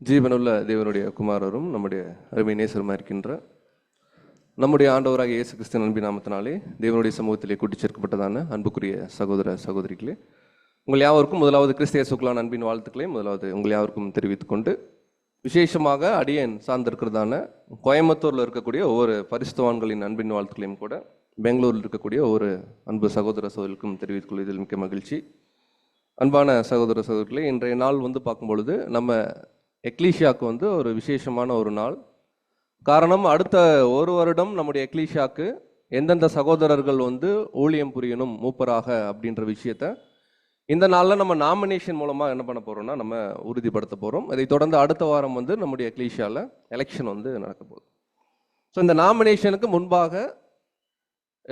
ஜீவனுள்ள தேவனுடைய குமாரரும் நம்முடைய அருமை நேசருமாக இருக்கின்ற நம்முடைய ஆண்டவராக இயேசு கிறிஸ்து அன்பின் நாமத்தினாலே தேவனுடைய சமூகத்திலே கூட்டி சேர்க்கப்பட்டதான அன்புக்குரிய சகோதர சகோதரிகளே, உங்கள் யாவருக்கும் முதலாவது கிறிஸ்து இயேசுக்குள்ளான அன்பின் வாழ்த்துக்களை முதலாவது உங்கள் யாவருக்கும் தெரிவித்துக்கொண்டு, விசேஷமாக அடியேன் சார்ந்திருக்கிறதான கோயம்புத்தூரில் இருக்கக்கூடிய ஒவ்வொரு பரிசுத்தவான்களின் அன்பின் வாழ்த்துக்களையும் கூட பெங்களூரில் இருக்கக்கூடிய ஒவ்வொரு அன்பு சகோதர சகோதரிக்கும் தெரிவித்துக் கொள்வதில் மிக்க மகிழ்ச்சி. அன்பான சகோதர சகோதரிகளே, இன்றைய நாள் பார்க்கும் பொழுது நம்ம எக்லீஷியாவுக்கு ஒரு விசேஷமான ஒரு நாள். காரணம், அடுத்த ஒரு வருடம் நம்முடைய எக்லீஷியாவுக்கு எந்தெந்த சகோதரர்கள் ஊழியம் புரியணும் மூப்பராக அப்படின்ற விஷயத்த இந்த நாளில் நம்ம நாமினேஷன் மூலமாக என்ன பண்ண போகிறோம்னா நம்ம உறுதிப்படுத்த போகிறோம். இதை தொடர்ந்து அடுத்த வாரம் நம்முடைய எக்லீஷியாவில் எலெக்ஷன் நடக்க போகுது. ஸோ இந்த நாமினேஷனுக்கு முன்பாக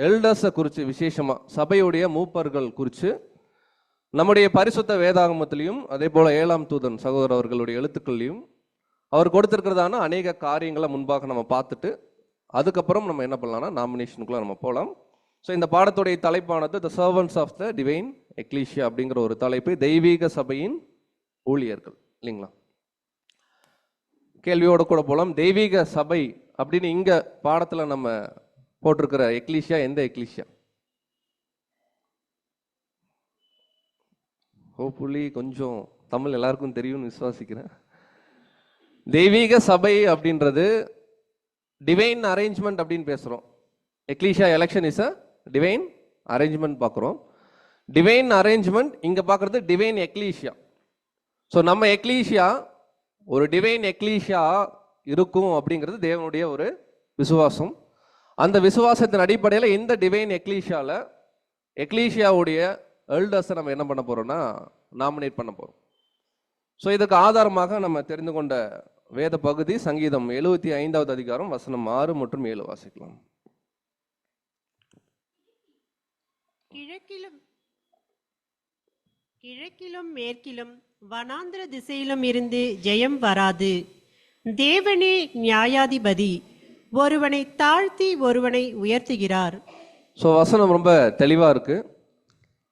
எல்டர்ஸை குறித்து, விசேஷமாக சபையுடைய மூப்பர்கள் குறித்து நம்முடைய பரிசுத்த வேதாகமத்திலையும் அதே போல் 7ஆம் தூதன் சகோதரர் அவர்களுடைய எழுத்துக்கள்லையும் அவர் கொடுத்திருக்கிறதான அநேக காரியங்களை முன்பாக நம்ம பார்த்துட்டு அதுக்கப்புறம் நம்ம என்ன பண்ணலாம்னா நாமினேஷனுக்குள்ள நம்ம போகலாம். ஸோ இந்த பாடத்துடைய தலைப்பானது the servants of the divine ecclesia அப்படிங்கிற ஒரு தலைப்பு, தெய்வீக சபையின் ஊழியர்கள். இல்லைங்களா? கேள்வியோட கூட போகலாம். தெய்வீக சபை அப்படின்னு இங்க பாடத்தில் நம்ம போட்டிருக்கிற எக்லீஷியா எந்த எக்லீஷியா? ஹோப்ஃபுல்லி கொஞ்சம் தமிழ் எல்லாருக்கும் தெரியும்னு விசுவாசிக்கிறேன். தெய்வீக சபை அப்படின்றது டிவைன் அரேஞ்ச்மெண்ட் அப்படின்னு பேசுகிறோம். Ecclesia election is a divine arrangement பார்க்குறோம். டிவைன் அரேஞ்ச்மெண்ட் இங்கே பார்க்குறது டிவைன் எக்லீஷியா. ஸோ நம்ம எக்லீஷியா ஒரு டிவைன் எக்லீஷியா இருக்கும் அப்படிங்கிறது தேவனுடைய ஒரு விசுவாசம். அந்த விசுவாசத்தின் அடிப்படையில் இந்த டிவைன் எக்லீஷியாவில் எக்லீஷியாவுடைய எல்டர்ஸை நம்ம என்ன பண்ண போகிறோம்னா நாமினேட் பண்ண போகிறோம். ஸோ இதுக்கு ஆதாரமாக நம்ம தெரிந்து கொண்ட வேத பகுதி சங்கீதம் 75வது அதிகாரம் வசனம் 6 மற்றும் 7 வாசிக்கலாம். கிழக்கிலும் மேற்கிலும் வனாந்திர திசையிலும் இருந்து ஜெயம் வராது. தேவனே நியாயாதிபதி, ஒருவனை தாழ்த்தி ஒருவனை உயர்த்துகிறார். ஸோ வசனம் ரொம்ப தெளிவா இருக்கு.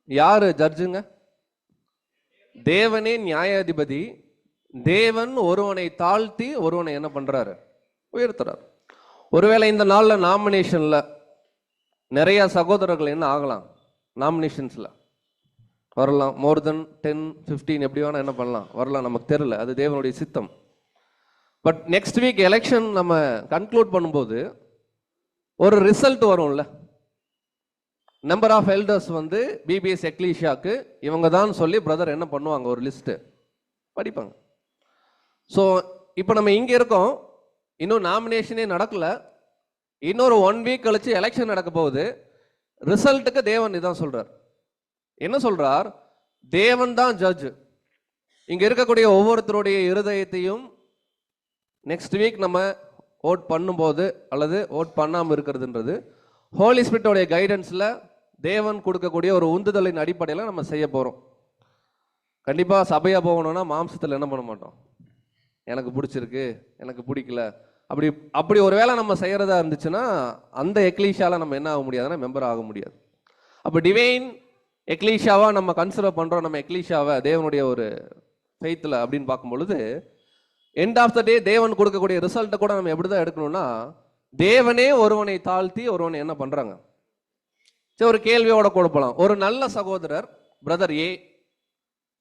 யாரு ஜட்ஜுங்க? தேவனே நியாயாதிபதி. தேவன் ஒருவனை தாழ்த்தி ஒருவனை என்ன பண்றாரு? உயர்த்துறார். ஒருவேளை இந்த நாள்ல நாமினேஷன்ல நிறைய சகோதரர்கள் என்ன ஆகலாம்? நாமினேஷன்ஸ்ல வரலாம். மோர் தென் 10, 15 எப்படி வேணா என்ன பண்ணலாம், வரலாம். நமக்கு தெரியல, அது தேவனுடைய சித்தம். பட் நெக்ஸ்ட் வீக் எலெக்ஷன் நம்ம கன்க்ளூட் பண்ணும்போது ஒரு ரிசல்ட் வரும்ல. நம்பர் ஆஃப் எல்டர்ஸ் பிபிஎஸ் எக்லீஷியாக்கு இவங்க தான் சொல்லி பிரதர் என்ன பண்ணுவாங்க, ஒரு லிஸ்ட்டு படிப்பாங்க. ஸோ இப்போ நம்ம இங்கே இருக்கோம், இன்னும் நாமினேஷனே நடக்கல. இன்னொரு 1 வீக் கழிச்சு எலெக்ஷன் நடக்க போகுது. ரிசல்ட்டுக்கு தேவன் இதான் சொல்றார். என்ன சொல்றார்? தேவன் தான் ஜட்ஜ். இங்க இருக்கக்கூடிய ஒவ்வொருத்தருடைய இருதயத்தையும் நெக்ஸ்ட் வீக் நம்ம ஓட் பண்ணும்போது அல்லது ஓட் பண்ணாமல் இருக்கிறதுன்றது ஹோலி ஸ்பிரிட்டோடைய கைடன்ஸில் தேவன் கொடுக்கக்கூடிய ஒரு உந்துதலின் அடிப்படையில் நம்ம செய்ய போகிறோம். கண்டிப்பாக சபையாக போகணும்னா மாம்சத்தில் என்ன பண்ண மாட்டோம், எனக்கு பிடிச்சிருக்கு எனக்கு பிடிக்கல அப்படி ஒரு வேளை நம்ம செய்கிறதா இருந்துச்சுன்னா அந்த எக்லீஷியாவில் நம்ம என்ன ஆக முடியாதுன்னா மெம்பர் ஆக முடியாது. அப்போ டிவைன் எக்லீஷியாவாக நம்ம கன்சிடர் பண்ணுறோம். நம்ம எக்லீஷியாவை தேவனுடைய ஒரு ஃபெய்த்தில் அப்படின்னு பார்க்கும் பொழுது எண்ட் ஆஃப் த டே தேவன் கொடுக்கக்கூடிய ரிசல்ட்டை கூட நம்ம எப்படி தான் எடுக்கணும்னா தேவனே ஒருவனை தாழ்த்தி ஒருவனை என்ன பண்ணுறாங்க. சரி, ஒரு கேள்வியோட கூட போகலாம். ஒரு நல்ல சகோதரர் பிரதர் ஏ,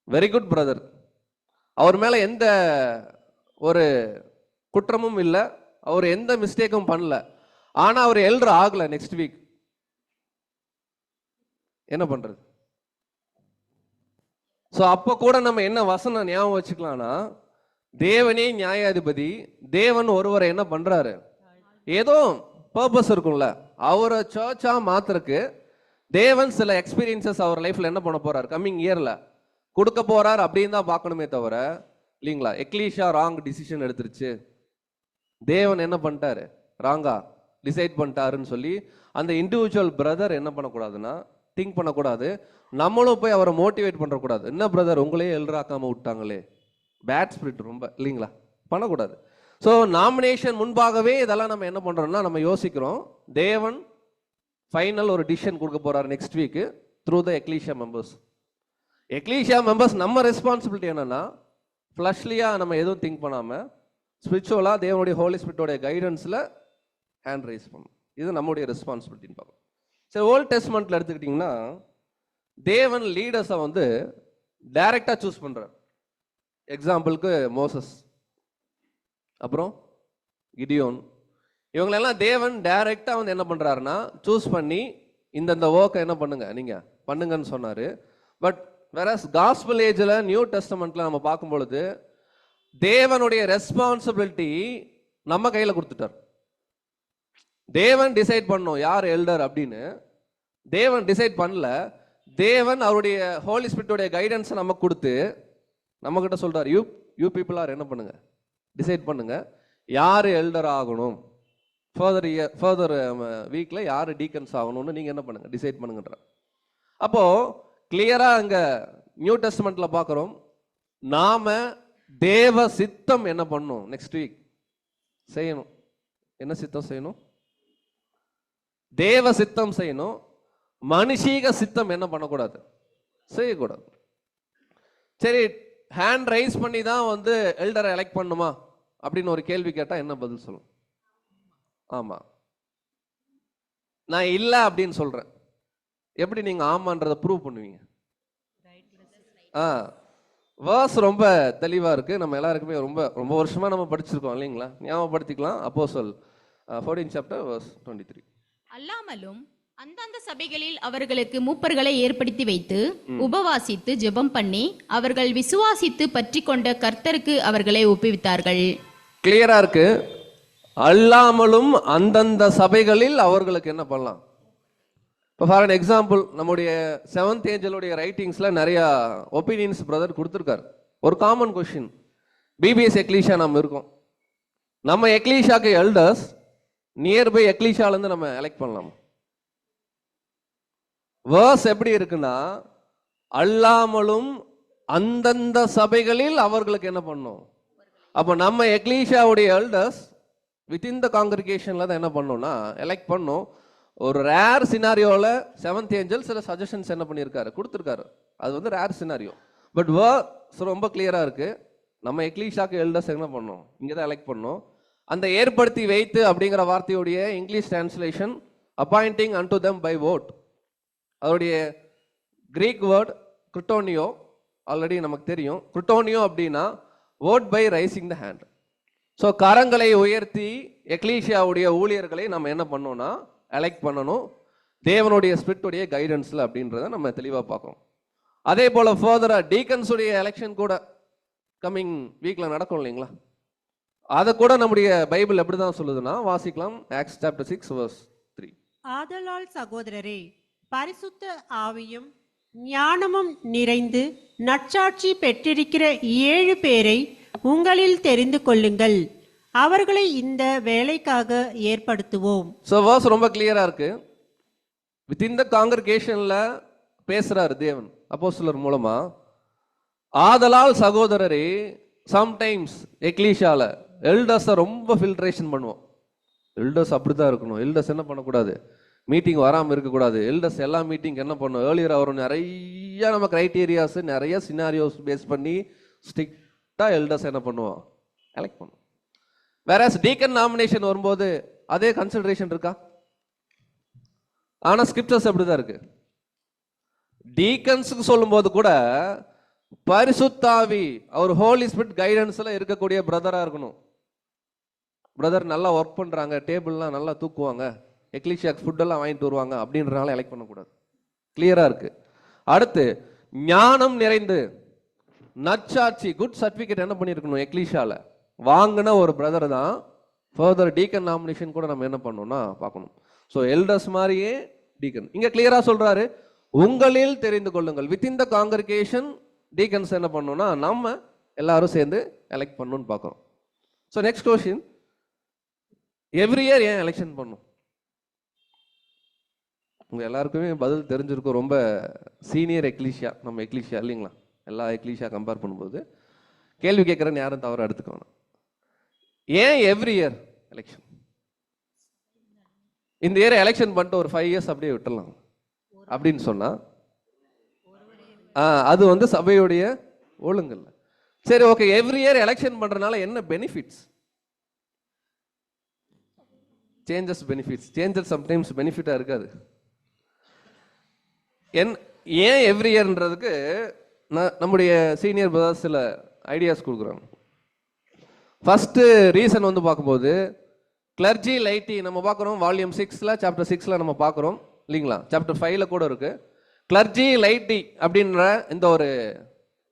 வெரி குட் பிரதர், அவர் மேலே எந்த ஒரு குற்றமும் இல்லை, அவர் எந்த மிஸ்டேக்கும் பண்ணல, ஆனால் அவர் எல்டர் ஆகலை. நெக்ஸ்ட் வீக் என்ன பண்றது? ஸோ அப்போ கூட நம்ம என்ன வசனம் ஞாபகம் வச்சுக்கலாம்னா, தேவனே நியாயாதிபதி, தேவன் ஒருவரை என்ன பண்றாரு, ஏதோ பர்பஸ் இருக்கும்ல, அவரை சர்ச்சா மாத்திரக்கு தேவன் சில எக்ஸ்பீரியன்சஸ் அவர் லைஃப்ல என்ன பண்ண போறார், கம்மிங் இயர்ல கொடுக்க போறார் அப்படின்னு தான் பார்க்கணுமே தவிர, இல்லைங்களா, எக்லீஷியா ராங் டிசிஷன் எடுத்துருச்சு, தேவன் என்ன பண்ணிட்டாரு ராங்கா டிசைட் பண்ணிட்டாருன்னு சொல்லி அந்த இண்டிவிஜுவல் பிரதர் என்ன பண்ணக்கூடாதுன்னா திங்க் பண்ணக்கூடாது. நம்மளும் போய் அவரை மோட்டிவேட் பண்ணக்கூடாது. என்ன பிரதர் உங்களையே எல்டராக்காம விட்டாங்களே, பேட் ஸ்பிரிட் ரொம்ப, இல்லைங்களா, பண்ணக்கூடாது. ஸோ நாமினேஷன் முன்பாகவே இதெல்லாம் நம்ம என்ன பண்றோம்னா நம்ம யோசிக்கிறோம். தேவன் ஃபைனல் ஒரு டிசிஷன் கொடுக்க போறாரு next week through the ecclesia members. Ecclesia members நம்ம ரெஸ்பான்சிபிலிட்டி என்னன்னா ஃப்ளஷ்லியாக நம்ம எதுவும் திங்க் பண்ணாமல் ஸ்பிரிச்சுவலாக தேவனுடைய ஹோலி ஸ்பிரிட்டோடைய கைடன்ஸில் ஹேண்ட் ரைஸ் பண்ணணும். இது நம்முடைய ரெஸ்பான்சிபிலிட்டின்னு பார்க்கணும். சரி, ஓல்ட் டெஸ்ட்மெண்ட்டில் எடுத்துக்கிட்டிங்கன்னா தேவன் லீடர்ஸை வந்து டைரெக்டாக சூஸ் பண்ணுறார். எக்ஸாம்பிளுக்கு மோசஸ், அப்புறம் கிடியோன், இவங்களெல்லாம் தேவன் டைரெக்டாக வந்து என்ன பண்ணுறாருன்னா சூஸ் பண்ணி இந்தந்த ஒர்க்கை என்ன பண்ணுங்க நீங்கள் பண்ணுங்கன்னு சொன்னார். பட் வேறஸ் காஸ்பல் ஏஜில் நியூ டெஸ்டமெண்ட்டில் நம்ம பார்க்கும் பொழுது தேவனுடைய ரெஸ்பான்சிபிலிட்டி நம்ம கையில் கொடுத்துட்டார். தேவன் டிசைட் பண்ணோம் யார் எல்டர் அப்படின்னு. தேவன் டிசைட் பண்ணல, தேவன் அவருடைய ஹோலி ஸ்பிரிட்டோடைய கைடன்ஸை நமக்கு கொடுத்து நம்ம கிட்ட சொல்றாரு, யூ பீப்புள் ஆர் என்ன பண்ணுங்க, டிசைட் பண்ணுங்க யார் எல்டர் ஆகணும், ஃபர்தர் வீக்ல யார் டீக்கன்ஸ் ஆகணும்னு நீங்க என்ன பண்ணுங்க டிசைட் பண்ணுங்கன்ற. அப்போ கிளியரா அங்க நியூ டெஸ்டமெண்ட்ல பார்க்கிறோம், நாம தேவ சித்தம் என்ன பண்ணும் நெக்ஸ்ட் வீக் செய்யணும். என்ன சித்தம் செய்யணும்? தேவ சித்தம் செய்யணும். மனுஷீக சித்தம் என்ன பண்ணக்கூடாது, செய்யக்கூடாது. சரி, ஹேண்ட் ரைஸ் பண்ணி தான் வந்து எல்டரை எலெக்ட் பண்ணுமா அப்படின்னு ஒரு கேள்வி கேட்டா என்ன பதில் சொல்லும்? ஆமா. நான் இல்லை அப்படின்னு சொல்றேன். எப்படி நீங்க ஆமான்றதை ப்ரூவ் பண்ணுவீங்க? வேர்ஸ் ரொம்ப தெளிவா இருக்கு, நம்ம எல்லாருக்குமே ரொம்ப ரொம்ப வருஷமா நம்ம படிச்சிருக்கோம் இல்லைங்களா? ஞாபகப்படுத்திக்கலாம். அப்போஸ்தலர் 14 சாப்டர் verse 23. அல்லாமலும் அந்தந்த சபைகளில் அவர்களுக்கு மூப்பர்களை ஏற்படுத்தி வைத்து உபவாசித்து ஜெபம் பண்ணி அவர்கள் விசுவாசித்து பற்றி கொண்ட கர்த்தருக்கு அவர்களை ஒப்புவித்தார்கள். கிளியரா இருக்கு. அல்லாமலும் அந்தந்த சபைகளில் அவர்களுக்கு என்ன பண்ணலாம்? இப்போ ஃபார் அன் எக்ஸாம்பிள், நம்முடைய செவன்த் ஏஞ்சலுடைய ரைட்டிங்ஸ்ல நிறைய ஒப்பீனியன்ஸ் பிரதர் கொடுத்துருக்காரு. ஒரு காமன் கொஸ்டின், பிபிஎஸ் எக்லீஷா நம்ம இருக்கோம், நம்ம எக்லீஷாக்கு எல்டர்ஸ் நியர்பை எக்லீஷால இருந்து நம்ம எலெக்ட் பண்ணலாம். வேர்ஸ் எப்படி இருக்குன்னா, அல்லாமலும் அந்தந்த சபைகளில் அவர்களுக்கு என்ன பண்ணும். அப்போ நம்ம எக்லீஷாவுடைய எல்டர்ஸ் வித்தின் த காங்கிரிகேஷன்ல தான் என்ன பண்ணோம்னா எலெக்ட் பண்ணோம். ஒரு ரேர் சினாரியோவில் செவன்த் ஏஞ்சல் சில சஜஷன்ஸ் என்ன பண்ணியிருக்காரு, கொடுத்துருக்காரு. அது வந்து ரேர் சினாரியோ. பட் வேர்ஸ் ரொம்ப கிளியரா இருக்கு, நம்ம எக்லீஷாக்கு எல்டர்ஸ் என்ன பண்ணோம், இங்கே தான் எலெக்ட் பண்ணோம். அந்த ஏற்படுத்தி வைத்து அப்படிங்கிற வார்த்தையுடைய English translation appointing and them by vote. அதோடைய கிரீக் வேர்ட் கிருட்டோனியோ, ஆல்ரெடி நமக்கு தெரியும். கிருட்டோனியோ அப்படின்னா vote by raising the hand. So கரங்களை உயர்த்தி எக்லீஷியாவுடைய ஊழியர்களை நம்ம என்ன பண்ணோம்னா எலெக்ட் பண்ணணும் தேவனுடைய ஸ்பிரிட்டுடைய கைடன்ஸ்ல அப்படின்றத நம்ம தெளிவாக பார்க்கணும். அதே போல ஃபர்தரா டீக்கன்ஸுடைய எலெக்ஷன் கூட கம்மிங் வீக்ல நடக்கும் இல்லைங்களா? அதை கூட நம்முடைய பைபிள் எப்படிதான் சொல்லுதுன்னா, வாசிக்கலாம். Acts chapter 6 verse 3. ஆதலால் சகோதரரே, பரிசுத்த ஆவியும் ஞானமும் நிறைந்து நற்சாட்சி பெற்றிருக்கிற 7 பேரை உங்களில் தெரிந்து கொள்ளுங்கள், அவர்களை இந்த வேலைக்காக ஏற்படுத்துவோம். ஸோ வேர்ஸ் ரொம்ப கிளியரா இருக்கு. வித்தின் த காங்கிரிகேஷன்ல பேசுறாரு தேவன் அப்போஸ்தலர் மூலமா. ஆதலால் சகோதரரே, சம்டைம்ஸ் எக்லீஷால எல்டர்ஸை ரொம்ப ஃபில்ட்ரேஷன் பண்ணுவோம். எல்டர்ஸ் அப்படிதான் இருக்கணும், எல்டர்ஸ் என்ன பண்ணக்கூடாது, மீட்டிங் வராமல் இருக்கக்கூடாது. எல்டர்ஸ் எல்லா மீட்டிங் என்ன பண்ணும், ஏர்லியர் அவர் நிறைய நம்ம கிரைட்டீரியாஸ் நிறைய சினாரியோஸ் பேஸ் பண்ணி ஸ்ட்ரிக்டா எல்டர்ஸ் என்ன பண்ணுவோம், எலெக்ட் பண்ணுவோம். வேற டீக்கன் நாமினேஷன் வரும்போது அதே கன்சிடரேஷன் இருக்கா? ஆனா ஸ்கிரிப்சர்ஸ் அப்படிதான் இருக்கு. டீக்கன்ஸுக்கு சொல்லும் போது கூட பரிசுத்தாவி அவர் ஹோலி ஸ்பிரிட் கைடன்ஸ்ல இருக்கக்கூடிய பிரதரா இருக்கணும். பிரதர் நல்லா ஒர்க் பண்றாங்க, டேபிள்லாம் நல்லா தூக்குவாங்க, எக்லிஷியாக் ஃபுட் எல்லாம் வாங்கிட்டு வருவாங்க அப்படின்றனால எலெக்ட் பண்ணக்கூடாது. கிளியரா இருக்கு. அடுத்து ஞானம் நிறைந்து நற்சாட்சி குட் சர்டிபிகேட் என்ன பண்ணிருக்கணும், எக்லிஷால வாங்கின ஒரு பிரதர் தான் ஃபர்தர் டீக்கன் நாமினேஷன் கூட நம்ம என்ன பண்ணணும்னா பார்க்கணும். ஸோ எல்டர்ஸ் மாதிரியே டீக்கன் இங்க கிளியரா சொல்றாரு, உங்களில் தெரிந்து கொள்ளுங்கள். வித்தின் த காங்கிரிகேஷன் டீக்கன்ஸ் என்ன பண்ணணும்னா நம்ம எல்லாரும் சேர்ந்து எலெக்ட் பண்ணணும்னு பார்க்குறோம். So next question, every year ஏன் எலெக்ஷன் பண்ணும்? உங்க எல்லாருக்குமே பதில் தெரிஞ்சிருக்கும். ரொம்ப சீனியர் எக்லீஷியா நம்ம எக்லீஷியா இல்லைங்களா? எல்லா எக்லீஷியா கம்பேர் பண்ணும்போது கேள்வி கேட்குறேன்னு யாரும் தவறு எடுத்துக்கணும். ஏன் எவ்ரி இயர் எலெக்ஷன்? இந்த இயர் எலெக்ஷன் பண்ணிட்டு ஒரு 5 years அப்படியே விட்டுடலாம் அப்படின்னு சொன்னா அது வந்து சபையுடைய ஒழுங்கு இல்லை. சரி, ஓகே, எவ்ரி இயர் எலெக்ஷன் பண்றதுனால என்ன benefits? Changes benefits. Changes sometimes பெனிஃபிட்டா இருக்காது. ஏன் எவ்ரி இயர்ன்றதுக்கு நம்முடைய சீனியர் பிரதர்ஸ் சில ஐடியாஸ் கொடுக்குறாங்க. ஃபர்ஸ்ட் ரீசன் வந்து பார்க்கும்போது கிளர்ஜி லைட்டி நம்ம பார்க்குறோம், வால்யூம் 6ல சாப்டர் 6ல நம்ம பார்க்குறோம் இல்லைங்களா, சாப்டர் 5ல கூட இருக்கு. கிளர்ஜி லைட்டி அப்படின்ற இந்த ஒரு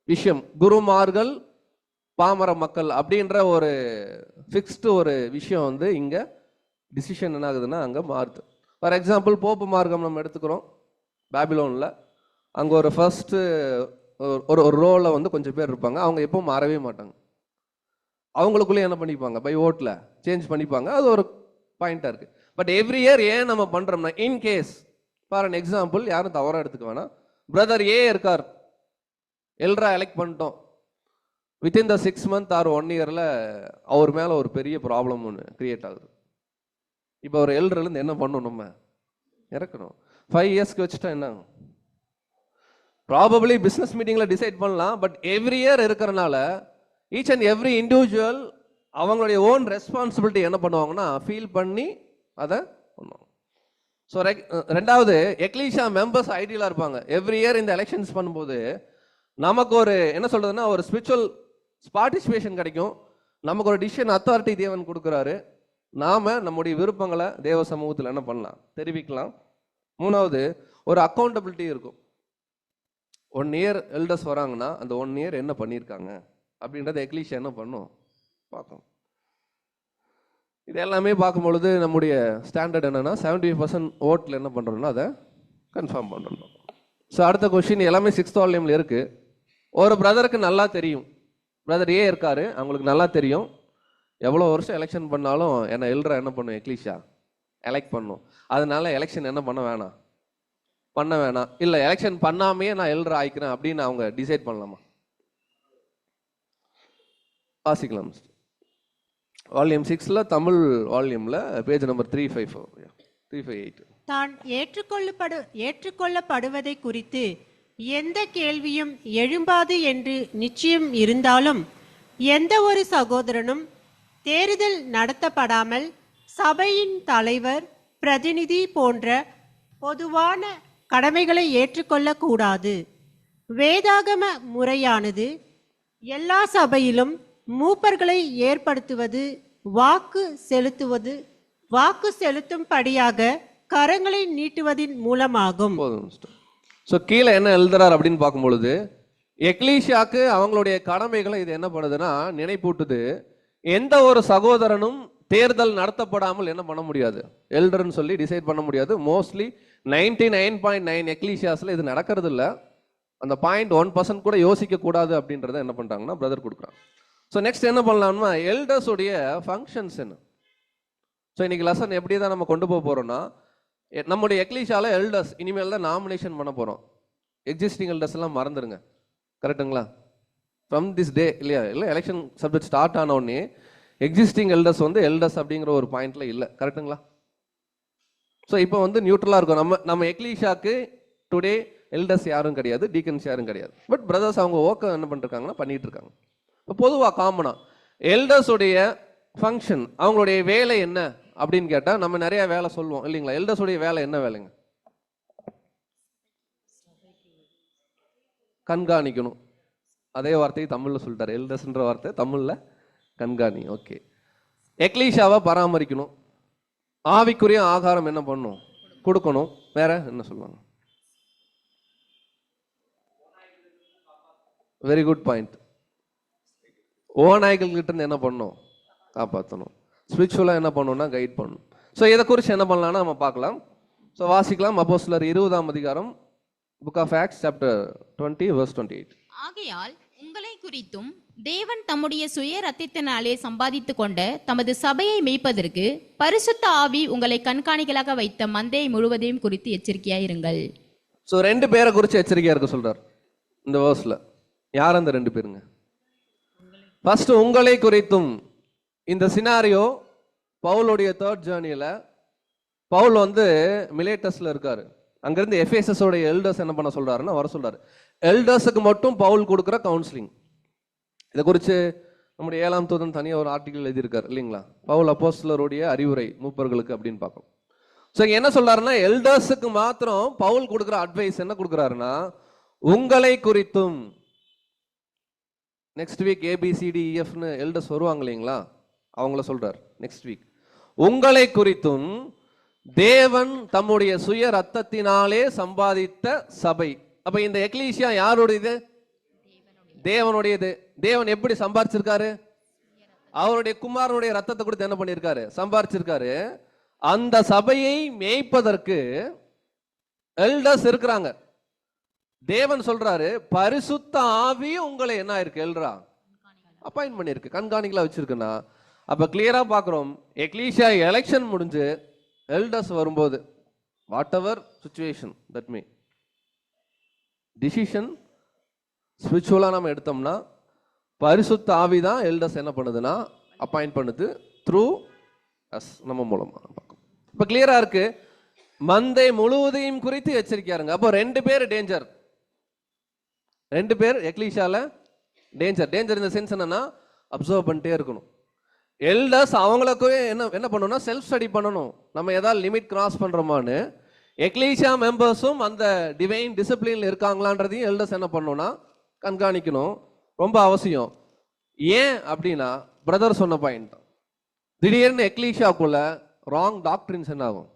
விஷயம், குருமார்கள் பாமர மக்கள் அப்படின்ற ஒரு ஃபிக்ஸ்டு ஒரு விஷயம் வந்து இங்க டிசிஷன் என்ன ஆகுதுன்னா அங்கே மாறுது. ஃபார் எக்ஸாம்பிள் போப்பு மார்க்கம் நம்ம எடுத்துக்கிறோம் பாபிலோனில். அங்கே ஒரு ஃபர்ஸ்ட் ஒரு ரோவில் வந்து கொஞ்சம் பேர் இருப்பாங்க, அவங்க எப்பவும் மாறவே மாட்டாங்க. அவங்களுக்குள்ளே என்ன பண்ணிப்பாங்க, பை ஓட்டில் சேஞ்ச் பண்ணிப்பாங்க. அது ஒரு பாயிண்டாக இருக்குது. பட் எவ்ரி இயர் ஏன் நம்ம பண்ணுறோம்னா, இன்கேஸ் ஃபார் அன் எக்ஸாம்பிள், யாரும் தவறாக எடுத்துக்க வேணாம், பிரதர் ஏ இருக்கார், எல்ரா எலெக்ட் பண்ணிட்டோம், வித்தின் த 6 month ஆர் 1 yearல அவர் மேலே ஒரு பெரிய ப்ராப்ளம் ஒன்று கிரியேட் ஆகுது. இப்போ ஒரு எல்டர்லேருந்து என்ன பண்ணணும், நம்ம இறக்கணும். 5 yearsக்கு வச்சுட்டா என்ன ஆகும்? ப்ராபபிளி பிஸ்னஸ் மீட்டிங்கில் டிசைட் பண்ணலாம். பட் எவ்ரி இயர் இருக்கிறனால ஈச் அண்ட் எவ்ரி இண்டிவிஜுவல் அவங்களுடைய ஓன் ரெஸ்பான்சிபிலிட்டி என்ன பண்ணுவாங்கன்னா ஃபீல் பண்ணி அதை பண்ணுவாங்க. ஸோ ரெண்டாவது, எக்லீஷா மெம்பர்ஸ் ஐடியலாக இருப்பாங்க. எவ்ரி இயர் இந்த எலெக்ஷன்ஸ் பண்ணும்போது நமக்கு ஒரு என்ன சொல்றதுன்னா ஒரு ஸ்பிரிச்சுவல் பார்ட்டிசிபேஷன் கிடைக்கும். நமக்கு ஒரு டிசிஷன் அத்தாரிட்டி தேவன் கொடுக்குறாரு. நாம நம்முடைய விருப்பங்களை தேவ சமூகத்தில் என்ன பண்ணலாம், தெரிவிக்கலாம். மூணாவது, ஒரு அக்கௌண்டபிலிட்டி இருக்கும். 1 year எல்டர்ஸ் வராங்கன்னா அந்த 1 year என்ன பண்ணியிருக்காங்க அப்படின்றத எக்லீஷா என்ன பண்ணும் பார்க்கணும். இது எல்லாமே பார்க்கும் பொழுது நம்முடைய ஸ்டாண்டர்ட் என்னன்னா 75% ஓட்டில் என்ன பண்ணுறோம்னா அதை கன்ஃபார்ம் பண்ணணும். ஸோ அடுத்த கொஸ்டின் எல்லாமே 6th வால்யூமில் இருக்கு. ஒரு பிரதருக்கு நல்லா தெரியும், பிரதர் ஏ இருக்காரு, அவங்களுக்கு நல்லா தெரியும் எவ்வளோ வருஷம் எலெக்ஷன் பண்ணாலும் என்ன எல்ரா என்ன பண்ணும், எக்லீஷா எலெக்ட் பண்ணும். அதனால எலெக்ஷன் என்ன பண்ண வேணாம், இல்லை எலெக்ஷன் பண்ணாமையே நான் எல்ரா ஆயிக்கிறேன் அப்படின்னு அவங்க டிசைட் பண்ணலாமா? வாசிக்கலாம். வால்யூம் 6ல தமிழ் வால்யூம்ல பேஜ் நம்பர் 358. தான் ஏற்றுக்கொள்ளப்படுவதை குறித்து எந்த கேள்வியும் எழும்பாது என்று நிச்சயம் இருந்தாலும் எந்த ஒரு சகோதரனும் தேர்தல் நடத்தப்படாமல் சபையின் தலைவர், பிரதிநிதி போன்ற பொதுவான கடமைகளை ஏற்றுக்கொள்ளக்கூடாது. வேதாகம முறையானது எல்லா சபையிலும் மூப்பர்களை ஏற்படுத்துவது, வாக்கு செலுத்தும்படியாக கரங்களை நீட்டுவதின் மூலமாகும். ஸோ கீழே என்ன எழுதுறார் அப்படின்னு பார்க்கும் பொழுது எக்லீஷாக்கு அவங்களுடைய கடமைகளை இது என்ன பண்ணுதுன்னா நினைப்பூட்டுது. எந்த ஒரு சகோதரனும் தேர்தல் நடத்தப்படாமல் என்ன பண்ண முடியாது, எல்டர்னு சொல்லி டிசைட் பண்ண முடியாது. மோஸ்ட்லி 99.9 எக்லீஷியாஸ்ல இது நடக்கிறது இல்லை. அந்த 0.1% கூட யோசிக்க கூடாது அப்படின்றத என்ன பண்றாங்கன்னா பிரதர் கொடுக்குறாங்க. ஸோ நெக்ஸ்ட் என்ன பண்ணலாம்னா எல்டர்ஸுடைய ஃபங்க்ஷன்ஸ் என்ன. ஸோ இன்னைக்கு லெசன் எப்படி தான் நம்ம கொண்டு போக போறோம்னா, நம்முடைய எக்லீஷால எல்டர்ஸ் இனிமேல் தான் நாமினேஷன் பண்ண போறோம். எக்ஸிஸ்டிங் எல்டர்ஸ் எல்லாம் மறந்துடுங்க, கரெக்டுங்களா? ஃப்ரம் திஸ் டே இல்லையா, இல்லை எலெக்ஷன் சப்ஜெக்ட் ஸ்டார்ட் ஆன உடனே எக்ஸிஸ்டிங் எல்டர்ஸ் வந்து எல்டர்ஸ் அப்படிங்கிற ஒரு பாயிண்ட்ல இல்லை, கரெக்டுங்களா? ஸோ இப்போ வந்து நியூட்ரலாக இருக்கும். நம்ம எக்லீஷாக்கு டுடே எல்டர்ஸ் யாரும் கிடையாது, டீக்கன்ஸ் யாரும் கிடையாது. பட் பிரதர்ஸ் அவங்க ஒர்க்கை என்ன பண்ணிருக்காங்கன்னா பண்ணிட்டு இருக்காங்க. இப்போ பொதுவாக காமனா எல்டர்ஸுடைய ஃபங்க்ஷன், அவங்களுடைய வேலை என்ன அப்படின்னு கேட்டா நம்ம நிறைய வேலை சொல்லுவோம் இல்லைங்களா. எல்டர்ஸுடைய வேலை என்ன வேலைங்க? கண்காணிக்கணும். அதே வார்த்தையை தமிழ்ல சொல்லிட்டாரு, எல்டர்ஸ்ன்ற வார்த்தை தமிழ்ல கண்காணி. ஓகே. எக்லீஷாவை பராமரிக்கணும், ஆவிக்குரிய ஆகாரம் என்ன பண்ணும், கொடுக்கணும். வேற என்ன சொல்லுவாங்க? Very good point. ஓநாய்கள் கிட்ட இருந்து என்ன பண்ணணும், காப்பாற்றணும். ஸ்பிரிச்சுவலா என்ன பண்ணணும்னா கைட் பண்ணணும். ஸோ இதை குறித்து என்ன பண்ணலாம்னா நம்ம பார்க்கலாம். ஸோ வாசிக்கலாம். அப்போஸ்தலர் 20ஆம் அதிகாரம், book of acts chapter 20 verse 28. ஆகையால் உங்களை குறித்தும் தேவன் தம்முடைய சுய ரத்தினாலே சம்பாதித்து கொண்ட தமது சபையை மேய்ப்பதற்கு பரிசுத்த ஆவி உங்களை கண்காணிகளாக வைத்த மந்தை முழுவதையும் குறித்து எச்சரிக்கையாயிருங்கள். ஸோ 2 பேரை குறித்து எச்சரிக்கையா இருக்க சொல்றார் இந்த வேர்ஸ்ல. யார் அந்த 2 பேருங்க? ஃபர்ஸ்ட் உங்களை குறித்தும். இந்த சினாரியோ பவுலுடைய 3rd ஜேர்னியில பவுல் வந்து மிலேட்டஸ்ல இருக்காரு. அங்கிருந்து எஃபேசஸோட எல்டர்ஸ் என்ன பண்ண சொல்றாருன்னா வர சொல்றாரு. எல்டர்ஸுக்கு மட்டும் பவுல் கொடுக்குற கவுன்சிலிங், இதை குறித்து நம்முடைய 7ஆம் தூதன் தனியாக ஒரு ஆர்டிகல் எழுதியிருக்காரு இல்லைங்களா, பவுல் அப்போஸ்தலருடைய அறிவுரை மூப்பர்களுக்கு அப்படின்னு பார்க்கணும். ஸோ என்ன சொல்றாருன்னா, எல்டர்ஸுக்கு மாத்திரம் பவுல் கொடுக்குற அட்வைஸ் என்ன கொடுக்குறாருன்னா, உங்களை குறித்தும் நெக்ஸ்ட் வீக் ABCDEFன்னு எல்டர்ஸ் வருவாங்க இல்லைங்களா, அவங்கள சொல்றார் நெக்ஸ்ட் வீக். உங்களை குறித்தும் தேவன் தம்முடைய சுய ரத்தத்தினாலே சம்பாதித்த சபை. அப்ப இந்த எக்லீசியா யாருடையது? தேவனுடையது. தேவன் எப்படி சம்பாதிச்சிருக்காரு? அவருடைய குமாரனுடைய ரத்தத்தை கொடுத்து என்ன பண்ணியிருக்காரு? சம்பாதிச்சிருக்காரு. அந்த சபையை மேய்ப்பதற்கு எல்டர்ஸ் இருக்கிறாங்க. தேவன் சொல்றாரு, பரிசுத்த ஆவி உங்களை என்ன இருக்கு எல்ரா அப்பாயிண்ட் பண்ணிருக்கு, கண்காணிகளா வச்சிருக்குன்னா. அப்ப கிளியரா பாக்குறோம், எக்லீசியா எலெக்ஷன் முடிஞ்சு எல்டர்ஸ் வரும்போது whatever situation that me decision ஸ்பிரிச்சுவலா நம்ம எடுத்தோம்னா பரிசுத்த ஆவி தான் எல்டர்ஸ் என்ன பண்ணுதுன்னா அப்பாயிண்ட் பண்ணுது த்ரூ அஸ், நம்ம மூலமா. இப்ப கிளியரா இருக்கு, மந்தை முழுவதையும் குறித்து எச்சரிக்கையாருங்க. அப்போ 2 பேர் டேஞ்சர், 2 பேர் எக்லீஷால டேஞ்சர். டேஞ்சர் இந்த சென்ஸ் என்னன்னா, அப்சர்வ் பண்ணிட்டே இருக்கணும். எல்டர்ஸ் அவங்களுக்கு என்ன பண்ணணும்னா செல்ஃப் ஸ்டடி பண்ணணும், நம்ம ஏதாவது லிமிட் கிராஸ் பண்றோமான்னு. எக்லீஷா மெம்பர்ஸும் அந்த டிவைன் டிசிப்ளின்ல இருக்காங்களான்றதையும் எல்டர்ஸ் என்ன பண்ணணும்னா கண்காணிக்கணும், ரொம்ப அவசியம். ஏன் அப்படின்னா பிரதர் சொன்ன பாயிண்ட், திடீர்னு எக்லீஷாக்குள்ள ராங் டாக்டரின்ஸ் என்ன ஆகும்?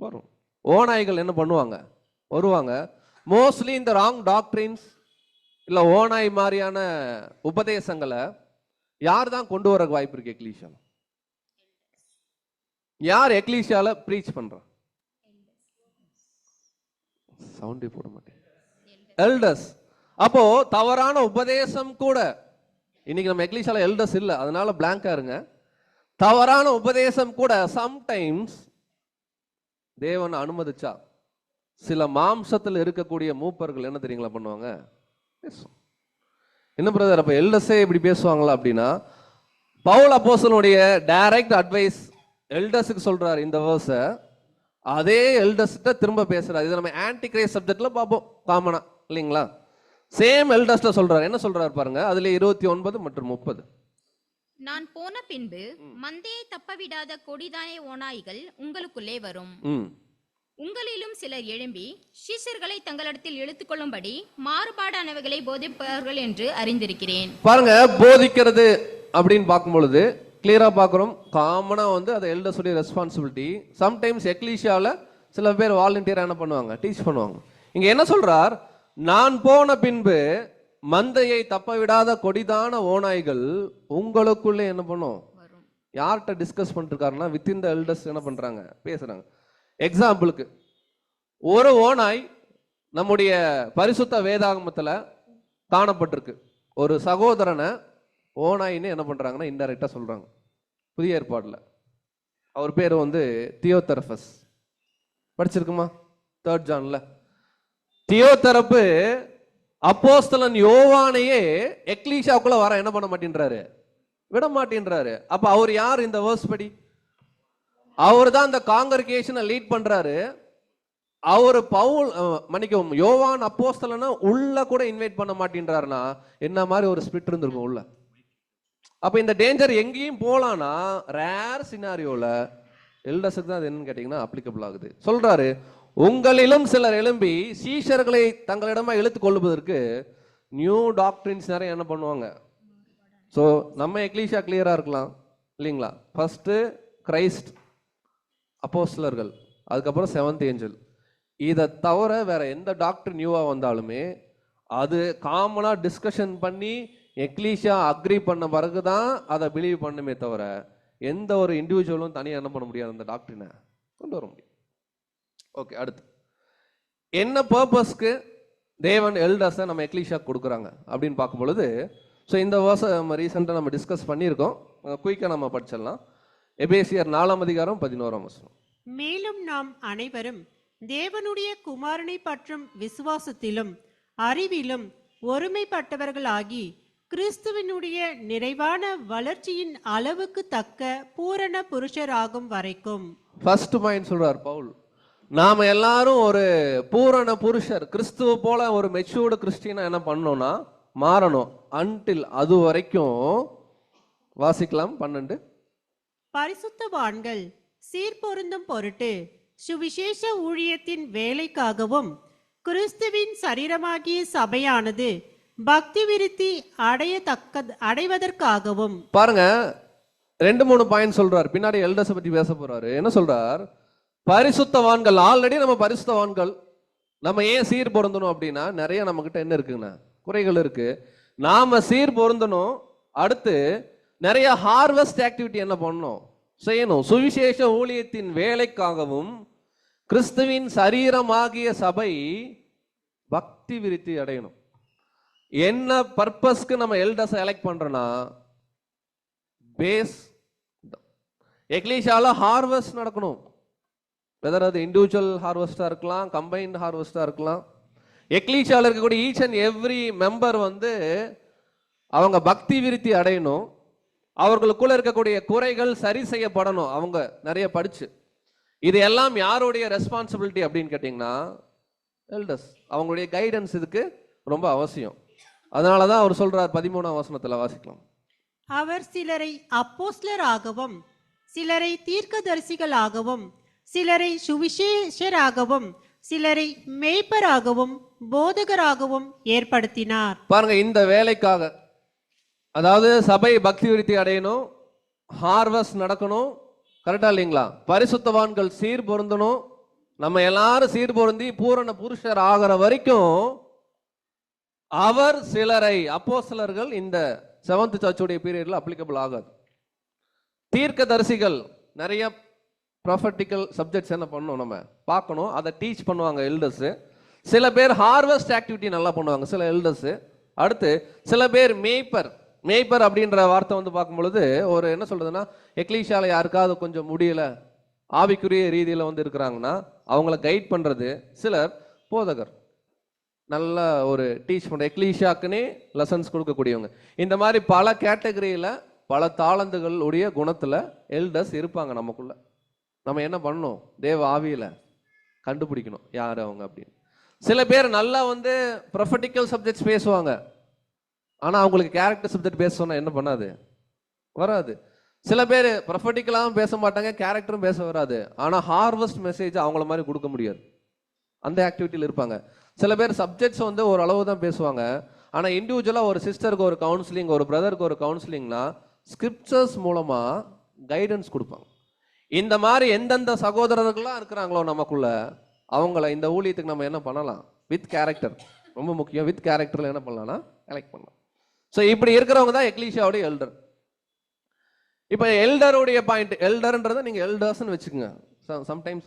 வரும். ஓநாய்கள் என்ன பண்ணுவாங்க? வருவாங்க. மோஸ்ட்லி இந்த ராங் டாக்டரின்ஸ் இல்ல ஓநாய் மாதிரியான உபதேசங்களை யார் தான் கொண்டு வர வாய்ப்பு இருக்கு? எக்லீஷியா. யார் எக்லீஷியால ப்ரீச் பண்றா? சவுண்டே போட மாட்டேன். எல்டர்ஸ். அப்போ தவறான உபதேசம் கூட, இன்னைக்கு நம்ம எக்லீஷியால எல்டர்ஸ் இல்ல, அதனால பிளாங்கா இருங்க. தவறான உபதேசம் கூட சம்டைம்ஸ் தேவன் அனுமதிச்சா சில மாம்சத்தில் இருக்கக்கூடிய மூப்பர்கள் என்ன தெரியுங்களா பண்ணுவாங்க? பேசும். என்ன பிரதர், அப்ப எல்டர்ஸே இப்படி பேசுவாங்களா அப்படின்னா, பவுல் அப்போஸ்தலனுடைய டைரக்ட் அட்வைஸ் எல்டர்ஸுக்கு சொல்றாரு இந்த வேர்ஸ, அதே எல்டர்ஸ்கிட்ட திரும்ப பேசுறாரு. இது நம்ம ஆன்டி கிரைஸ்ட் சப்ஜெக்ட்ல பார்ப்போம் காமனா இல்லைங்களா. சேம் எல்டர்ஸ்ட சொல்றாரு. என்ன சொல்றாரு பாருங்க, அதுல 29 மற்றும் 30. நான் போன பின்பு மந்தையை தப்பவிடாத கொடிதானே ஓநாய்கள் உங்களுக்குள்ளே வரும். உங்களிலும் சிலர் எழும்பி சீஷர்களை தங்களிடத்தில் இழுத்துக் கொள்ளும்படி மாறுபாடானவைகளை போதிப்பவர்கள் என்று அறிந்திருக்கிறேன். பாருங்க, போதிக்கிறது அப்படின்னு பார்க்கும் பொழுது கிளியரா பார்க்கிறோம், காமனா அது எல்டர்ஸ் உடைய ரெஸ்பான்சிபிலிட்டி. சம்டைம்ஸ் எக்லீஷியால சில பேர் வாலண்டியரா என்ன பண்ணுவாங்க? டீச் பண்ணுவாங்க. இங்க என்ன சொல்றார்? நான் போன பின்பு மந்தையை தப்ப விடாத கொடிதான ஓநாய்கள் உங்களுக்குள்ளே என்ன பண்ணும்? யார்கிட்ட டிஸ்கஸ் பண்ணிட்டு இருக்காருன்னா வித்தின் த எல்டர்ஸ் என்ன பண்றாங்க? பேசுறாங்க. எக்ஸாம்பிளுக்கு, ஒரு ஓநாய் நம்முடைய பரிசுத்த வேதாகமத்துல காணப்பட்டிருக்கு. ஒரு சகோதரனை ஓநாயின்னு என்ன பண்றாங்கன்னா இன்டைரக்டா சொல்றாங்க புதிய ஏற்பாடுல. அவர் பேர் தியோதெரபஸ். படிச்சிருக்குமா 3rd ஜான்ல? தியோதெரப்பு அப்போஸ்தலன் யோவானையே எக்லீஷாக்குள்ள வர என்ன பண்ண மாட்டேன்றாரு? விட மாட்டேன்றாரு. அப்ப அவர் யார் இந்த வேர்ஸ் படி? அவர் தான் அந்த காங்கிரிகேஷனை லீட் பண்றாரு. அவர் பவுல் மன்னிக்கவும் யோவான் அப்போஸ்தலனை உள்ள கூட இன்வைட் பண்ண மாட்டேன்றாருன்னா என்ன மாதிரி ஒரு ஸ்பிரிட் இருந்திருக்கும் உள்ள. அப்ப இந்த டேஞ்சர் எங்கேயும் போலான்னா ரேர் சினாரியோல எல்டர்ஸுக்கு தான் அது என்னன்னு கேட்டீங்கன்னா அப்ளிகபிள் ஆகுது. சொல்றாரு, உங்களிலும் சிலர் எழும்பி சீஷர்களை தங்களிடமா இழுத்து கொள்ளுவதற்கு நியூ டாக்டரின்ஸ் நிறைய என்ன பண்ணுவாங்க. ஸோ நம்ம எக்லீஷியா கிளியரா இருக்கலாம் இல்லைங்களா. ஃபர்ஸ்ட் கிரைஸ்ட், அப்போஸ்தலர்கள், அதுக்கப்புறம் 7th ஏஞ்சல். இதை தவிர வேற எந்த டாக்டர் நியூவா வந்தாலுமே அது காமனா டிஸ்கஷன் பண்ணி எக்லீஷியா அக்ரி பண்ண பிறகுதான் அதை பிலீவ் பண்ணுமே தவிர எந்த ஒரு இண்டிவிஜுவலும் தனியாக என்ன பண்ண முடியாது, அந்த டாக்டரினை கொண்டு வர முடியும். ஓகே, அடுத்து என்ன பர்பஸ்க்கு தேவன் எல்டர்ஸை நம்ம எக்லீஷியா கொடுக்குறாங்க அப்படின்னு பார்க்கும் பொழுது, ஸோ இந்த வருஷம் நம்ம ரீசெண்டாக நம்ம டிஸ்கஸ் பண்ணியிருக்கோம். குயிக்காக நம்ம படிச்சிடலாம். எபேசியர் 4ஆம் அதிகாரம் 11ஆம் வசனம். மேலும் நாம் அனைவரும் தேவனுடைய குமாரனை பற்றும் விசுவாசத்திலும் அறிவிலும் ஒருமைப்பட்டவர்களாகி கிறிஸ்துவினுடைய நிறைவான வளர்ச்சியின் அளவுக்கு தக்க பூரண புருஷராகும் வரைக்கும். ஃபர்ஸ்ட் பாயிண்ட் சொல்றார் பவுல், நாம எல்லாரும் ஒரு பூரண புருஷர், கிறிஸ்துவ போல ஒரு மெச்சூர்டு கிறிஸ்டியனா என்ன பண்ணோம்னா மாறணும். அன்டில் அது வரைக்கும் வாசிக்கலாம் 12. பரிசுத்தவான்கள் சீர்பொருந்தும் பொருட்டு சுவிசேஷ ஊழியத்தின் வேலைக்காகவும் கிறிஸ்துவின் சரீரமாகிய சபையானது பக்தி விருத்தி அடைவதற்காகவும். பாருங்க, 2-3 பாயிண்ட் சொல்றாரு. பின்னாடி எல்டர்ஸ் பத்தி பேச போறாரு. என்ன சொல்றார்? பரிசுத்தவான்கள். ஆல்ரெடி நம்ம பரிசுத்தவான்கள். நம்ம ஏன் சீர் பொருந்தணும் அப்படின்னா நிறைய நம்ம கிட்ட என்ன இருக்குங்கண்ணா, குறைகள் இருக்கு. நாம சீர் பொருந்தணும். அடுத்து நிறைய ஹார்வெஸ்ட் ஆக்டிவிட்டி என்ன பண்ணணும், செய்யணும். சுவிசேஷ ஊழியத்தின் வேலைக்காகவும் கிறிஸ்துவின் சரீரமாகிய சபை பக்தி விருத்தி அடையணும். என்ன பர்பஸ்க்கு நம்ம எல்டர்ஸ் எலெக்ட் பண்றோம்னா, பேஸ் எக்லீஷியால ஹார்வெஸ்ட் நடக்கணும். வெதர் அது இண்டிவிஜுவல் ஹார்வெஸ்டா இருக்கலாம், கம்பைன்ட் ஹார்வெஸ்டா இருக்கலாம். எக்லீஷியால இருக்கக்கூடிய ஈச் அண்ட் எவ்ரி மெம்பர் அவங்க பக்தி விருத்தி அடையணும். அவர்களுக்குள்ள இருக்கக்கூடிய குறைகள் சரி செய்யப்படணும். அவங்க நிறைய படிச்சு இது எல்லாம் யாருடைய ரெஸ்பான்சிபிலிட்டி அப்படின்னு கேட்டீங்கன்னா எல்டர்ஸ். அவங்களுடைய கைடன்ஸ் இதுக்கு ரொம்ப அவசியம். அதனாலதான் அவர் சொல்றார் 13ஆம் வசனத்துல வாசிக்கலாம். அவர் சிலரை அப்போஸ்தலராகவும் சிலரை தீர்க்கதரிசிகளாகவும் சிலரை சுவிசேஷராகவும் சிலரை மேய்ப்பராகவும் போதகராகவும் ஏற்படுத்தினார். பாருங்க, இந்த வேலைக்காக, அதாவது சபை பக்தி விருத்தி அடையணும், ஹார்வெஸ்ட் நடக்கணும். கரெக்டா இல்லைங்களா? பரிசுத்தவான்கள் சீர் பொருந்தணும். நம்ம எல்லாரும் சீர் பொருந்தி பூரண புருஷர் ஆகிற வரைக்கும் அவர் சிலரை, அப்போஸ்தலர்கள் இந்த 7th சர்ச்சுடைய பீரியட்ல அப்ளிகபிள் ஆகாது. தீர்க்கதரிசிகள் நிறைய ப்ராஃபட்டிக்கல் சப்ஜெக்ட்ஸ் என்ன பண்ணணும், நம்ம பார்க்கணும். அதை டீச் பண்ணுவாங்க எல்டர்ஸ். சில பேர் ஹார்வெஸ்ட் ஆக்டிவிட்டி நல்லா பண்ணுவாங்க சில எல்டர்ஸ். அடுத்து சில பேர் மேய்ப்பர். மேய்ப்பர் அப்படின்ற வார்த்தை பார்க்கும் பொழுது ஒரு என்ன சொல்றதுன்னா, எக்லீஷியால யாருக்காவது கொஞ்சம் முடியல, ஆவிக்குரிய ரீதியில இருக்கிறாங்கன்னா அவங்கள கைட் பண்றது. சிலர் போதகர், நல்ல ஒரு டீச் பண்ற, எக்லீஷியாக்குன்னே லெசன்ஸ் கொடுக்கக்கூடியவங்க. இந்த மாதிரி பல கேட்டகரியில பல தாளந்துகள் உடைய குணத்துல எல்டர்ஸ் இருப்பாங்க நமக்குள்ள. நம்ம என்ன பண்ணணும், தேவ ஆவியில கண்டுபிடிக்கணும் யாரு அவங்க அப்படின்னு. சில பேர் நல்லா ப்ரொஃபட்டிக்கல் சப்ஜெக்ட்ஸ் பேசுவாங்க, ஆனா அவங்களுக்கு கேரக்டர் சப்ஜெக்ட் பேச சொன்னா என்ன பண்ணாது, வராது. சில பேர் ப்ரொஃபட்டிக்கலாவும் பேச மாட்டாங்க, கேரக்டரும் பேச வராது, ஆனா ஹார்வெஸ்ட் மெசேஜ் அவங்கள மாதிரி கொடுக்க முடியாது. அந்த ஆக்டிவிட்டியில் இருப்பாங்க. சில பேர் சப்ஜெக்ட்ஸ் ஒரு அளவு தான் பேசுவாங்க, ஆனா இண்டிவிஜுவலா ஒரு சிஸ்டருக்கு ஒரு கவுன்சிலிங், ஒரு பிரதருக்கு ஒரு கவுன்சிலிங்னா ஸ்கிரிப்சர்ஸ் மூலமா கைடன்ஸ் கொடுப்பாங்க. இந்த மாதிரி எந்தெந்த சகோதரர்கள்லாம் இருக்கிறாங்களோ நமக்குள்ள, அவங்கள இந்த ஊழியத்துக்கு நம்ம என்ன பண்ணலாம், வித் கேரக்டர் ரொம்ப முக்கியம். வித் கேரக்டர்ல என்ன பண்ணலாம்னா கலெக்ட் பண்ணலாம். ஸோ இப்படி இருக்கிறவங்க தான் எக்லீஷியாவுடைய எல்டர். இப்போ எல்டருடைய பாயிண்ட், எல்டர்ன்றதை நீங்க எல்டர்ஸ்ன்னு வச்சுக்கோங்க. சம்டைம்ஸ்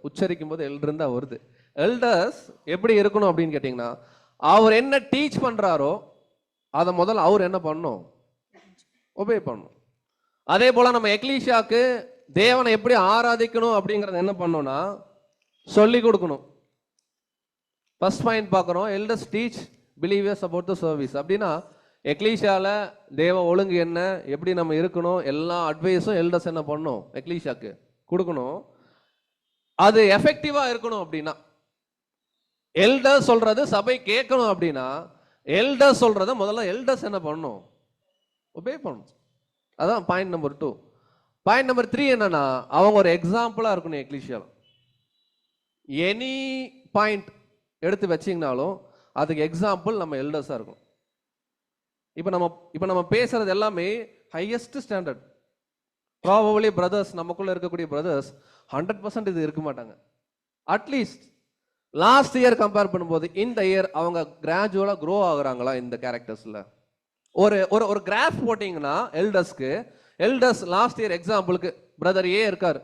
உச்சரிக்கும் போது எல்டர் தான் வருது. எல்டர்ஸ் எப்படி இருக்கணும் அப்படின்னு கேட்டீங்கன்னா, அவர் என்ன டீச் பண்றாரோ அதை முதல்ல அவர் என்ன பண்ணணும், ஒபே பண்ணணும். அதே போல நம்ம எக்லீஷியாக்கு தேவனை எப்படி ஆராதிக்கணும் அப்படிங்கறத என்ன பண்ணணும்னா சொல்லி கொடுக்கணும். ஃபர்ஸ்ட் பாயிண்ட் பார்க்குறோம், elders teach believers about the service. அப்படின்னா எக்லீஷியால தேவ ஒழுங்கு என்ன, எப்படி நம்ம இருக்கணும், எல்லா அட்வைஸும் எல்டர்ஸ் என்ன பண்ணணும், எக்லீஷியாக்கு கொடுக்கணும். அது எஃபெக்டிவா இருக்கணும். அப்படின்னா எல்டர்ஸ் சொல்றது சபை கேட்கணும். அப்படின்னா எல்டர்ஸ் சொல்றத முதல்ல எல்டர்ஸ் என்ன பண்ணணும், ஒபே பண்ணணும். அதான் பாயிண்ட் நம்பர் 2. பாயிண்ட் நம்பர் 3 என்னன்னா, அவங்க ஒரு எக்ஸாம்பிளா இருக்கணும் எக்லீஷியால. எனி பாயிண்ட் எடுத்து வச்சிங்கனாலும் அதுக்கு எக்ஸாம்பிள் நம்ம எல்டர்ஸா இருக்கும். இப்போ நம்ம பேசுறது எல்லாமே ஹையஸ்ட் ஸ்டாண்டர்ட். ப்ராபபிலி பிரதர்ஸ், நமக்குள்ள இருக்கக்கூடிய பிரதர்ஸ் 100% இது இருக்க மாட்டாங்க. அட்லீஸ்ட் லாஸ்ட் இயர் கம்பேர் பண்ணும்போது இந்த இயர் அவங்க கிராஜுவலா க்ரோ ஆகுறாங்களா இந்த கேரக்டர்ஸ்ல. ஒரு ஒரு கிராஃப் போட்டீங்கன்னா எல்டர்ஸ்க்கு, எல்டர்ஸ் லாஸ்ட் இயர் எக்ஸாம்பிளுக்கு பிரதர் ஏ இருக்காரு,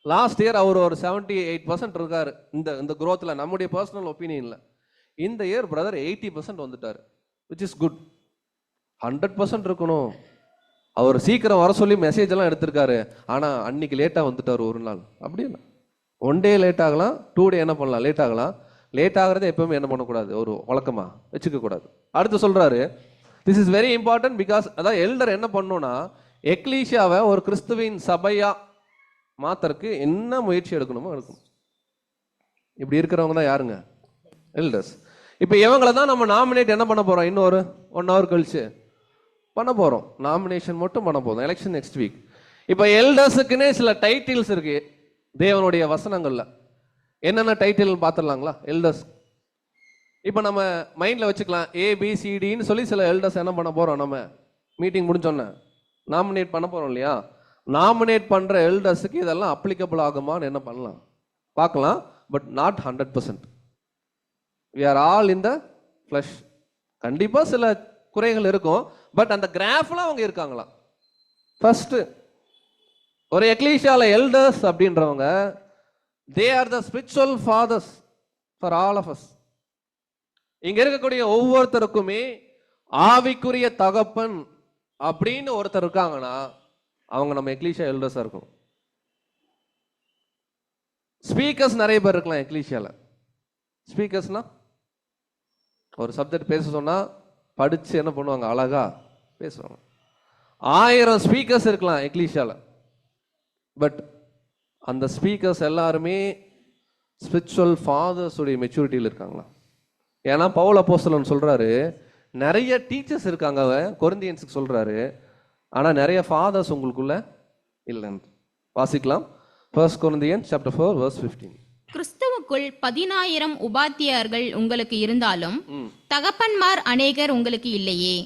லாஸ்ட் இயர் அவர் ஒரு 78% இருக்காரு இந்த growthல, நம்முடைய பர்சனல் ஒப்பீனியன்ல. இந்த இயர் பிரதர் 80% வந்துட்டாரு, விச் இஸ் குட். 100% இருக்கணும். அவர் சீக்கிரம் வர சொல்லி மெசேஜ் எல்லாம் எடுத்திருக்காரு, ஆனா அன்னைக்கு லேட்டா வந்துட்டாரு ஒரு நாள். அப்படி இல்லை, 1 டே லேட் ஆகலாம், 2 டே என்ன பண்ணலாம், லேட் ஆகலாம். லேட் ஆகிறத எப்பவுமே என்ன பண்ணக்கூடாது, ஒரு வழக்கமா வச்சுக்க கூடாது. அடுத்து சொல்றாரு, this is very important because, அதான் எல்டர் என்ன பண்ணணும்னா எக்லீஷியாவை ஒரு கிறிஸ்துவின் சபையா மாத்தறதுக்கு என்ன முயற்சி எடுக்கணுமோ எடுக்கணும். இப்படி இருக்கிறவங்க தான் யாருங்க, எல்டர்ஸ். இப்போ இவங்களை தான் நம்ம நாமினேட் என்ன பண்ண போறோம், இன்னொரு 1 hour கழிச்சு பண்ண போறோம். நாமினேஷன் மட்டும் பண்ண போதும், எலெக்ஷன் நெக்ஸ்ட் வீக். இப்போ எல்டர்ஸுக்குன்னே சில டைட்டில்ஸ் இருக்கு தேவனுடைய வசனங்கள்ல. என்னென்ன டைட்டில் பார்த்துடலாங்களா எல்டர்ஸ்? இப்போ நம்ம மைண்ட்ல வச்சுக்கலாம், ABCDன்னு சொல்லி சில எல்டர்ஸ் என்ன பண்ண போறோம், நம்ம மீட்டிங் முடிஞ்சோன்னே நாமினேட் பண்ண போறோம் இல்லையா? நாமினேட் பண்ற எல்டர்ஸுக்கு இதெல்லாம் அப்ளிகபிள் ஆகுமான்னு என்ன பண்ணலாம் பார்க்கலாம். But not 100%. we are all in the flesh. கண்டிப்பா சில குறைகள் இருக்கும், பட் அந்த கிராஃப்ல அவங்க இருக்காங்களா? ஃபர்ஸ்ட் ஒரு எக்லீஷியால எல்டர்ஸ் அப்படின்றவங்க they are the spiritual fathers for all of us. இங்க இருக்கக்கூடிய ஒவ்வொருத்தருக்குமே ஆவிக்குரிய தகப்பன் அப்படின்னு ஒருத்தர் இருக்காங்கன்னா அவங்க நம்ம எக்லீஷியா எல்டர்ஸா இருக்கும். ஸ்பீக்கர்ஸ் நிறைய பேர் இருக்கலாம் எக்லீஷியால. ஸ்பீக்கர்ஸ்னா ஒரு சப்ஜெக்ட் பேச சொன்னா படிச்சு என்ன பண்ணுவாங்க, அழகா பேசுவாங்க. 1000 ஸ்பீக்கர்ஸ் இருக்கலாம் எக்லீஷியால. பட் அந்த ஸ்பீக்கர்ஸ் எல்லாருமே ஸ்பிரிச்சுவல் ஃபாதர்ஸ் உடைய மெச்சூரிட்டியில் இருக்காங்களா? ஏன்னா பவுல் அப்போஸ்தலன் சொல்றாரு, நிறைய டீச்சர்ஸ் இருக்காங்க கொரிந்தியன்ஸுக்கு சொல்றாரு, ஆனா நிறைய ஃபாதர்ஸ் உங்களுக்குள்ள இல்லைன்னு. வாசிக்கலாம் 1 Corinthians chapter 4 verse 15. கிறிஸ்துவுக்குள் 10,000 உபாத்தியார்கள் உங்களுக்கு இருந்தாலும் தகப்பன்மார் அநேகர் உங்களுக்கு இல்லையே.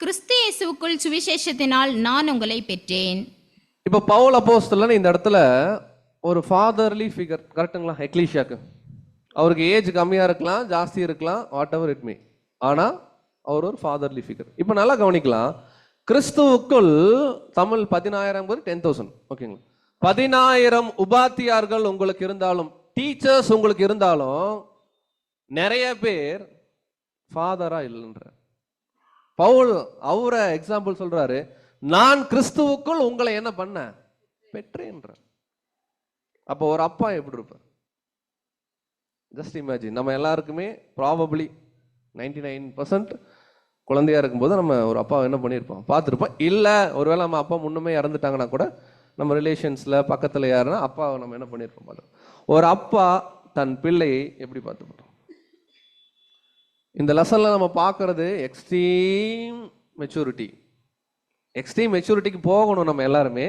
கிறிஸ்து இயேசுவுக்குள் சுவிசேஷத்தினால் நான் உங்களை பெற்றேன். இப்ப பவுல் அப்போஸ்தலன் இந்த இடத்துல ஒரு ஃபாதர்லி ஃபிகர், கரெக்டுங்களா? எக்லீஷியாக்கு அவருக்கு ஏஜ் கம்மியா இருக்கலாம், ஜாஸ்தி இருக்கலாம், வாட் எவர் இட் மீ, ஆனா அவர் ஒரு ஃபாதர்லி ஃபிகர். இப்ப நல்லா கவனிக்கலாம், கிறிஸ்துவுக்குள் தமிழ் 10,000 10,000, ஓகேங்களா? 10,000 உபாத்தியார்கள் உங்களுக்கு இருந்தாலும், டீச்சர்ஸ் உங்களுக்கு இருந்தாலும், நிறைய பேர் ஃபாதரா இல்லைன்ற பவுல் அவரை எக்ஸாம்பிள் சொல்றாரு, நான் கிறிஸ்துவுக்குள் உங்களை என்ன பண்ண பெற்றேன்ற. அப்போ ஒரு அப்பா எப்படி இருப்பார்? Just imagine. நம்ம எல்லாருக்குமே ப்ராபபிளி 99% குழந்தையா இருக்கும்போது நம்ம ஒரு அப்பா என்ன பண்ணியிருப்போம், பார்த்துருப்போம். இல்லை ஒருவேளை நம்ம அப்பா முன்னுமே இறந்துட்டாங்கன்னா கூட நம்ம ரிலேஷன்ஸ்ல பக்கத்துல யாருன்னா அப்பாவை நம்ம என்ன பண்ணியிருப்போம் பார்த்து. ஒரு அப்பா தன் பிள்ளையை எப்படி பார்த்துப்போம்? இந்த லெசன்ல நம்ம பார்க்கறது எக்ஸ்ட்ரீம் மெச்சூரிட்டி. எக்ஸ்ட்ரீம் மெச்சூரிட்டிக்கு போகணும் நம்ம எல்லாருமே.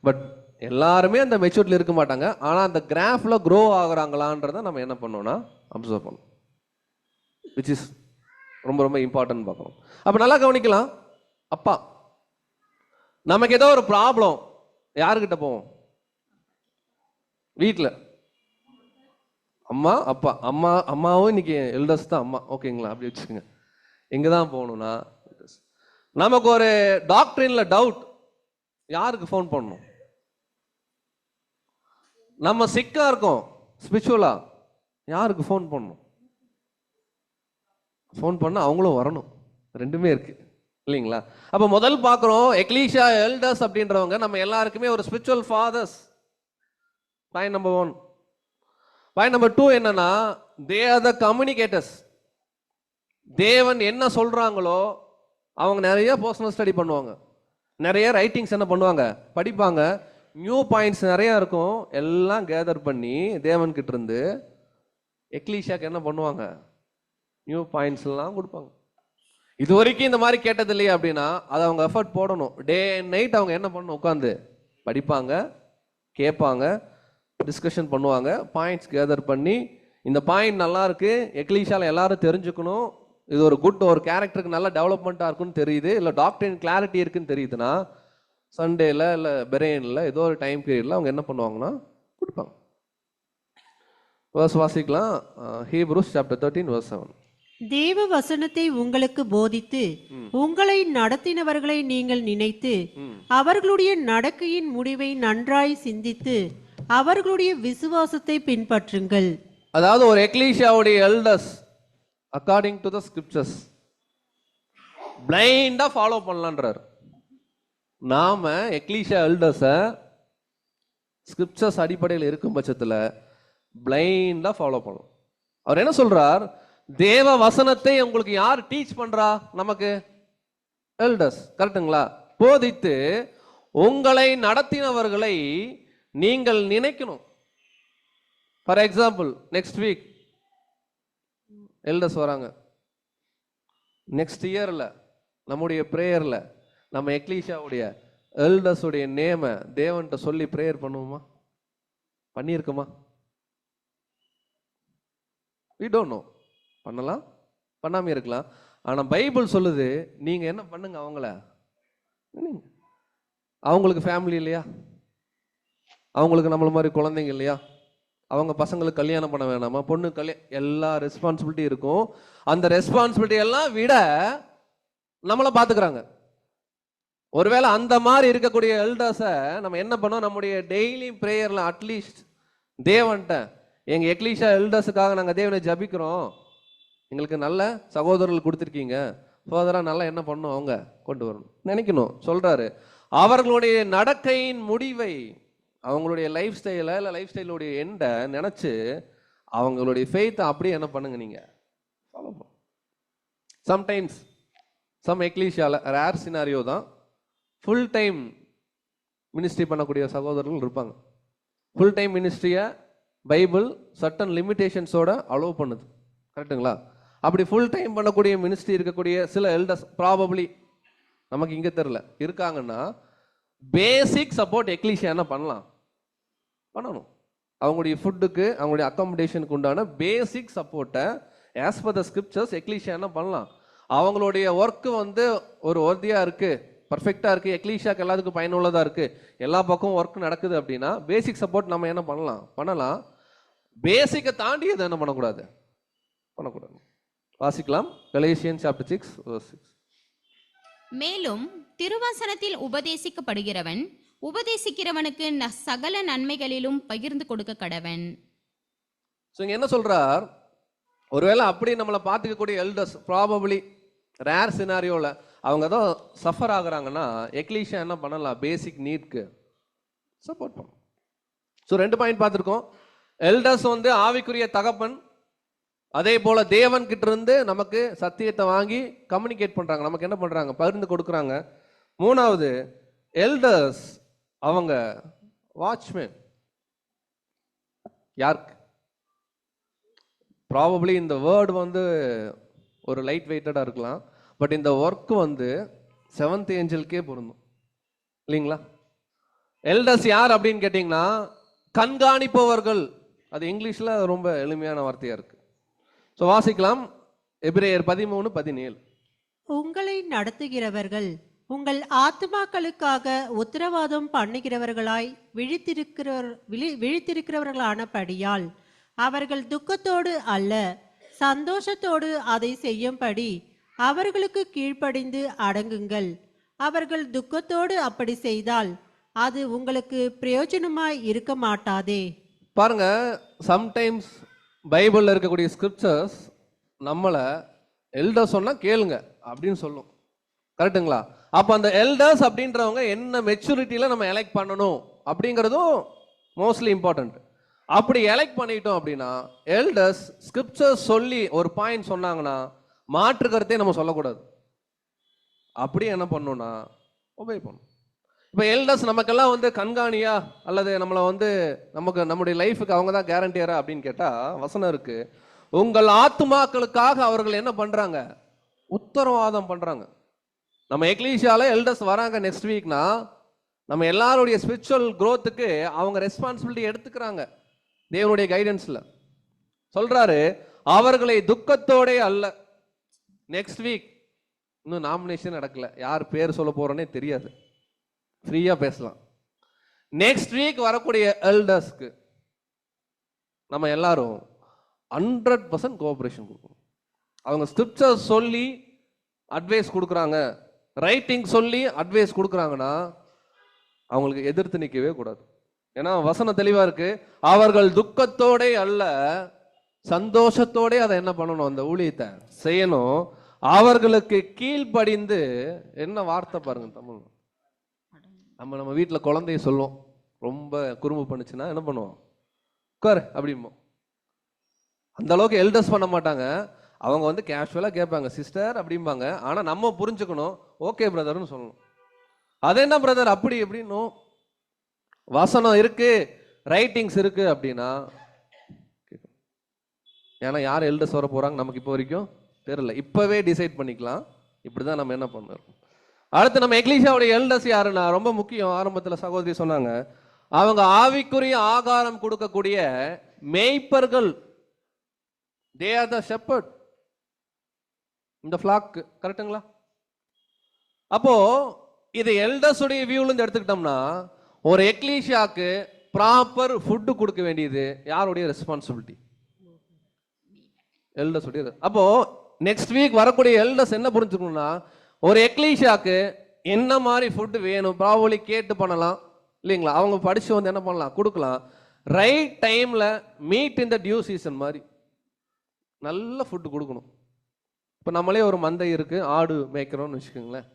பட் எல்லாருமே அந்த மெச்சூரிட்டியில் இருக்க மாட்டாங்க. ஆனா அந்த கிராஃப்ல க்ரோ ஆகுறாங்களான்றதை நம்ம என்ன பண்ணோம்னா அப்சர்வ் பண்ணணும். விச் இஸ் ரொம்ப ரொம்ப இம்பார்ட்டன்ட் பார்க்கணும். அப்ப நல்லா கவனிக்கலாம், அப்பா நமக்கு ஏதோ ஒரு ப்ராப்ளம், யாருக்கிட்ட போவோம்? வீட்டில் அம்மா அப்பா. அம்மாவும் இன்னைக்கு எல்டர்ஸ் தான் அம்மா, ஓகேங்களா? அப்படி வச்சுக்கோங்க. எங்கே தான் போகணும்னா, நமக்கு ஒரு டாக்டரின்ல டவுட், யாருக்கு ஃபோன் பண்ணணும்? நம்ம சிக்கா இருக்கோம் ஸ்பிரிச்சுவலா, யாருக்கு ஃபோன் பண்ணணும்? ஃபோன் பண்ண அவங்களும் வரணும். ரெண்டுமே இருக்கு இல்லைங்களா? அப்ப முதல் பார்க்கிறோம் எக்லீஷியா எல்டர்ஸ் அப்படின்றவங்க நம்ம எல்லாருக்குமே ஒரு spiritual fathers. Point number 1. Point number 2 என்னன்னா, தே ஆர் த கம்யூனிகேட்டர்ஸ். தேவன் என்ன சொல்றாங்களோ அவங்க நிறைய பர்சனல் ஸ்டடி பண்ணுவாங்க, நிறைய ரைட்டிங்ஸ் என்ன பண்ணுவாங்க, படிப்பாங்க. நியூ பாயிண்ட்ஸ் நிறைய இருக்கும், எல்லாம் கேதர் பண்ணி தேவன் கிட்ட இருந்து எக்லீஷியாக்கு என்ன பண்ணுவாங்க, நியூ பாயிண்ட்ஸ் எல்லாம் கொடுப்பாங்க. இது வரைக்கும் இந்த மாதிரி கேட்டது இல்லையா அப்படின்னா அதை அவங்க எஃபர்ட் போடணும். டே அண்ட் நைட் அவங்க என்ன பண்ணணும், உட்காந்து படிப்பாங்க, கேட்பாங்க, டிஸ்கஷன் பண்ணுவாங்க, பாயிண்ட்ஸ் கேதர் பண்ணி இந்த பாயிண்ட் நல்லா இருக்கு, எக்லீஷியால எல்லாரும் தெரிஞ்சுக்கணும், இது ஒரு குட் ஒரு கேரக்டருக்கு நல்ல டெவலப்மெண்ட்டாக இருக்குன்னு தெரியுது, இல்லை டாக்டரின் கிளாரிட்டி இருக்குன்னு தெரியுதுன்னா சண்டேல இல்லை பெரேனில் ஏதோ ஒரு டைம் பீரியட்ல அவங்க என்ன பண்ணுவாங்கன்னா கொடுப்பாங்க. வாசிக்கலாம் ஹீப்ரூஸ் சாப்டர் 13 verse 7. தேவ வசனத்தை உங்களுக்கு போதித்து உங்களை நடத்தினவர்களை நீங்கள் நினைத்து அவர்களுடைய நடக்கையின் முடிவை நன்றாய் சிந்தித்து அவர்களுடைய விசுவாசத்தை பின்பற்றுங்கள். அதாவது ஒரு எக்லீஷியாவுடைய elders according to the scriptures பிளைண்டா ஃபாலோ பண்ணலான்றார். நாம எக்லீஷியா எல்டர்ஸை ஸ்கிரிப்சர்ஸ் அடிப்படையில் இருக்கும் பட்சத்தில் பிளைண்டா ஃபாலோ பண்ணணும். அவர் என்ன சொல்றார், தேவ வசனத்தை உங்களுக்கு யார் டீச் பண்றா, நமக்கு எல்டர்ஸ், கரெக்டுங்களா? போதித்து உங்களை நடத்தினவர்களை நீங்கள் நினைக்கணும். For example next week elders வராங்க. நெக்ஸ்ட் இயர்ல நம்முடைய ப்ரேயர்ல நம்ம எக்லீஷாவுடைய எல்டர்ஸுடைய நேமை தேவன்கிட்ட சொல்லி ப்ரேயர் பண்ணுவோமா? பண்ணியிருக்குமா? we don't know. பண்ணலாம், பண்ணாம இருக்கலாம். ஆனா பைபிள் சொல்லுது நீங்க என்ன பண்ணுங்க, அவங்களுக்கு ஃபேமிலி இல்லையா? அவங்களுக்கு நம்மள மாதிரி குழந்தைங்க இல்லையா? அவங்க பசங்களுக்கு கல்யாணம் பண்ண வேணாமா? பொண்ணு எல்லா ரெஸ்பான்சிபிலிட்டி இருக்கும். அந்த ரெஸ்பான்சிபிலிட்டி எல்லாம் விட நம்மளை பாத்துக்கிறாங்க. ஒருவேளை அந்த மாதிரி இருக்கக்கூடிய எல்டர்ஸை நம்ம என்ன பண்ணோம்? நம்முடைய டெய்லி பிரேயர்ல அட்லீஸ்ட் தேவன்ட்ட எங்க எக்லீஷா எல்டர்ஸுக்காக நாங்க தேவனை ஜபிக்கிறோம், எங்களுக்கு நல்ல சகோதரர்கள் கொடுத்துருக்கீங்க, ஃபர்தரா நல்லா என்ன பண்ணணும் அவங்க கொண்டு வரணும் நினைக்கணும். சொல்றாரு அவர்களுடைய நடக்கையின் முடிவை, அவங்களுடைய லைஃப் ஸ்டைல இல்லை லைஃப் ஸ்டைலுடைய எண்டை நினைச்சு அவங்களுடைய ஃபெய்த்தை அப்படியே என்ன பண்ணுங்க நீங்க ஃபாலோ பண்ணுங்க. சம்டைம்ஸ் சம் எக்லீஷியால ரேர் சினாரியோ தான் ஃபுல் டைம் மினிஸ்ட்ரி பண்ணக்கூடிய சகோதரர்கள் இருப்பாங்க. ஃபுல் டைம் மினிஸ்ட்ரியை பைபிள் சர்டன் லிமிடேஷன்ஸோட அலோவ் பண்ணுது. கரெக்டுங்களா? அப்படி ஃபுல் டைம் பண்ணக்கூடிய மினிஸ்ட்ரி இருக்கக்கூடிய சில எல்டர்ஸ் ப்ராபப்ளி நமக்கு இங்கே தெரில இருக்காங்கன்னா பேசிக் சப்போர்ட் எக்லீஷியா என்ன பண்ணலாம், பண்ணணும். அவங்களுடைய ஃபுட்டுக்கு அவங்களுடைய அக்காமடேஷனுக்கு உண்டான பேசிக் சப்போர்ட்டை as per the scriptures ecclesia என்ன பண்ணலாம். அவங்களுடைய ஒர்க்கு ஒரு ஒர்தியாக இருக்கு, பர்ஃபெக்டாக இருக்கு, எக்லீஷியாக்கு எல்லாத்துக்கும் பயனுள்ளதாக இருக்கு, எல்லா பக்கமும் ஒர்க் நடக்குது அப்படின்னா பேசிக் சப்போர்ட் நம்ம என்ன பண்ணலாம். பேசிக்கை தாண்டி அதை என்ன பண்ணக்கூடாது. வாசிக்கலாம் கலேசியன்ஸ் சாப்டர் 6 verse 6. மேலும் திருவசனத்தில் உபதேசிக்கப்படுகிறவன் உபதேசிக்கிறவனுக்கு சகல நன்மைகளிலும் பகிர்ந்து கொடுக்க கடவன். என்ன சொல்றார்? ஒருவேளை அப்படி நம்மளை பார்த்துக்கக்கூடிய எல்டர்ஸ் ப்ராபபிளி ரேர் சினாரியோல அவங்க தான் சஃபர் ஆகுறாங்கன்னா எக்லீஷியா என்ன பண்ணலாம், பேசிக் நீட்க்கு சப்போர்ட் பண்ணும். ஸோ 2 பாயிண்ட் பார்த்துருக்கோம். எல்டர்ஸ் ஆவிக்குரிய தகப்பன், அதே போல தேவன் கிட்ட இருந்து நமக்கு சத்தியத்தை வாங்கி கம்யூனிகேட் பண்றாங்க, நமக்கு என்ன பண்றாங்க, பகிர்ந்து கொடுக்குறாங்க. 3வது எல்டர்ஸ் அவங்க வாட்ச்மேன். யாருக்கு? ப்ராபப்ளி இந்த வேர்டு ஒரு லைட் வெயிட்டடா இருக்கலாம், பட் இந்த ஒர்க் 7th ஏஞ்சலுக்கே பொருந்தும் இல்லைங்களா? எல்டர்ஸ் யார் அப்படின்னு கேட்டீங்கன்னா கண்காணிப்பவர்கள். அது இங்கிலீஷ்ல ரொம்ப எளிமையான வார்த்தையா இருக்கு. ஸோ வாசிக்கலாம் எபிரேயர் 13:17. உங்களை நடத்துகிறவர்கள் உங்கள் ஆத்துமாக்களுக்காக உத்தரவாதம் பண்ணுகிறவர்களாய் விழித்திருக்கிறவர்களானபடியால் அவர்கள் துக்கத்தோடு அல்ல சந்தோஷத்தோடு அதை செய்யும்படி அவர்களுக்கு கீழ்ப்படிந்து அடங்குங்கள். அவர்கள் துக்கத்தோடு அப்படி செய்தால் அது உங்களுக்கு பிரயோஜனமாய் இருக்க மாட்டாதே. பாருங்க, சம்டைம்ஸ் பைபிள்ல இருக்கக்கூடிய ஸ்கிரிப்சர்ஸ் நம்மளை எல்டர்ஸ் சொன்னா கேளுங்க அப்படின்னு சொல்லும். கரெக்டுங்களா? அப்ப அந்த எல்டர்ஸ் அப்படின்றவங்க என்ன மெச்சூரிட்டியில நம்ம எலெக்ட் பண்ணணும் அப்படிங்கிறதும் மோஸ்ட்லி இம்பார்ட்டன்ட். அப்படி எலெக்ட் பண்ணிட்டோம் அப்படின்னா எல்டர்ஸ் ஸ்கிரிப்சர்ஸ் சொல்லி ஒரு பாயிண்ட் சொன்னாங்கன்னா மாற்று கருத்தே நம்ம சொல்லக்கூடாது. அப்படி என்ன பண்ணணும்னா ஒபே பண்ணணும். இப்போ எல்டர்ஸ் நமக்கெல்லாம் கண்காணியா அல்லது நம்மளை நமக்கு நம்முடைய லைஃபுக்கு அவங்க தான் கேரண்டியரா அப்படின்னு கேட்டா வசனம் இருக்கு, உங்கள் ஆத்துமாக்களுக்காக அவர்கள் என்ன பண்றாங்க, உத்தரவாதம் பண்றாங்க. நம்ம எக்லீஷியால எல்டர்ஸ் வராங்க நெக்ஸ்ட் வீக்னா நம்ம எல்லாருடைய ஸ்பிரிச்சுவல் growthக்கு அவங்க ரெஸ்பான்சிபிலிட்டி எடுத்துக்கிறாங்க. தேவனுடைய கைடன்ஸ்ல சொல்றாரு அவர்களை துக்கத்தோட அல்ல. நெக்ஸ்ட் வீக் இன்னும் நாமினேஷன் நடக்கல, யார் பேர் சொல்ல போறோன்னே தெரியாது, ஃப்ரீயா பேசலாம். நெக்ஸ்ட் வீக் வரக்கூடிய எல்டர்ஸ்க்கு நம்ம எல்லாரும் 100% கோஆபரேஷன் கொடுக்கணும். அவங்க ஸ்கிரிப்சர் சொல்லி அட்வைஸ் கொடுக்குறாங்க, ரைட்டிங் சொல்லி அட்வைஸ் கொடுக்குறாங்கன்னா அவங்களுக்கு எதிர்த்து நிற்கவே கூடாது. ஏன்னா வசனம் தெளிவா இருக்கு, அவர்கள் துக்கத்தோட அல்ல சந்தோஷத்தோட அதை என்ன பண்ணணும், அந்த ஊழியத்தை செய்யணும். அவர்களுக்கு கீழ்ப்படிந்து, என்ன வார்த்தை பாருங்க தமிழ். நம்ம வீட்டில் குழந்தைய சொல்லுவோம், ரொம்ப குறும்பு பண்ணுச்சுன்னா என்ன பண்ணுவோம், உட்காரு அப்படிம்போம். அந்த அளவுக்கு எல்டர்ஸ் பண்ண மாட்டாங்க, அவங்க கேஷுவலா கேட்பாங்க சிஸ்டர் அப்படிம்பாங்க. ஆனா நம்ம புரிஞ்சுக்கணும், ஓகே பிரதர்னு சொல்லணும். அது என்ன பிரதர் அப்படி எப்படின்னும், வசனம் இருக்கு ரைட்டிங்ஸ் இருக்கு அப்படின்னா ஏன்னா யார் எல்டர்ஸ் வர போகிறாங்க நமக்கு இப்போ வரைக்கும் தெரியல. இப்போவே டிசைட் பண்ணிக்கலாம். இப்படி தான் நம்ம என்ன பண்ணுறோம். அடுத்து நம்ம எக்லீஷியாவுடைய எல்டர்ஸ் யாருன்னா ரொம்ப முக்கியம். ஆரம்பத்தில் சகோதரி சொன்னாங்க, அவங்க ஆவிக்குரிய ஆகாரம் கொடுக்கக்கூடிய மேய்ப்பர்கள். தே ஆர் த ஷெப்பர்ட் இந்த ஃப்ளாக். கரெக்டுங்களா? அப்போ இது எல்டர்ஸ் உடைய வியூல இருந்து எடுத்துக்கிட்டோம்னா, ஒரு எக்லீஷியாக்கு ப்ராப்பர் ஃபுட்டு கொடுக்க வேண்டியது யாருடைய ரெஸ்பான்சிபிலிட்டி? எல்டர்ஸ் உடைய. அப்போ நெக்ஸ்ட் வீக் வரக்கூடிய எல்டர்ஸ் என்ன புரிஞ்சுக்கணும்னா, ஒரு எக்லீஷியாக்கு என்ன மாதிரி ஃபுட்டு வேணும் ப்ராபலி கேட்டு பண்ணலாம் இல்லைங்களா? அவங்க படிச்சு வந்து என்ன பண்ணலாம், கொடுக்கலாம். ரைட் டைம்ல மீட் இந்த டியூ சீசன் மாதிரி நல்ல ஃபுட்டு கொடுக்கணும். இப்போ நம்மளே ஒரு மந்தை இருக்கு, ஆடு மேய்க்கிறோம்னு வச்சுக்கோங்களேன்.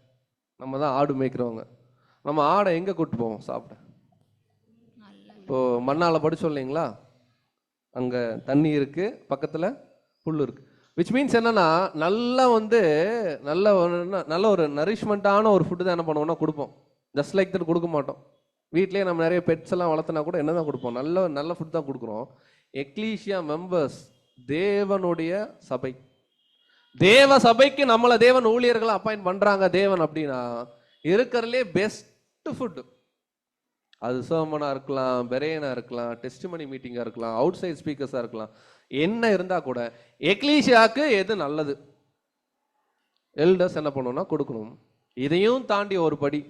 நம்ம தான் ஆடு மேய்க்கிறவங்க. நம்ம ஆடை எங்கே கூப்பிட்டு போவோம் சாப்பிட? இப்போ மண்ணால் படிச்சோம் இல்லைங்களா? அங்கே தண்ணி இருக்கு, பக்கத்தில் புல் இருக்கு. விச் மீன்ஸ் என்னன்னா, நல்லா வந்து நல்ல ஒரு நரிஷ்மெண்ட்டான ஒரு ஃபுட்டு தான் என்ன பண்ணுவோம்னா கொடுப்போம். ஜஸ்ட் லைக் தட் கொடுக்க மாட்டோம். வீட்லேயே நம்ம நிறைய பெட்ஸ் எல்லாம் வளர்த்துனா கூட என்ன தான் கொடுப்போம், நல்ல ஃபுட் தான் கொடுக்குறோம். எக்லீஷியா மெம்பர்ஸ் தேவனுடைய சபை. தேவ சபைக்கு நம்மளை தேவன் ஊழியர்களை அப்பாயிண்ட் பண்றாங்க தேவன் அப்படின்னா, இருக்கிறதுலே பெஸ்ட் ஃபுட்டு. அது சர்மனா இருக்கலாம், பெரேனா இருக்கலாம், டெஸ்டிமனி மீட்டிங்கா இருக்கலாம், அவுட் சைட் ஸ்பீக்கர்ஸா இருக்கலாம், என்ன இருந்தா கூட எக்லீஷியாக்கு எது நல்லது எல்டர்ஸ் என்ன பண்ணணும்னா கொடுக்கணும். இதையும் தாண்டி ஒரு படி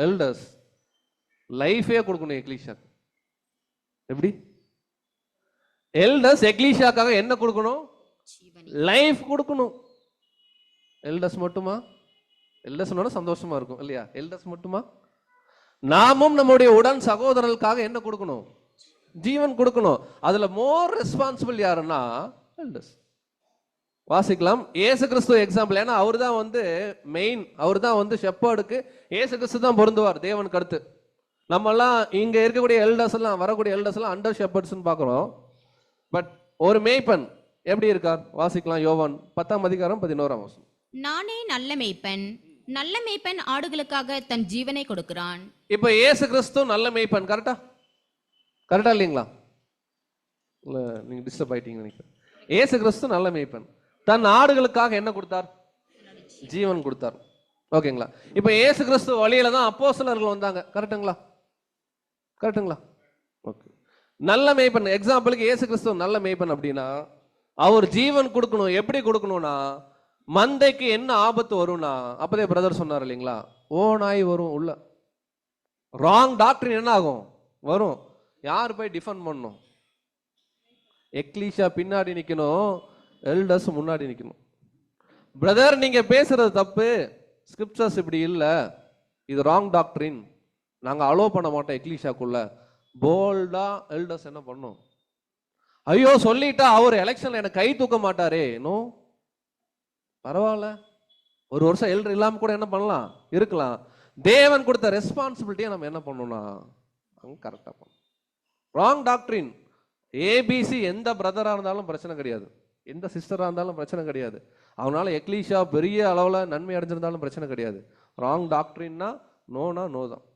எல்டர்ஸ் லைஃபே கொடுக்கணும் எக்லீஷியாக்கு. எப்படி? எல்டர்ஸ் எக்லீஷியாக்காக என்ன கொடுக்கணும்? லைஃப் கொடுக்கணும். எல்டர்ஸ் மட்டுமா? எல்டர்ஸ் சந்தோஷமா இருக்கும் இல்லையா? எல்டர்ஸ் மட்டுமா? நாமும் நம்முடைய உடன் சகோதரர்களுக்காக என்ன கொடுக்கணும்? ஜீவன் கொடுக்கணும். அதுல மோர் ரெஸ்பான்சிபிள் யாருன்னா எல்டர்ஸ். வாசிக்கலாம். ஏசு கிறிஸ்து எக்ஸாம்பிள். ஏன்னா அவர் தான் வந்து மெயின், அவர் தான் வந்து ஷெப்பர்டுக்கு ஏசு கிறிஸ்து தான் பொருந்துவார் தேவனுக்கு அடுத்து. நம்மெல்லாம் இங்க இருக்கக்கூடிய எல்டர்ஸ் எல்லாம், வரக்கூடிய எல்டர்ஸ் எல்லாம் அண்டர் ஷெப்பர்ட்ஸ்னு பார்க்குறோம். பட் ஒரு மேய்ப்பன் எப்படி இருக்கார்? வாசிக்கலாம். யோவான் 10:11. நானே நல்ல மேய்ப்பன், நல்ல மேய்ப்பன் ஆடுகளுக்காக தன் ஜீவனை கொடுக்கிறான். இப்ப இயேசு கிறிஸ்து நல்ல மேய்ப்பன். கரெக்டா? கரெக்டா இல்லைங்களா? இல்ல நீங்க டிஸ்டர்ப் ஆயிட்டீங்க நினைக்கிறேன். இயேசு கிறிஸ்து நல்ல மேய்ப்பன், தன் ஆடுகளுக்காக என்ன கொடுத்தார்? ஜீவன் கொடுத்தார். ஓகேங்களா? இப்ப இயேசு கிறிஸ்து வழியில தான் அப்போஸ்தலர்கள் வந்தாங்க. கரெக்டுங்களா? கரெக்டுங்களா? ஓகே. நல்ல மேய்ப்பன் எக்ஸாம்பிளுக்கு இயேசு கிறிஸ்து நல்ல மேய்ப்பன் அப்படின்னா அவர் ஜீவன் கொடுக்கணும். எப்படி கொடுக்கணும்னா, மந்தைக்கு என்ன ஆபத்து வரும்னா, அப்பதே பிரதர் சொன்னார் இல்லைங்களா, ஓநாய் வரும் உள்ள, ராங் டாக்டரின் என்ன ஆகும் வரும். யார் போய் டிஃபெண்ட் பண்ணணும்? எக்லீஷியா பின்னாடி நிக்கணும், எல்டர்ஸ் முன்னாடி நிக்கணும். பிரதர் நீங்க பேசுறது தப்பு, ஸ்கிரிப்சர்ஸ் இப்படி இல்லை, இது ராங் டாக்டரின், நாங்க அலோ பண்ண மாட்டோம் எக்லீஷியாக்குள்ள. போல்டா எல்டர்ஸ் என்ன பண்ணும்? ஐயோ சொல்லிட்டா அவர் எலெக்ஷன்ல எனக்கு கை தூக்க மாட்டாரே. நோ, பரவாயில்ல, ஒரு வருஷம் எல்டர் இல்லாம கூட என்ன பண்ணலாம், இருக்கலாம். தேவன் கொடுத்த ரெஸ்பான்சிபிலிட்டியை நம்ம என்ன பண்ணணும்னா அங்க கரெக்டா பண்ணணும். ராங் டாக்டரின் ஏபிசி எந்த பிரதரா இருந்தாலும் பிரச்சனை கிடையாது, எந்த சிஸ்டரா இருந்தாலும் பிரச்சனை கிடையாது. அவனால எக்லீஷா பெரிய அளவுல நன்மை அடைஞ்சிருந்தாலும் பிரச்சனை கிடையாது. ராங் டாக்டரின்னா நோனா நோ தான்.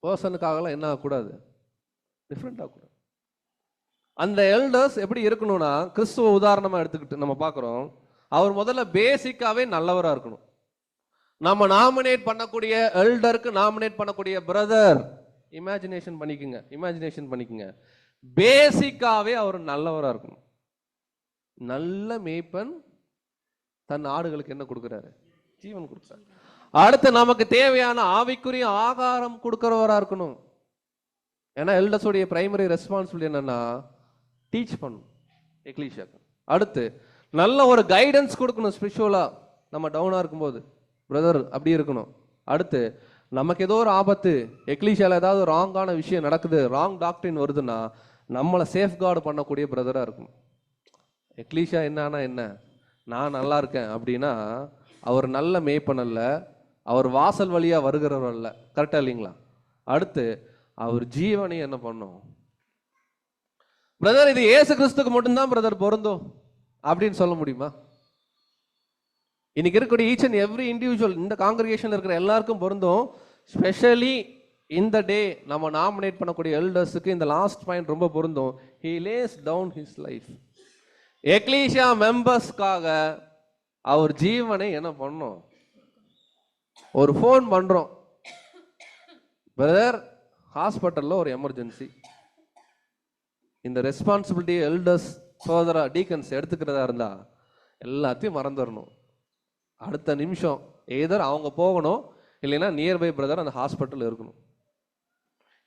பர்சனுக்காகலாம் என்ன ஆகக்கூடாது, டிஃப்ரெண்ட் ஆகக்கூடாது. அந்த எல்டர்ஸ் எப்படி இருக்கணும்னா, கிறிஸ்துவ உதாரணமா எடுத்துக்கிட்டு நம்ம பார்க்குறோம், அவர் முதல்ல பேசிக்காவே நல்லவராக இருக்கணும். நம்ம நாமினேட் பண்ணக்கூடிய எல்டருக்கு நாமினேட் பண்ணக்கூடிய பிரதர் இமேஜினேஷன் பண்ணிக்கோங்க, பேசிக்காவே அவர் நல்லவராக இருக்கணும். நல்ல மேய்ப்பன் தன் ஆடுகளுக்கு என்ன கொடுக்குறாரு? ஜீவன் கொடுக்குறாரு. அடுத்து நமக்கு தேவையான ஆவிக்குரிய ஆகாரம் கொடுக்கிறவரா இருக்கணும். ஏன்னா எல்டர்ஸோடைய பிரைமரி ரெஸ்பான்சிபிலிட்டி என்னன்னா டீச் பண்ணும் எக்லீஷியாக்கு. அடுத்து நல்ல ஒரு கைடன்ஸ் கொடுக்கணும். ஸ்பிரிச்சுவலா நம்ம டவுனா இருக்கும்போது பிரதர் அப்படி இருக்கணும். அடுத்து நமக்கு ஏதோ ஒரு ஆபத்து, எக்லீஷியால ஏதாவது ராங்கான விஷயம் நடக்குது, ராங் டாக்டரின் வருதுன்னா நம்மளை சேஃப்கார்டு பண்ணக்கூடிய பிரதரா இருக்கணும். எக்லீஷியா என்னன்னா என்ன, நான் நல்லா இருக்கேன் அப்படின்னா அவர் நல்ல மேய்ப்பன் அல்ல, அவர் வாசல் வழியா வருகிறவர் அல்ல. கரெக்டா இல்லைங்களா? அடுத்து அவர் ஜீவனை என்ன பண்ணும்? பிரதர் இது இயேசு கிறிஸ்துக்கு மட்டும்தான் பிரதர் பொருந்தும் அப்படின்னு சொல்ல முடியுமா? இன்னைக்கு இருக்கக்கூடிய ஈச் அண்ட் எவ்ரி இண்டிவிஜுவல் இந்த காங்கிரிகேஷன்ல இருக்கிற எல்லாருக்கும் பொருந்தும். ஸ்பெஷலி இந்த டே நம்ம நாமினேட் பண்ணக்கூடிய எல்டர்ஸுக்கு இந்த லாஸ்ட் பாயிண்ட் ரொம்ப பொருந்தும். He lays down his life. Ecclesia மெம்பர்ஸ்க்காக அவர் ஜீவனை என்ன பண்ணோம்? ஒரு ஃபோன் பண்றோம், பிரதர் ஹாஸ்பிட்டல்ல ஒரு எமர்ஜென்சி, இந்த ரெஸ்பான்சிபிலிட்டி எல்டர்ஸ் சோதரா டீக்கன்ஸ் எடுத்துக்கிறதா இருந்தா எல்லாத்தையும் மறந்துடணும். அடுத்த நிமிஷம் எதர் அவங்க போகணும், இல்லைன்னா நியர்பை பிரதர் அந்த ஹாஸ்பிட்டல் இருக்கணும்.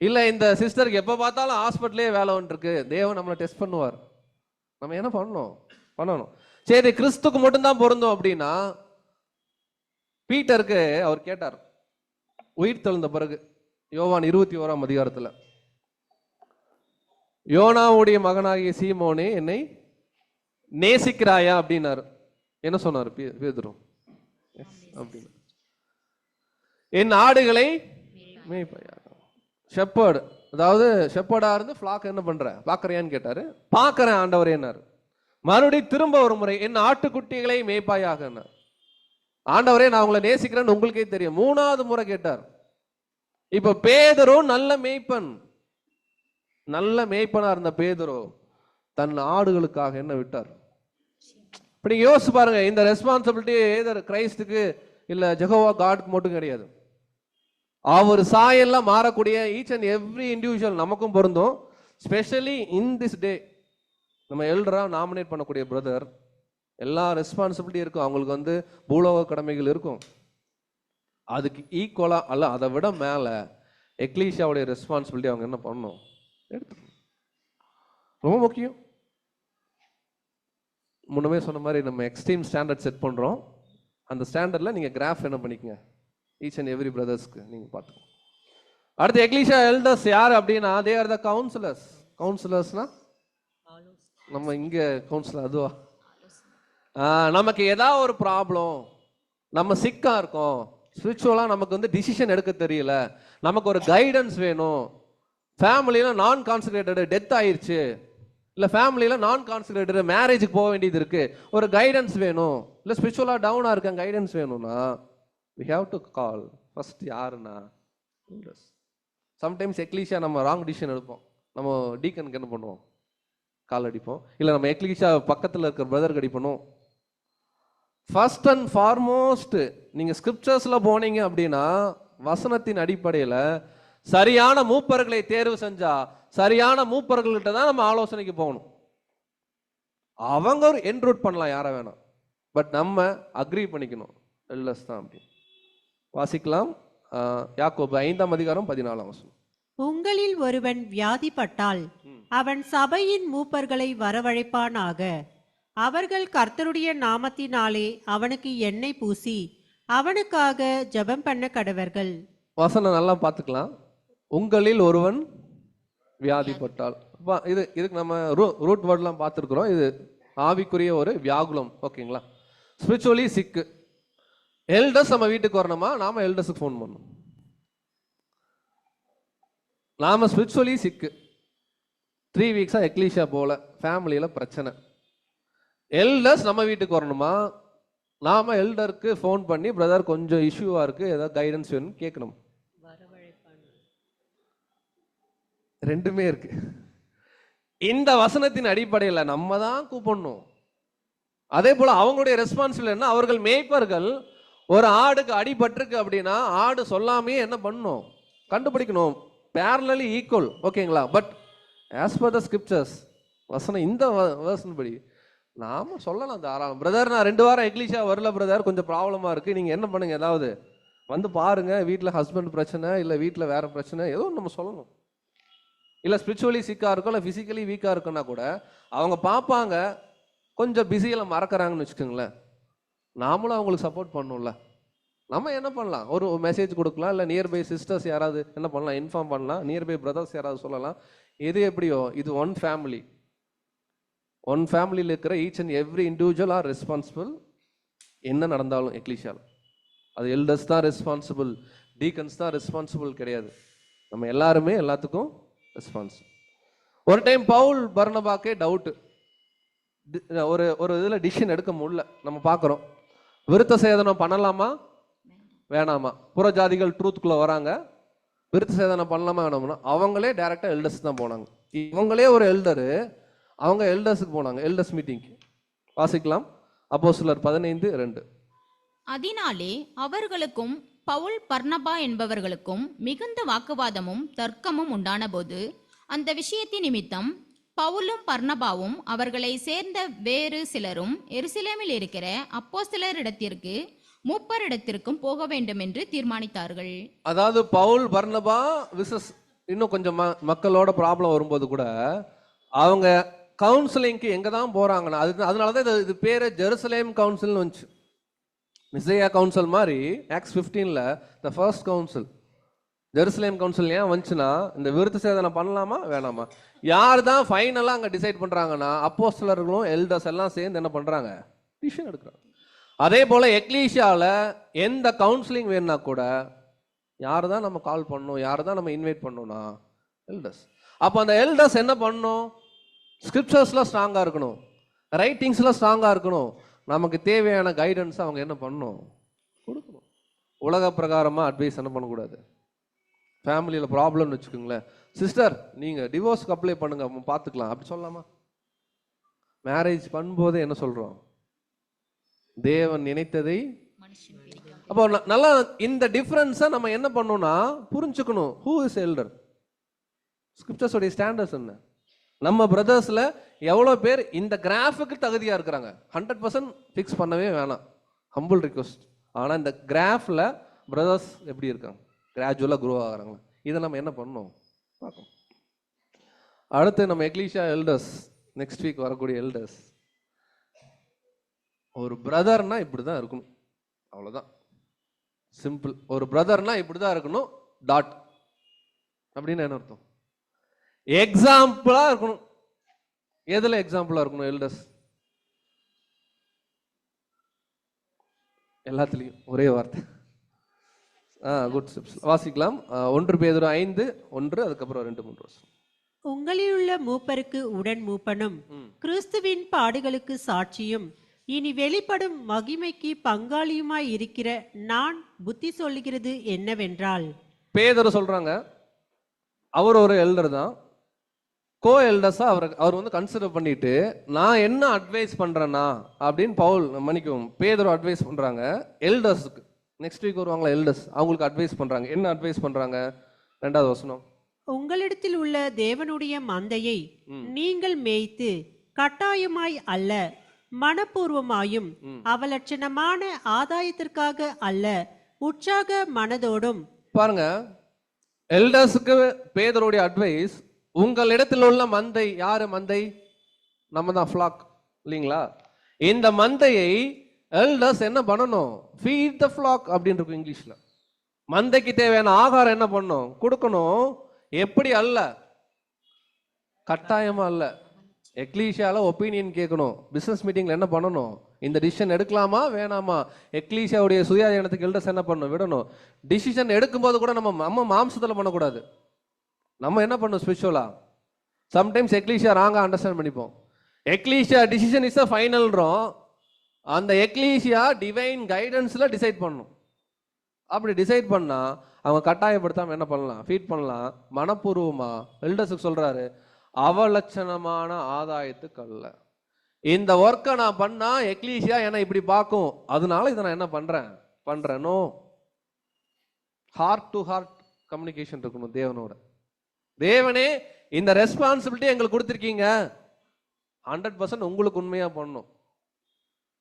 இல்லை இந்த சிஸ்டருக்கு எப்போ பார்த்தாலும் ஹாஸ்பிட்டலே வேலை வந்துருக்கு, தேவன் நம்மளை டெஸ்ட் பண்ணுவார். நம்ம என்ன பண்ணணும்? சரி, கிறிஸ்துக்கு மட்டும்தான் பொருந்தும் அப்படின்னா, பீட்டருக்கு அவர் கேட்டார் உயிர் தெழுந்த பிறகு, யோவான் 21ஆம் அதிகாரத்தில், யோனாவுடைய மகனாகிய சீமோனே என்னை நேசிக்கிறாயா அப்படின்னாரு. என்ன சொன்னார் பேதுரு? அப்படின்னு, என் ஆடுகளை மேய்ப்பாயா. ஷெப்பர்டு, அதாவது ஷெப்பர்டா இருந்து ஃபிளாக் என்ன பண்ற பாக்குறியான்னு கேட்டாரு. பாக்குறேன் ஆண்டவரேன்னாரு. மறுபடியும் திரும்ப ஒரு முறை, என் ஆட்டுக்குட்டிகளை மேய்ப்பாயாக. ஆண்டவரே நான் உங்களை நேசிக்கிறேன்னு உங்களுக்கே தெரியும். 3வது முறை கேட்டார். இப்ப பேதுரு நல்ல மேய்ப்பனா இருந்த பேதுரு தன் ஆடுகளுக்காக என்ன விட்டார்? இப்படி யோசிச்சு பாருங்க. இந்த ரெஸ்பான்சிபிலிட்டி ஏதர் கிரைஸ்டுக்கு இல்ல ஜெகோவா காட்க்கு மட்டும் கிடையாது. அவர் சாயெல்லாம் மாறக்கூடிய ஈச் அண்ட் எவ்ரி இண்டிவிஜுவல் நமக்கும் பொருந்தும். ஸ்பெஷலி இன் திஸ் டே நம்ம எல்டரா நாமினேட் பண்ணக்கூடிய பிரதர் எல்லா ரெஸ்பான்சிபிலிட்டி இருக்கும். அவங்களுக்கு வந்து பூலோக கடமைகள் இருக்கும். அதுக்கு ஈக்குவலா அல்ல அதை விட மேல எக்லீஷியாவுடைய ரெஸ்பான்சிபிலிட்டி அவங்க என்ன பண்ணணும்? எடுத்துக்கணும். ரொம்ப முக்கியம். முன்னமே சொன்ன மாதிரி நம்ம எக்ஸ்ட்ரீம் ஸ்டாண்டர்ட் செட் பண்றோம். அந்த ஸ்டாண்டர்ட்ல நீங்க கிராஃப் என்ன பண்ணிக்கங்க, ஈச் அண்ட் எவ்ரி பிரதர்ஸ்க்கு நீங்க பார்த்துக்கோங்க. அடுத்து எக்லீஷியா எல்டர்ஸ் யார் அப்படின்னா, தே ஆர் த கவுன்சிலர்ஸ். கவுன்சிலர்ஸ்னா நம்ம இங்க கவுன்சிலர் அதுவா? நமக்கு ஏதாவது ஒரு ப்ராப்ளம், நம்ம சிக்கா இருக்கோம், ஸ்பிரிச்சுவலா நமக்கு வந்து டிசிஷன் எடுக்க தெரியல, நமக்கு ஒரு கைடன்ஸ் வேணும், ஃபேமிலியில நான் கான்சன்ட்ரேட்டட் டெத் ஆயிடுச்சு, இல்ல ஃபேமிலியில நான் கான்சன்ட்ரேட்டட் மேரேஜுக்கு போக வேண்டியது இருக்கு, ஒரு கைடன்ஸ் வேணும், இல்ல ஸ்பிரிச்சுவலா டவுனா இருக்கேன் கைடன்ஸ் வேணும்னா we have to call first யாருன்னா சம்டைம்ஸ் எக்லீஷியா நம்ம ராங் டிசிஷன் எடுப்போம். நம்ம டீக்கனுக்கு என்ன பண்ணுவோம்? கால் அடிப்போம். இல்ல நம்ம எக்லீஷியா பக்கத்துல இருக்கிற பிரதருக்கு அடிப்பணும். ஃபர்ஸ்ட் அண்ட் ஃபார்மோஸ்ட் நீங்க ஸ்கிரிப்சர்ஸ்ல போனீங்க அப்படின்னா, வசனத்தின் அடிப்படையில சரியான மூப்பர்களை தேர்வு செஞ்சா சரியான மூப்பர்கள்கிட்ட தான் நம்ம ஆலோசனைக்கு போகணும். அவங்க ஒரு என்ரூட் பண்ணலாம் யாரை வேணாம், பட் நம்ம அக்ரி பண்ணிக்கணும் எல்டர்ஸ் தான். அப்படி வாசிக்கலாம். யாக்கோபு 5ஆம் அதிகாரம் 14ஆம் வசனம். உங்களில் ஒருவன் வியாதிப்பட்டால் அவன் சபையின் மூப்பர்களை வரவழைப்பானாக. அவர்கள் கர்த்தருடைய நாமத்தினாலே அவனுக்கு எண்ணெய் பூசி அவனுக்காக ஜெபம் பண்ண கடவர்கள். வசனம் நல்லா பார்த்துக்கலாம். உங்களில் ஒருவன் வியாதிப்பட்டால், இதுக்கு நம்ம ரூட் வேர்ட்லாம் பார்த்துருக்குறோம். இது ஆவிக்குரிய ஒரு வியாகுலம். ஓகேங்களா? ஸ்பிரிச்சுவலி சிக்கு. எல்டர்ஸ் நம்ம வீட்டுக்கு வரணுமா, நாம எல்டர்ஸுக்கு ஃபோன் பண்ணணும். நாம ஸ்பிரிச்சுவலி சிக்கு, 3 வீக்ஸா எக்லீஷியா போல, ஃபேமிலியில பிரச்சனை. எல்டர்ஸ் நம்ம வீட்டுக்கு வரணுமா, நாம எல்டருக்கு ஃபோன் பண்ணி பிரதர் கொஞ்சம் இஷ்யூவா இருக்கு, ஏதாவது கைடன்ஸ் வேணும்னு கேட்கணும். ரெண்டுமே இருக்கு. இந்த வசனத்தின் அடிப்படையில் நம்ம தான் கூப்பிடணும். அதே போல அவங்களுடைய ரெஸ்பான்சிபிலிட்டி என்ன? அவர்கள் மேய்ப்பர்கள். ஒரு ஆடுக்கு அடிபட்டிருக்கு அப்படின்னா ஆடு சொல்லாமே என்ன பண்ணணும்? கண்டுபிடிக்கணும். parallelly equal. ஓகேங்களா? But as per the scriptures, வசனம் இந்த வசனம் படி நாம சொல்லலாம் தாராளம். பிரதர் நான் 2 வாரம் எக்லீஷா வரல பிரதர், கொஞ்சம் ப்ராப்ளமா இருக்கு, நீங்க என்ன பண்ணுங்க, ஏதாவது வந்து பாருங்க, வீட்டில் ஹஸ்பண்ட் பிரச்சனை இல்லை வீட்டில் வேற பிரச்சனை, ஏதோ நம்ம சொல்லணும். இல்லை ஸ்பிரிச்சுவலி சிக்கா இருக்கும், இல்லை ஃபிசிக்கலி வீக்கா இருக்குன்னா கூட அவங்க பார்ப்பாங்க, கொஞ்சம் பிஸியில் மறக்கிறாங்கன்னு வச்சுக்கோங்களேன், நாமளும் அவங்களுக்கு சப்போர்ட் பண்ணணும்ல. நம்ம என்ன பண்ணலாம்? ஒரு மெசேஜ் கொடுக்கலாம், இல்லை நியர்பை சிஸ்டர்ஸ் யாராவது என்ன பண்ணலாம், இன்ஃபார்ம் பண்ணலாம், நியர்பை பிரதர்ஸ் யாராவது சொல்லலாம். எது எப்படியோ இது ஒன் ஃபேமிலி. ஒன் ஃபேமிலியில் இருக்கிற each and every individual are responsible. என்ன நடந்தாலும் எக்லீஷியால் அது எல்டர்ஸ் தான் ரெஸ்பான்சிபிள், டீக்கன்ஸ் தான் ரெஸ்பான்சிபிள் கிடையாது. நம்ம எல்லாருமே எல்லாத்துக்கும் ரெஸ்பான்சிபிள். ஒரு டைம் பவுல் பர்னபாக்கே டவுட்டு, ஒரு இதில் டிசிஷன் எடுக்க முடியல. நம்ம பார்க்குறோம், விருத்த சேதனம் பண்ணலாமா வேணாமா. புறஜாதிகள் ட்ரூத்துக்குள்ளே வராங்க, விருத்த சேதனம் பண்ணலாமா வேணாம்னா அவங்களே டைரெக்டாக எல்டர்ஸ் தான் போனாங்க. இவங்களே ஒரு எல்டரு, அவங்க எல்டர்ஸுக்கு போனாங்க, எல்டர்ஸ் மீட்டிங்க்கு. வாசிக்கலாம். அப்போஸ்தலர் 15:2. அதனாலே அவர்களுக்கும் பவுல் பர்னபா என்பவர்களுக்கும் மிகுந்த வாக்குவாதமும் தர்க்கமும் உண்டானபோது அந்த விஷயத்தின் நிமித்தம் பவுலும் பர்னபாவும் அவர்களை சேர்ந்த வேறு சிலரும் எருசலேமில் இருக்கிற அப்போஸ்தலரிடத்திற்கு மூப்பரிடத்திற்கும் போக வேண்டும் என்று தீர்மானித்தார்கள். அதாவது பவுல் பர்னபா இன்னும் கொஞ்சம் மக்களோட ப்ராப்ளம் வரும்போது கூட அவங்க கவுன்சிலிங்க்கு எங்க தான் போறாங்கன்னா அதனாலதான் இது பேரு ஜெருசலேம் கவுன்சில்னு வந்துச்சு. நிசையா கவுன்சில் மாதிரி ஆக்ட்ஸ் 15ல the first council Jerusalem council ஏன் வந்துச்சுன்னா, இந்த விருத்த சேதனை பண்ணலாமா வேணாமா, யார் தான் ஃபைனலாக அங்கே டிசைட் பண்ணுறாங்கன்னா அப்போஸ்தலர்களும் எல்டர்ஸ் எல்லாம் சேர்ந்து என்ன பண்ணுறாங்க, டிசிஷன் எடுக்கிறாங்க. அதே போல் எக்லீஷியாவில் எந்த கவுன்சிலிங் வேணும்னா கூட யார் தான் நம்ம கால் பண்ணணும், யார் தான் நம்ம இன்வைட் பண்ணணும்னா எல்டர்ஸ். அப்போ அந்த எல்டர்ஸ் என்ன பண்ணணும், ஸ்கிரிப்சர்ஸ்லாம் ஸ்ட்ராங்காக இருக்கணும், ரைட்டிங்ஸ்லாம் ஸ்ட்ராங்காக இருக்கணும், நமக்கு தேவையான கைடன்ஸ் அவங்க என்ன பண்ணணும், கொடுக்கணும். உலக பிரகாரமாக அட்வைஸ் என்ன பண்ணக்கூடாது. ஃபேமிலியில் ப்ராப்ளம்னு வச்சுக்கோங்களேன், சிஸ்டர் நீங்கள் டிவோர்ஸ்க்கு அப்ளை பண்ணுங்க பார்த்துக்கலாம் அப்படி சொல்லலாமா? மேரேஜ் பண்ணும்போதே என்ன சொல்கிறோம், தேவன் நினைத்ததை. அப்போ நல்லா இந்த டிஃப்ரென்ஸை நம்ம என்ன பண்ணணும்னா புரிஞ்சுக்கணும். ஹூ இஸ் எல்டர், ஸ்கிரிப்சர்ஸோடைய ஸ்டாண்டர்ட்ஸ் என்ன, நம்ம பிரதர்ஸில் எவ்வளோ பேர் இந்த கிராஃபுக்கு தகுதியாக இருக்கிறாங்க. 100% ஃபிக்ஸ் பண்ணவே வேணாம், ஹம்பிள் ரிக்வஸ்ட். ஆனால் இந்த கிராஃபில் பிரதர்ஸ் எப்படி இருக்காங்க, கிராஜுவலாக க்ரோ ஆகிறாங்களா, இதை நம்ம என்ன பண்ணணும் பார்க்கணும். அடுத்து நம்ம எக்லீஷியா எல்டர்ஸ், நெக்ஸ்ட் வீக் வரக்கூடிய எல்டர்ஸ், ஒரு பிரதர்னா இப்படி தான் இருக்கணும், அவ்வளோதான், சிம்பிள். ஒரு பிரதர்னா இப்படி தான் இருக்கணும், டாட். அப்படின்னு என்ன அர்த்தம், எக்ஸாம்பிளாக இருக்கணும். எதில் எக்ஸாம்பிளாக இருக்கணும் எல்டர்ஸ்? எல்லாத்துலேயும் ஒரே வார்த்தை. Good steps. வாசிக்கலாம். 1 பேதுரு 5:1, அதுக்கப்புறம் 2-3 வருஷம். உங்களிலுள்ள மூப்பருக்கு உடன் மூப்பனும் கிறிஸ்துவின் பாடுகளுக்கு சாட்சியும் இனி வெளிப்படும் மகிமைக்கு பங்காளியுமாய் இருக்கிற நான் புத்தி சொல்லுகிறது என்னவென்றால், பேதுரு சொல்றாங்க, அவர் ஒரு எல்டர் தான், கோ எல்டர்ஸா அவர் வந்து கன்சிடர் பண்ணிட்டு நான் என்ன அட்வைஸ் பண்றேன்னா அப்படின்னு பேதுரு அட்வைஸ் பண்றாங்க எல்டர்ஸுக்கு. நெக்ஸ்ட் வீக் வருவாங்களா எல்டர்ஸ், அவங்களுக்கு அட்வைஸ் பண்றாங்க. என்ன அட்வைஸ் பண்றாங்க? 2வது வசனம், உங்களிடத்தில் உள்ள தேவனுடைய மந்தையை நீங்கள் மேய்த்து கட்டாயமாய் அல்ல மனப்பூர்வமாயும் அவலட்சணமான ஆதாயத்திற்காக அல்ல உற்சாக மனதோடும். பாருங்க, எல்டர்ஸுக்கு பேதுருடைய அட்வைஸ், உங்களிடத்தில் உள்ள மந்தை. யாரு மந்தை? நம்ம தான், ஃப்ளாக் இல்லைங்களா? இந்த மந்தையை எல்டர்ஸ் என்ன பண்ணணும், ஃபீட் த ஃப்ளாக் அப்படின்னு இருக்கும் இங்கிலீஷ்ல. மந்தைக்கு தேவையான ஆகாரம் என்ன பண்ணணும், கொடுக்கணும். எப்படி அல்ல, கட்டாயமா அல்ல. எக்லீஷியால ஒப்பீனியன் கேட்கணும். பிசினஸ் மீட்டிங்ல என்ன பண்ணணும், இந்த டிசிஷன் எடுக்கலாமா வேணாமா, எக்லீஷியாவுடைய சுயாதீனத்துக்கு எல்டர்ஸ் என்ன பண்ணணும், விடணும். டிசிஷன் எடுக்கும்போது கூட நம்ம மாம்சத்துல பண்ணக்கூடாது. நம்ம என்ன பண்ணணும், ஸ்பிரிச்சுவலா. சம்டைம்ஸ் எக்லீஷியா ராங்கா அண்டர்ஸ்டாண்ட் பண்ணிப்போம். எக்லீஷியா டிசிஷன் இஸ் அ ஃபைனல்ன்றோம், அந்த எக்லீஷியா டிவைன் கைடன்ஸ்ல டிசைட் பண்ணணும். அப்படி டிசைட் பண்ணா அவங்க கட்டாயப்படுத்தாம என்ன பண்ணலாம், ஃபீட் பண்ணலாம். மனப்பூர்வமா எல்டர்ஸுக்கு சொல்றாரு, அவலட்சணமான ஆதாயத்துக்கு அல்ல. இந்த ஒர்க்கை நான் பண்ணா எக்லீஷியா என்ன இப்படி பார்க்கும், அதனால இதை நான் என்ன பண்றேனோ. ஹார்ட் டு ஹார்ட் கம்யூனிகேஷன் இருக்கணும் தேவனோட. தேவனே இந்த ரெஸ்பான்சிபிலிட்டி எங்களுக்கு கொடுத்துருக்கீங்க, 100% உங்களுக்கு உண்மையா பண்ணணும்.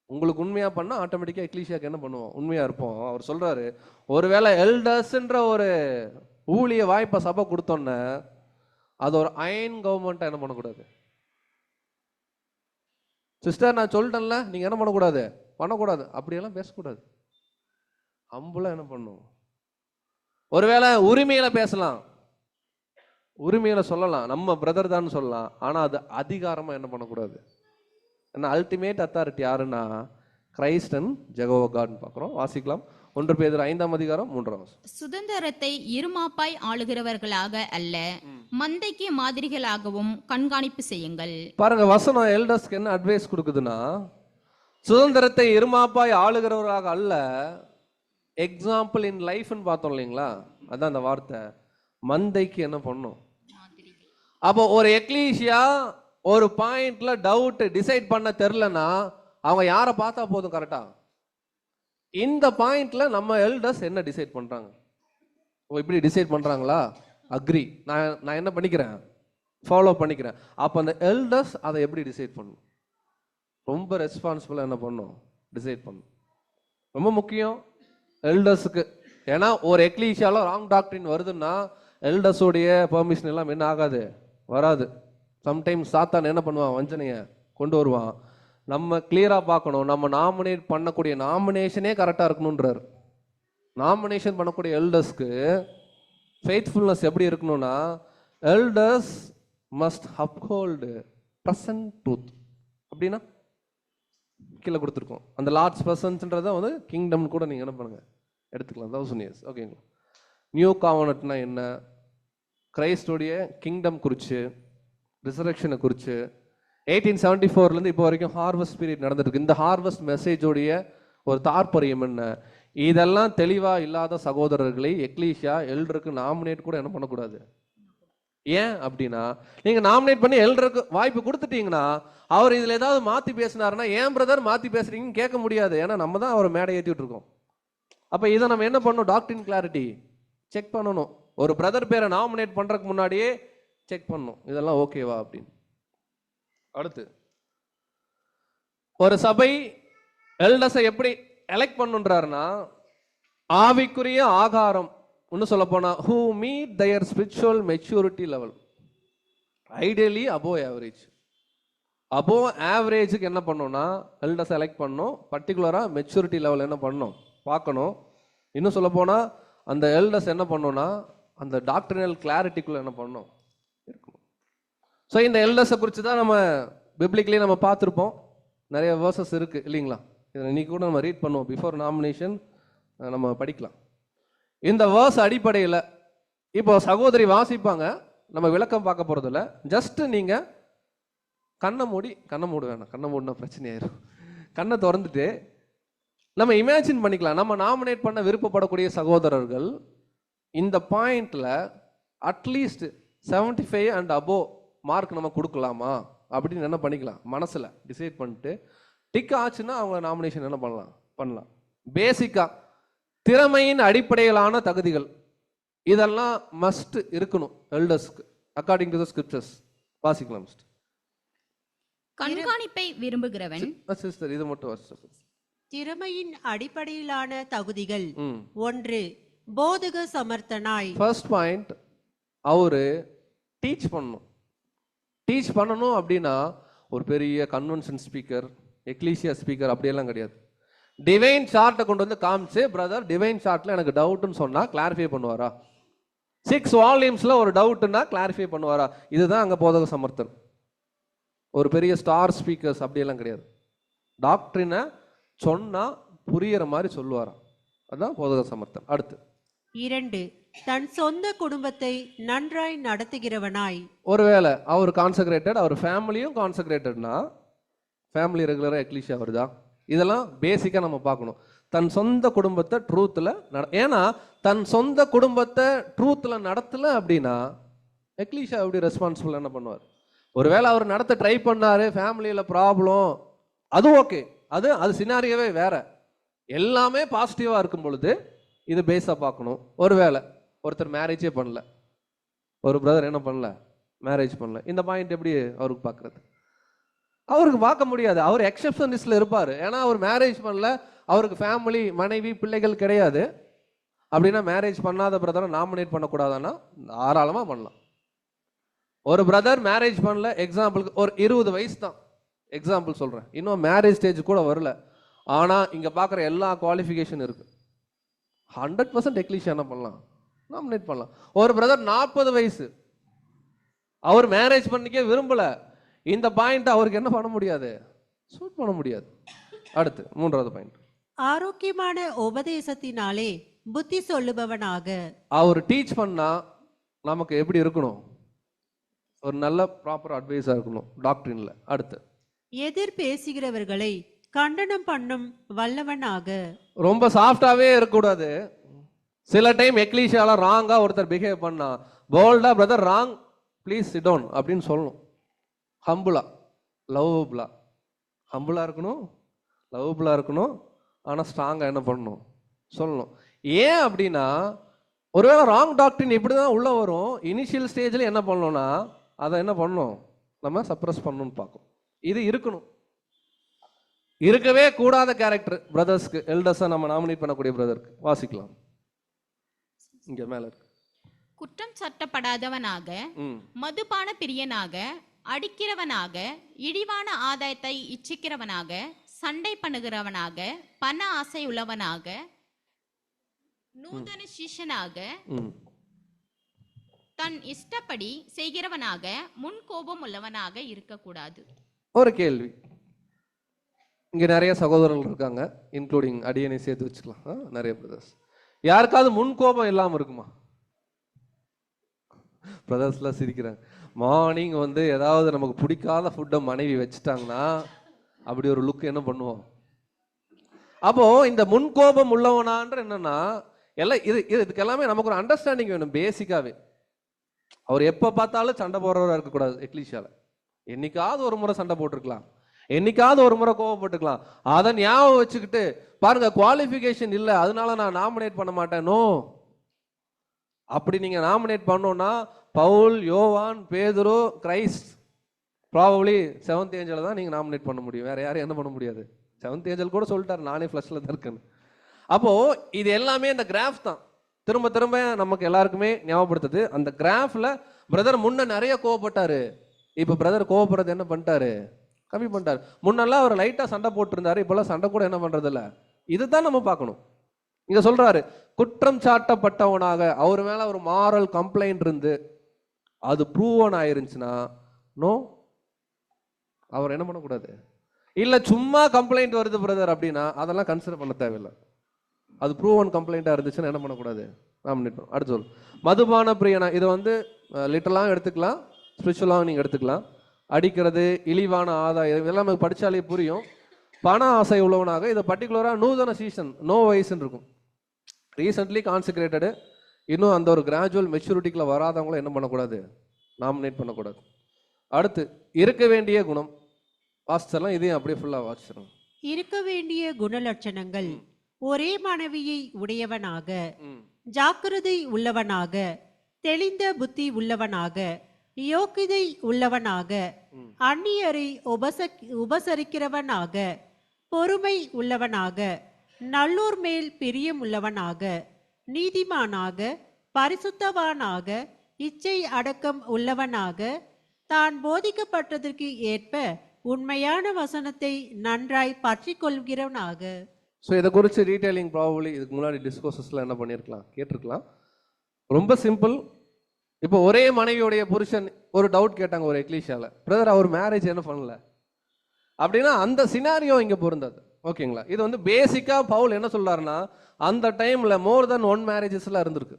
உங்களுக்கு உண்மையா பண்ணா ஆட்டோமேட்டிக்கா எக்லீஷியாக்கு என்ன பண்ணுவோம், உண்மையா இருப்போம். அவர் சொல்றாரு, ஒருவேளை எல்டர்ஸ்ன்ற ஒரு ஊழிய வாய்ப்பை சபை கொடுத்தோன்னே அது ஒரு அயன் கவர்மெண்ட் என்ன பண்ணக்கூடாது. சிஸ்டர் நான் சொல்லிட்டேன்ல, நீங்க என்ன பண்ணக்கூடாது, அப்படியெல்லாம் பேசக்கூடாது. ஹம்புலா என்ன பண்ணும். ஒருவேளை உரிமையில பேசலாம், உரிமையில சொல்லலாம், நம்ம பிரதர் தான் சொல்லலாம். ஆனா அது அதிகாரமா என்ன பண்ணக்கூடாது. ஏன்னா அல்டிமேட் அத்தாரிட்டி யாருன்னா கிரைஸ்ட் அண்ட் ஜெகோவா காட்னு பார்க்குறோம். வாசிக்கலாம். 1 பேதுரு 5:3. சுதந்திரத்தை இருமாப்பாய் ஆளுகிறவர்களாக அல்ல, மந்தைக்கு மாதிரிகளாகவும் கண்காணிப்பு செய்யுங்கள். பாருங்க வசனம் எல்டர்ஸ்க்கு என்ன அட்வைஸ் கொடுக்குதுன்னா, சுதந்திரத்தை இருமாப்பாய் ஆளுகிறவர்களாக அல்ல, எக்ஸாம்பிள் இன் லைஃப்னு பார்த்தோம் இல்லைங்களா, அதான் அந்த வார்த்தை. மந்தைக்கு என்ன பண்ணும். அப்போ ஒரு எக்லீஷியா ஒரு பாயிண்ட்ல டவுட் டிசைட் பண்ண தெரிலனா அவங்க யாரை பார்த்தா போதும் கரெக்டா? இந்த பாயிண்ட்ல நம்ம எல்டர்ஸ் என்ன டிசைட் பண்றாங்க? ஓ இப்படி டிசைட் பண்றாங்களா? அக்ரி, நான் என்ன பண்ணிக்கிறேன், ஃபாலோ பண்ணிக்கிறேன். அப்போ அந்த எல்டர்ஸ் அதை எப்படி டிசைட் பண்ணும்? ரொம்ப ரெஸ்பான்சிபிளாக என்ன பண்ணும், டிசைட் பண்ணும். ரொம்ப முக்கியம் எல்டர்ஸுக்கு. ஏன்னா ஒரு எக்லீஷியால ராங் டாக்டரின் வருதுன்னா எல்டர்ஸோடைய பெர்மிஷன் எல்லாம் என்ன ஆகாது, வராது. சம்டைம்ஸ் சாத்தான் என்ன பண்ணுவான், வஞ்சனையை கொண்டு வருவான். நம்ம கிளியரா பார்க்கணும், நம்ம நாமினேட் பண்ணக்கூடிய நாமினேஷனே கரெக்டாக இருக்கணுன்றார். நாமினேஷன் பண்ணக்கூடிய எல்டர்ஸ்க்கு ஃபெய்த்ஃபுல்னஸ் எப்படி இருக்கணும்னா, எல்டர்ஸ் மஸ்ட் அப்ஹோல்டு ப்ரெசன்ட் ட்ரூத். அப்படின்னா கீழே கொடுத்துருக்கோம். அந்த லார்ட்ஸ் பர்சன்ஸ்ன்றதை வந்து கிங்டம் கூட நீங்கள் என்ன பண்ணுங்க எடுத்துக்கலாம். 1000 years ஓகேங்களா. நியூ காவனட்னா என்ன, கிரைஸ்டோடைய கிங்டம் குறித்து, ரிசரக்ஷனை குறித்து 1874 இப்போ வரைக்கும் ஹார்வெஸ்ட் பீரியட் நடந்துருக்கு. இந்த ஹார்வெஸ்ட் மெசேஜோடைய ஒரு தாற்பயம் என்ன, இதெல்லாம் தெளிவாக இல்லாத சகோதரர்களை எக்லீஷியா எல்டருக்கு நாமினேட் கூட என்ன பண்ணக்கூடாது. ஏன் அப்படின்னா, நீங்க நாமினேட் பண்ணி எல்டருக்கு வாய்ப்பு கொடுத்துட்டீங்கன்னா அவர் இதுல ஏதாவது மாத்தி பேசினாருன்னா ஏன் பிரதர் மாத்தி பேசுறீங்கன்னு கேட்க முடியாது. ஏன்னா நம்ம தான் அவரை மேடை ஏற்றிட்டு இருக்கோம். அப்ப இதை நம்ம என்ன பண்ணணும், டாக்டரின் கிளாரிட்டி செக் பண்ணணும். ஒரு பிரதர் பேரை நாமினேட் பண்றதுக்கு முன்னாடியே செக் பண்ணணும், இதெல்லாம் ஓகேவா அப்படின்னு. அடுத்து ஒரு சபை எல்டர்ஸை எப்படி எலெக்ட் பண்ணுன்றாருன்னா, ஆவிக்குரிய ஆகாரம், இன்னும் சொல்ல போனா who meet their spiritual maturity level, ideally above average. above average-க்கு என்ன பண்ணணும்னா எல்டர் செலக்ட் பண்ணணும். பர்டிகுலராக மெச்சூரிட்டி லெவல் என்ன பண்ணணும் பார்க்கணும். இன்னும் சொல்ல போனா அந்த எல்டர்ஸ் என்ன பண்ணணும்னா அந்த டாக்டரினல் கிளாரிட்டிக்குள்ள என்ன பண்ணணும் இருக்கணும். ஸோ இந்த எல்டர்ஸை குறித்து தான் நம்ம பிப்ளிக்லி நம்ம பார்த்துருப்போம். நிறைய வேர்சஸ் இருக்கு இல்லைங்களா. இதை இன்னைக்கு கூட நம்ம ரீட் பண்ணுவோம். பிஃபோர் நாமினேஷன் நம்ம படிக்கலாம். இந்த வேர்ஸ் அடிப்படையில் இப்போ சகோதரி வாசிப்பாங்க, நம்ம விளக்கம் பார்க்க போறதில்ல. ஜஸ்ட் நீங்க கண்ணை மூட வேணாம், கண்ணை மூடினா பிரச்சனை ஆயிரும். கண்ணை திறந்துட்டு நம்ம இமேஜின் பண்ணிக்கலாம், நம்ம நாமினேட் பண்ண விருப்பப்படக்கூடிய சகோதரர்கள் இந்த பாயிண்ட்ல அட்லீஸ்ட் 75 and above மார்க் நம்ம கொடுக்கலாமா அப்படின்னு என்ன பண்ணிக்கலாம், மனசுல டிசைட் பண்ணிட்டு டிக் ஆச்சுன்னா அவங்க நாமினேஷன் என்ன பண்ணலாம். பேசிக்கா திறமையின் அடிப்படையிலான தகுதிகள் இதெல்லாம் மஸ்ட் இருக்கணும் எல்டர்ஸ்க்கு அக்கார்டிங் டு தி ஸ்கிரிப்சர்ஸ். வாசிக்கலாம். கண்காணிப்பை விரும்புகிறவன் சிஸ்டர் இது மட்டும் வாசிச்சு. திறமையின் அடிப்படையிலான தகுதிகள். 1, போதக சமர்த்தனாய். ஃபர்ஸ்ட் பாயிண்ட், அவரு டீச் பண்ணணும் அப்படின்னா ஒரு பெரிய கன்வென்ஷன் ஸ்பீக்கர், எக்லீசியா ஸ்பீக்கர் அப்படியெல்லாம் கிடையாது. டிவைன் சார்ட்டை கொண்டு வந்து காமிச்சு, பிரதர் டிவைன் சார்ட்ல எனக்கு டவுட்னு சொன்னா கிளாரிஃபை பண்ணுவாரா? 6 வால்யூம்ஸ்ல ஒரு டவுட்னா கிளாரிஃபை பண்ணுவாரா? இதுதான் அங்க போதக சமர்த்தன். ஒரு பெரிய ஸ்டார் ஸ்பீக்கர்ஸ் அப்படியெல்லாம் கிடையாது. டாக்டரினை சொன்னா புரியுற மாதிரி சொல்லுவாரா, அதுதான் போதக சமர்த்தன். அடுத்து 2, தன் சொந்த குடும்பத்தை நன்றாய் நடத்துகிறவனாய். ஒருவேளை அவர் கான்செக்ரேட்டட், அவர் ஃபேமிலியும் கான்செக்ரேட்டட்னா ஃபேமிலி ரெகுலரா எக்லீஷியா வருதா? இதெல்லாம் பேசிக்கா நம்ம பார்க்கணும். தன் சொந்த குடும்பத்தை ட்ரூத்ல ஏன்னா தன் சொந்த குடும்பத்தை ட்ரூத்ல நடத்தல அப்படின்னா எக்லீஷியா எப்படி ரெஸ்பான்சிபிள் என்ன பண்ணுவார்? ஒருவேளை அவர் நடத்த ட்ரை பண்ணாரு, ஃபேமிலியில ப்ராப்ளம், அது ஓகே, அது சினாரியோவே வேற. எல்லாமே பாசிட்டிவா இருக்கும் பொழுது இது பேஸா பார்க்கணும். ஒருவேளை ஒருத்தர் மேரேஜே பண்ணல, ஒரு பிரதர் என்ன பண்ணல, மேரேஜ் பண்ணல, இந்த பாயிண்ட் எப்படி அவருக்கு பார்க்கறது? அவருக்கு பார்க்க முடியாது. அவர் எக்ஸெப்ஷன் லிஸ்ட்ல இருப்பாரு. ஏன்னா அவர் மேரேஜ் பண்ணல, அவருக்கு ஃபேமிலி, மனைவி, பிள்ளைகள் கிடையாது. அப்படின்னா மேரேஜ் பண்ணாத பிரதரை நாமினேட் பண்ணக்கூடாதுன்னா தாராளமா பண்ணலாம். ஒரு பிரதர் மேரேஜ் பண்ணல, எக்ஸாம்பிளுக்கு ஒரு 20 வயசு தான், எக்ஸாம்பிள் சொல்றேன், இன்னும் மேரேஜ் ஸ்டேஜ் கூட வரல, ஆனா இங்க பாக்குற எல்லா குவாலிஃபிகேஷன் இருக்கு, 100% எக்லீஷியா என்ன பண்ணலாம், நாமினேட் பண்ணலாம். ஒரு பிரதர் 40 வயசு, அவர் மேரேஜ் பண்ணிக்க விரும்பல, இந்த பாயிண்ட் அவருக்கு என்ன பண்ண முடியாது, சூட் பண்ண முடியாது. அடுத்து 3வது பாயிண்ட், ஆரோக்கியமான உபதேசத்தினாலே புத்தி சொல்லுபவனாக. அவர் டீச் பண்ணா நமக்கு எப்படி இருக்கணும், ஒரு நல்ல ப்ராப்பர் அட்வைஸா இருக்கணும் டாக்டரின்ல. அடுத்து எதிர் பேசுகிறவர்களை கண்டனம் பண்ணும் வல்லவனாக. ரொம்ப சாஃப்டாவே இருக்கக்கூடாது. சில டைம் எக்லீஷியால ராங்கா ஒருத்தர் பிஹேவ் பண்ணா போல்டா brother wrong please sit down அப்படின்னு சொல்லணும். ஹம்புலா, லவ்வபுலா, ஹம்புலா இருக்கணும், லவ்வபுளாக இருக்கணும், ஆனால் ஸ்ட்ராங்காக என்ன பண்ணணும் சொல்லணும். ஏன் அப்படின்னா ஒருவேளை ராங் டாக்டரின் இப்படி தான் உள்ளே வரும். இனிஷியல் ஸ்டேஜில் என்ன பண்ணணும்னா அதை என்ன பண்ணணும், நம்ம சப்ரஸ் பண்ணணும்னு பார்க்கும். இது இருக்கணும். இருக்கவே கூடாத கேரக்டர் பிரதர்ஸ்க்கு, எல்டர்ஸை நம்ம நாமினேட் பண்ணக்கூடிய பிரதருக்கு வாசிக்கலாம். இங்கே மேலே இருக்கு. குற்றம் சாட்டப்படாதவனாக, மதுபான பிரியனாக, அடிக்கிறவனாக, இழிவான ஆதாயத்தை இச்சிக்கிறவனாக, சண்டை பண்ணுகிறவனாக, பண ஆசை உள்ளவனாக, நூதன சிஷ்யனாக, தன் இஷ்டப்படி செய்கிறவனாக, முன் கோபம் உள்ளவனாக இருக்கக்கூடாது. ஒரு கேள்வி, இங்க நிறைய சகோதரர்கள் இருக்காங்க, இன்க்ளூடிங் அடியனை சேர்த்து வச்சுக்கலாம், நிறைய பிரதர்ஸ். யாருக்காவது முன் கோபம் இல்லாம இருக்குமா? பிரதர்ஸ்லாம் சிரிக்கிறாங்க. மார்னிங் ஏதாவது நமக்கு பிடிக்காத ஃபுட்டை மனைவி வச்சுட்டாங்கன்னா அப்படி ஒரு லுக் என்ன பண்ணுவோம்? அப்போ இந்த முன்கோபம் உள்ளவனான்ற என்னன்னா எல்லாம் இதுக்கு எல்லாமே நமக்கு ஒரு அண்டர்ஸ்டாண்டிங் வேணும். பேசிக்காவே அவர் எப்ப பார்த்தாலும் சண்டை போடுறவரா இருக்கக்கூடாது. எக்லீஷியால என்னைக்காவது ஒரு முறை சண்டை போட்டிருக்கலாம், என்னைக்காவது ஒரு முறை கோவப்பட்டுக்கலாம். அதை ஞாபகம் வச்சுக்கிட்டு பாருங்க, குவாலிஃபிகேஷன் இல்லை அதனால நான் நாமினேட் பண்ண மாட்டேன். நோ, அப்படி நீங்க நாமினேட் பண்ணோம்னா பவுல், யோவான், பேதுரு, கிரைஸ்ட், ப்ராபப்ளி 7th ஏஞ்சலை தான் நீங்க நாமினேட் பண்ண முடியும். வேற யாரும் என்ன பண்ண முடியாது. 7th ஏஞ்சல் கூட சொல்லிட்டாரு, நானே ஃப்ளஷ்ல தான் இருக்கேன்னு. அப்போ இது எல்லாமே இந்த கிராஃப் தான் திரும்ப திரும்ப நமக்கு எல்லாருக்குமே ஞாபகப்படுத்துது. அந்த கிராஃப்ல பிரதர் முன்ன நிறைய கோவப்பட்டாரு, இப்ப பிரதர் கோவப்படுறது என்ன பண்ணிட்டாரு, கம்மி பண்ணிட்டாரு. முன்னெல்லாம் அவர் லைட்டா சண்டை போட்டிருந்தாரு, இப்பெல்லாம் சண்டை கூட என்ன பண்றது இல்ல. இதுதான் நம்ம பார்க்கணும். இங்க சொல்றாரு, குற்றம் சாட்டப்பட்டவனாக, அவர் மேல ஒரு மாரல் கம்ப்ளைண்ட் இருந்து அது ப்ரூவன் ஆயிருந்துச்சுன்னா நோ, அவர் என்ன பண்ணக்கூடாது. இல்ல சும்மா கம்ப்ளைண்ட் வருது பிரதர் அப்படின்னா அதெல்லாம் கன்சிடர் பண்ண தேவையில்லை. அது ப்ரூவன் கம்ப்ளைண்டா இருந்துச்சுன்னா என்ன பண்ணக்கூடாது, நாமினேட் பண்ணணும். அடுத்து சொல்லு, மதுபான பிரியனா, இதை லிட்டரலாகவும் எடுத்துக்கலாம், ஸ்பிரிச்சுவலாகவும் நீங்க எடுத்துக்கலாம். அடிக்கிறது, இழிவான ஆதாயம், இதெல்லாம் நமக்கு படிச்சாலே புரியும். பண ஆசை உள்ளவனாக, இதை பர்டிகுலரா நூதன சீசன், நோ வயசுன்னு இருக்கும். ரீசென்ட்லி கான்செக்ரேட்டடு, இன்னும் அந்த ஒரு கிராஜுவல் மெச்சூரிட்டிக்குள்ள வராதவங்களும் என்ன பண்ணக்கூடாது, நாமினேட் பண்ணக்கூடாது. அடுத்து இருக்க வேண்டிய குணம் வாசிச்சலாம், இதையும் அப்படியே ஃபுல்லா வாசிச்சிடும். இருக்க வேண்டிய குணலட்சணங்கள்: ஒரே மனைவியை உடையவனாக, ஜாக்கிரதை உள்ளவனாக, தெளிந்த புத்தி உள்ளவனாக, யோக்கியதை உள்ளவனாக, அந்நியரை உபசரிக்கிறவனாக, பொறுமை உள்ளவனாக, நல்லோர் மேல் பிரியம் உள்ளவனாக, நீதிமானாக, பரிசுத்தவானாக, இச்சை அடக்கம் உள்ளவனாக, தான் போதிக்கப்பட்டதற்கு ஏற்ப உண்மையான வசனத்தை நன்றாய் பற்றி கொள்கிறவனாக. ஸோ இதை குறித்து டீட்டெயிலிங் ப்ராபபிளி இதுக்கு முன்னாடி டிஸ்கோசஸ்ல என்ன பண்ணியிருக்கலாம், கேட்டிருக்கலாம். ரொம்ப சிம்பிள். இப்போ ஒரே மனைவியுடைய புருஷன் ஒரு டவுட் கேட்டாங்க ஒரு எக்லீஷியால, பிரதர் அவர் மேரேஜ் என்ன பண்ணல அப்படின்னா அந்த சினாரியோ இங்க பொருந்தாது. ஓகேங்களா? இது பேசிக்கா பவுல் என்ன சொல்றாருன்னா, அந்த டைம்ல மோர் தென் 1 மேரேஜஸ்லாம் இருந்திருக்கு.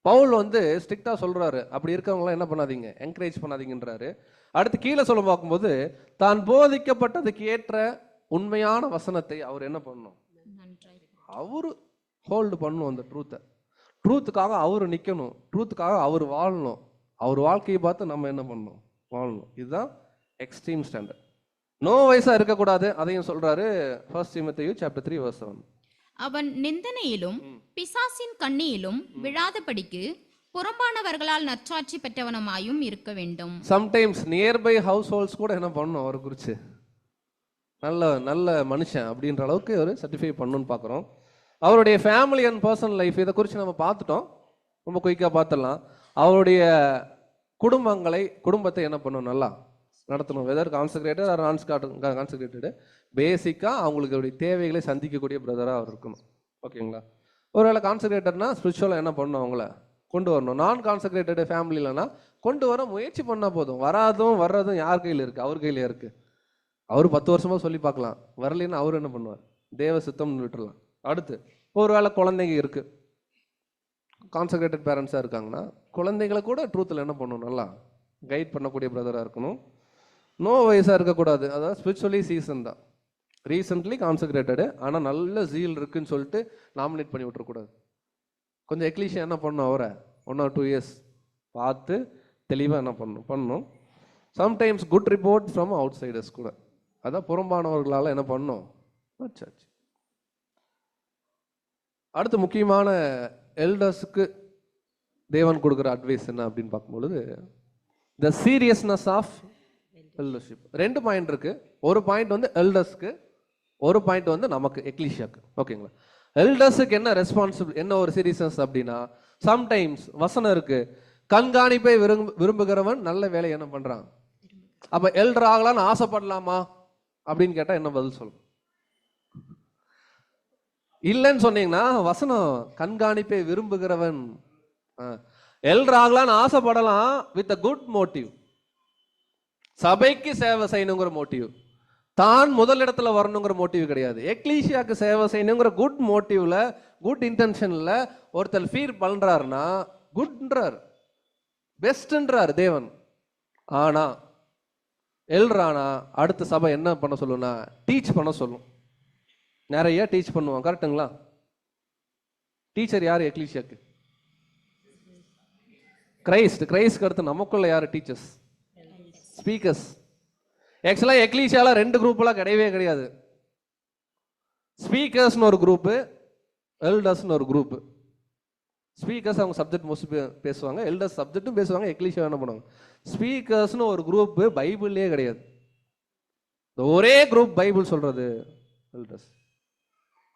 பவுல் ஸ்ட்ரிக்டா சொல்றாரு, அப்படி இருக்கவங்களாம் என்ன பண்ணாதீங்க, என்கரேஜ் பண்ணாதீங்கன்றாரு. அடுத்து கீழே சொல்ல பார்க்கும்போது, தான் போதிக்கப்பட்டதுக்கு ஏற்ற உண்மையான வசனத்தை அவர் என்ன பண்ணணும், அவரு ஹோல்டு பண்ணணும். அந்த ட்ரூத்துக்காக அவரு நிக்கணும், ட்ரூத்துக்காக அவர் வாழணும், அவர் வாழ்க்கையை பார்த்து நம்ம என்ன பண்ணணும், வாழணும். இதுதான் எக்ஸ்ட்ரீம் ஸ்டாண்டர்ட். நோ வயசா இருக்கக்கூடாது, அதையும் சொல்றாரு 1 தீமோத்தேயு chapter 3 verse 7. அவன் நிந்தனையிலும் பிசாசின் கண்ணியிலும் விழாதபடிக்கு புறம்பானவர்களால் நற்சாட்சி பெற்றவனமாயும் இருக்க வேண்டும். சம்டைம்ஸ் நியர்பை ஹவுஸ் ஹோல்ட்ஸ் கூட என்ன பண்ணணும், அவரை குறித்து நல்ல நல்ல மனுஷன் அப்படின்ற அளவுக்கு ஒரு சர்டிஃபை பண்ணணும்னு பார்க்குறோம். அவருடைய ஃபேமிலி அண்ட் பர்சனல் லைஃப் இதை குறித்து நம்ம பார்த்துட்டோம், ரொம்ப குயிக்காக பார்த்துடலாம். அவருடைய குடும்பத்தை என்ன பண்ணணும், நல்லா நடத்தணும். வெதர் கான்செக்ரேட்டட் ஆர் கான்செக்ரேட்டடு, பேசிக்காக அவங்களுக்கு தேவைகளை சந்திக்கக்கூடிய பிரதராக அவர் இருக்கணும். ஓகேங்களா? ஒருவேளை கான்செக்ரேட்டட்னா ஸ்பிரிச்சுவலாக என்ன பண்ணணும், அவங்கள கொண்டு வரணும். நான் கான்செக்ரேட்டட் ஃபேமிலிலனா கொண்டு வர முயற்சி பண்ணால் போதும். வர்றதும் யார் கையில் இருக்குது, அவர் கையிலே இருக்குது. அவர் 10 வருஷமா சொல்லி பார்க்கலாம், வரலன்னா அவர் என்ன பண்ணுவார், தேவ சித்தம்னு விட்டுறலாம். அடுத்து ஒருவேளை குழந்தைங்க இருக்கு, கான்செக்ரேட்டட் பேரண்ட்ஸாக இருக்காங்கன்னா குழந்தைங்களை கூட ட்ரூத்தில் என்ன பண்ணணும், நல்லா கைட் பண்ணக்கூடிய பிரதராக இருக்கணும். நோ வயசாக இருக்கக்கூடாது, அதாவது ஸ்பிரிச்சுவலி சீசன் தான், ரீசென்ட்லி கான்செக்ரேட்டடு, ஆனால் நல்ல ஜீல் இருக்குன்னு சொல்லிட்டு நாமினேட் பண்ணி விட்டுறக்கூடாது. கொஞ்சம் எக்லீஷியா என்ன பண்ணணும், அவரை 1 or 2 years பார்த்து தெளிவாக என்ன பண்ணணும். Sometimes good report from outsiders கூட, அதான் புறம்பானவர்களால் என்ன பண்ணணும், சர்ச். அடுத்து முக்கியமான எல்டர்ஸுக்கு தேவன் கொடுக்குற அட்வைஸ் என்ன அப்படின்னு பார்க்கும்பொழுது த சீரியஸ்னஸ் ஆஃப் எல்டர்ஷிப். 2 பாயிண்ட் இருக்கு. ஒரு பாயிண்ட் வந்து எல்டர்ஸ்க்கு, ஒரு பாயிண்ட் வந்து நமக்கு எக்லீஷியாக்கு. ஓகேங்களா? எல்டர்ஸுக்கு என்ன ரெஸ்பான்சிபிள், என்ன ஒரு சீரியஸ்னஸ் அப்படின்னா, சம்டைம்ஸ் வசனம் இருக்கு, கண்காணிப்பை விரும்புகிறவன் நல்ல வேலை என்ன பண்றான். அப்ப எல்டர் ஆகலான்னு ஆசைப்படலாமா அப்படின்னு கேட்டா என்ன பதில் சொல்லும்? இல்லைன்னு சொன்னீங்கன்னா வசனம் கண்காணிப்பை விரும்புகிறவன் எல்டர் ஆகலான்னு ஆசைப்படலாம் வித் அ குட் மோட்டிவ். சபைக்கு சேவை செய்யணுங்கிற மோட்டிவ், தான் முதல் இடத்துல வரணுங்கிற மோட்டிவ் கிடையாது. எக்லீஷியாக்கு சேவை செய்யணுங்கிற குட் மோட்டிவ்ல, குட் இன்டென்ஷன்ல ஒருத்தர் ஃபீல் பண்றாருன்னா குட்ன்றார், பெஸ்ட்ன்றார் தேவன். ஆனா எல்டர் ஆனா அடுத்த சபை என்ன பண்ண சொல்லுன்னா டீச் பண்ண சொல்லும். நிறைய டீச் பண்ணுவான். கரெக்டுங்களா? டீச்சர் யாரு எக்லீஷியாக்கு? கிரைஸ்ட். கிரைஸ்ட்க்கு அடுத்து நமக்குள்ள யாரு டீச்சர்ஸ்? ஸ்பீக்கர்ஸ். ஆக்சுவலா எக்லீஷியால 2 குரூப்லாம் கிடையவே கிடையாது. ஸ்பீக்கர்ஸ்னு ஒரு குரூப், எல்டர்ஸ்னு ஒரு குரூப். ஸ்பீக்கர்ஸ் அவங்க சப்ஜெக்ட் மோஸ்ட் பேசுவாங்க, எல்டர்ஸ் சப்ஜெக்ட்டும் பேசுவாங்க. எக்லீஷியா என்ன பண்ணுவாங்க? ஸ்பீக்கர்ஸ்னு ஒரு குரூப் பைபிள்லயே கிடையாது. ஒரே குரூப் பைபிள் சொல்றது எல்டர்ஸ்.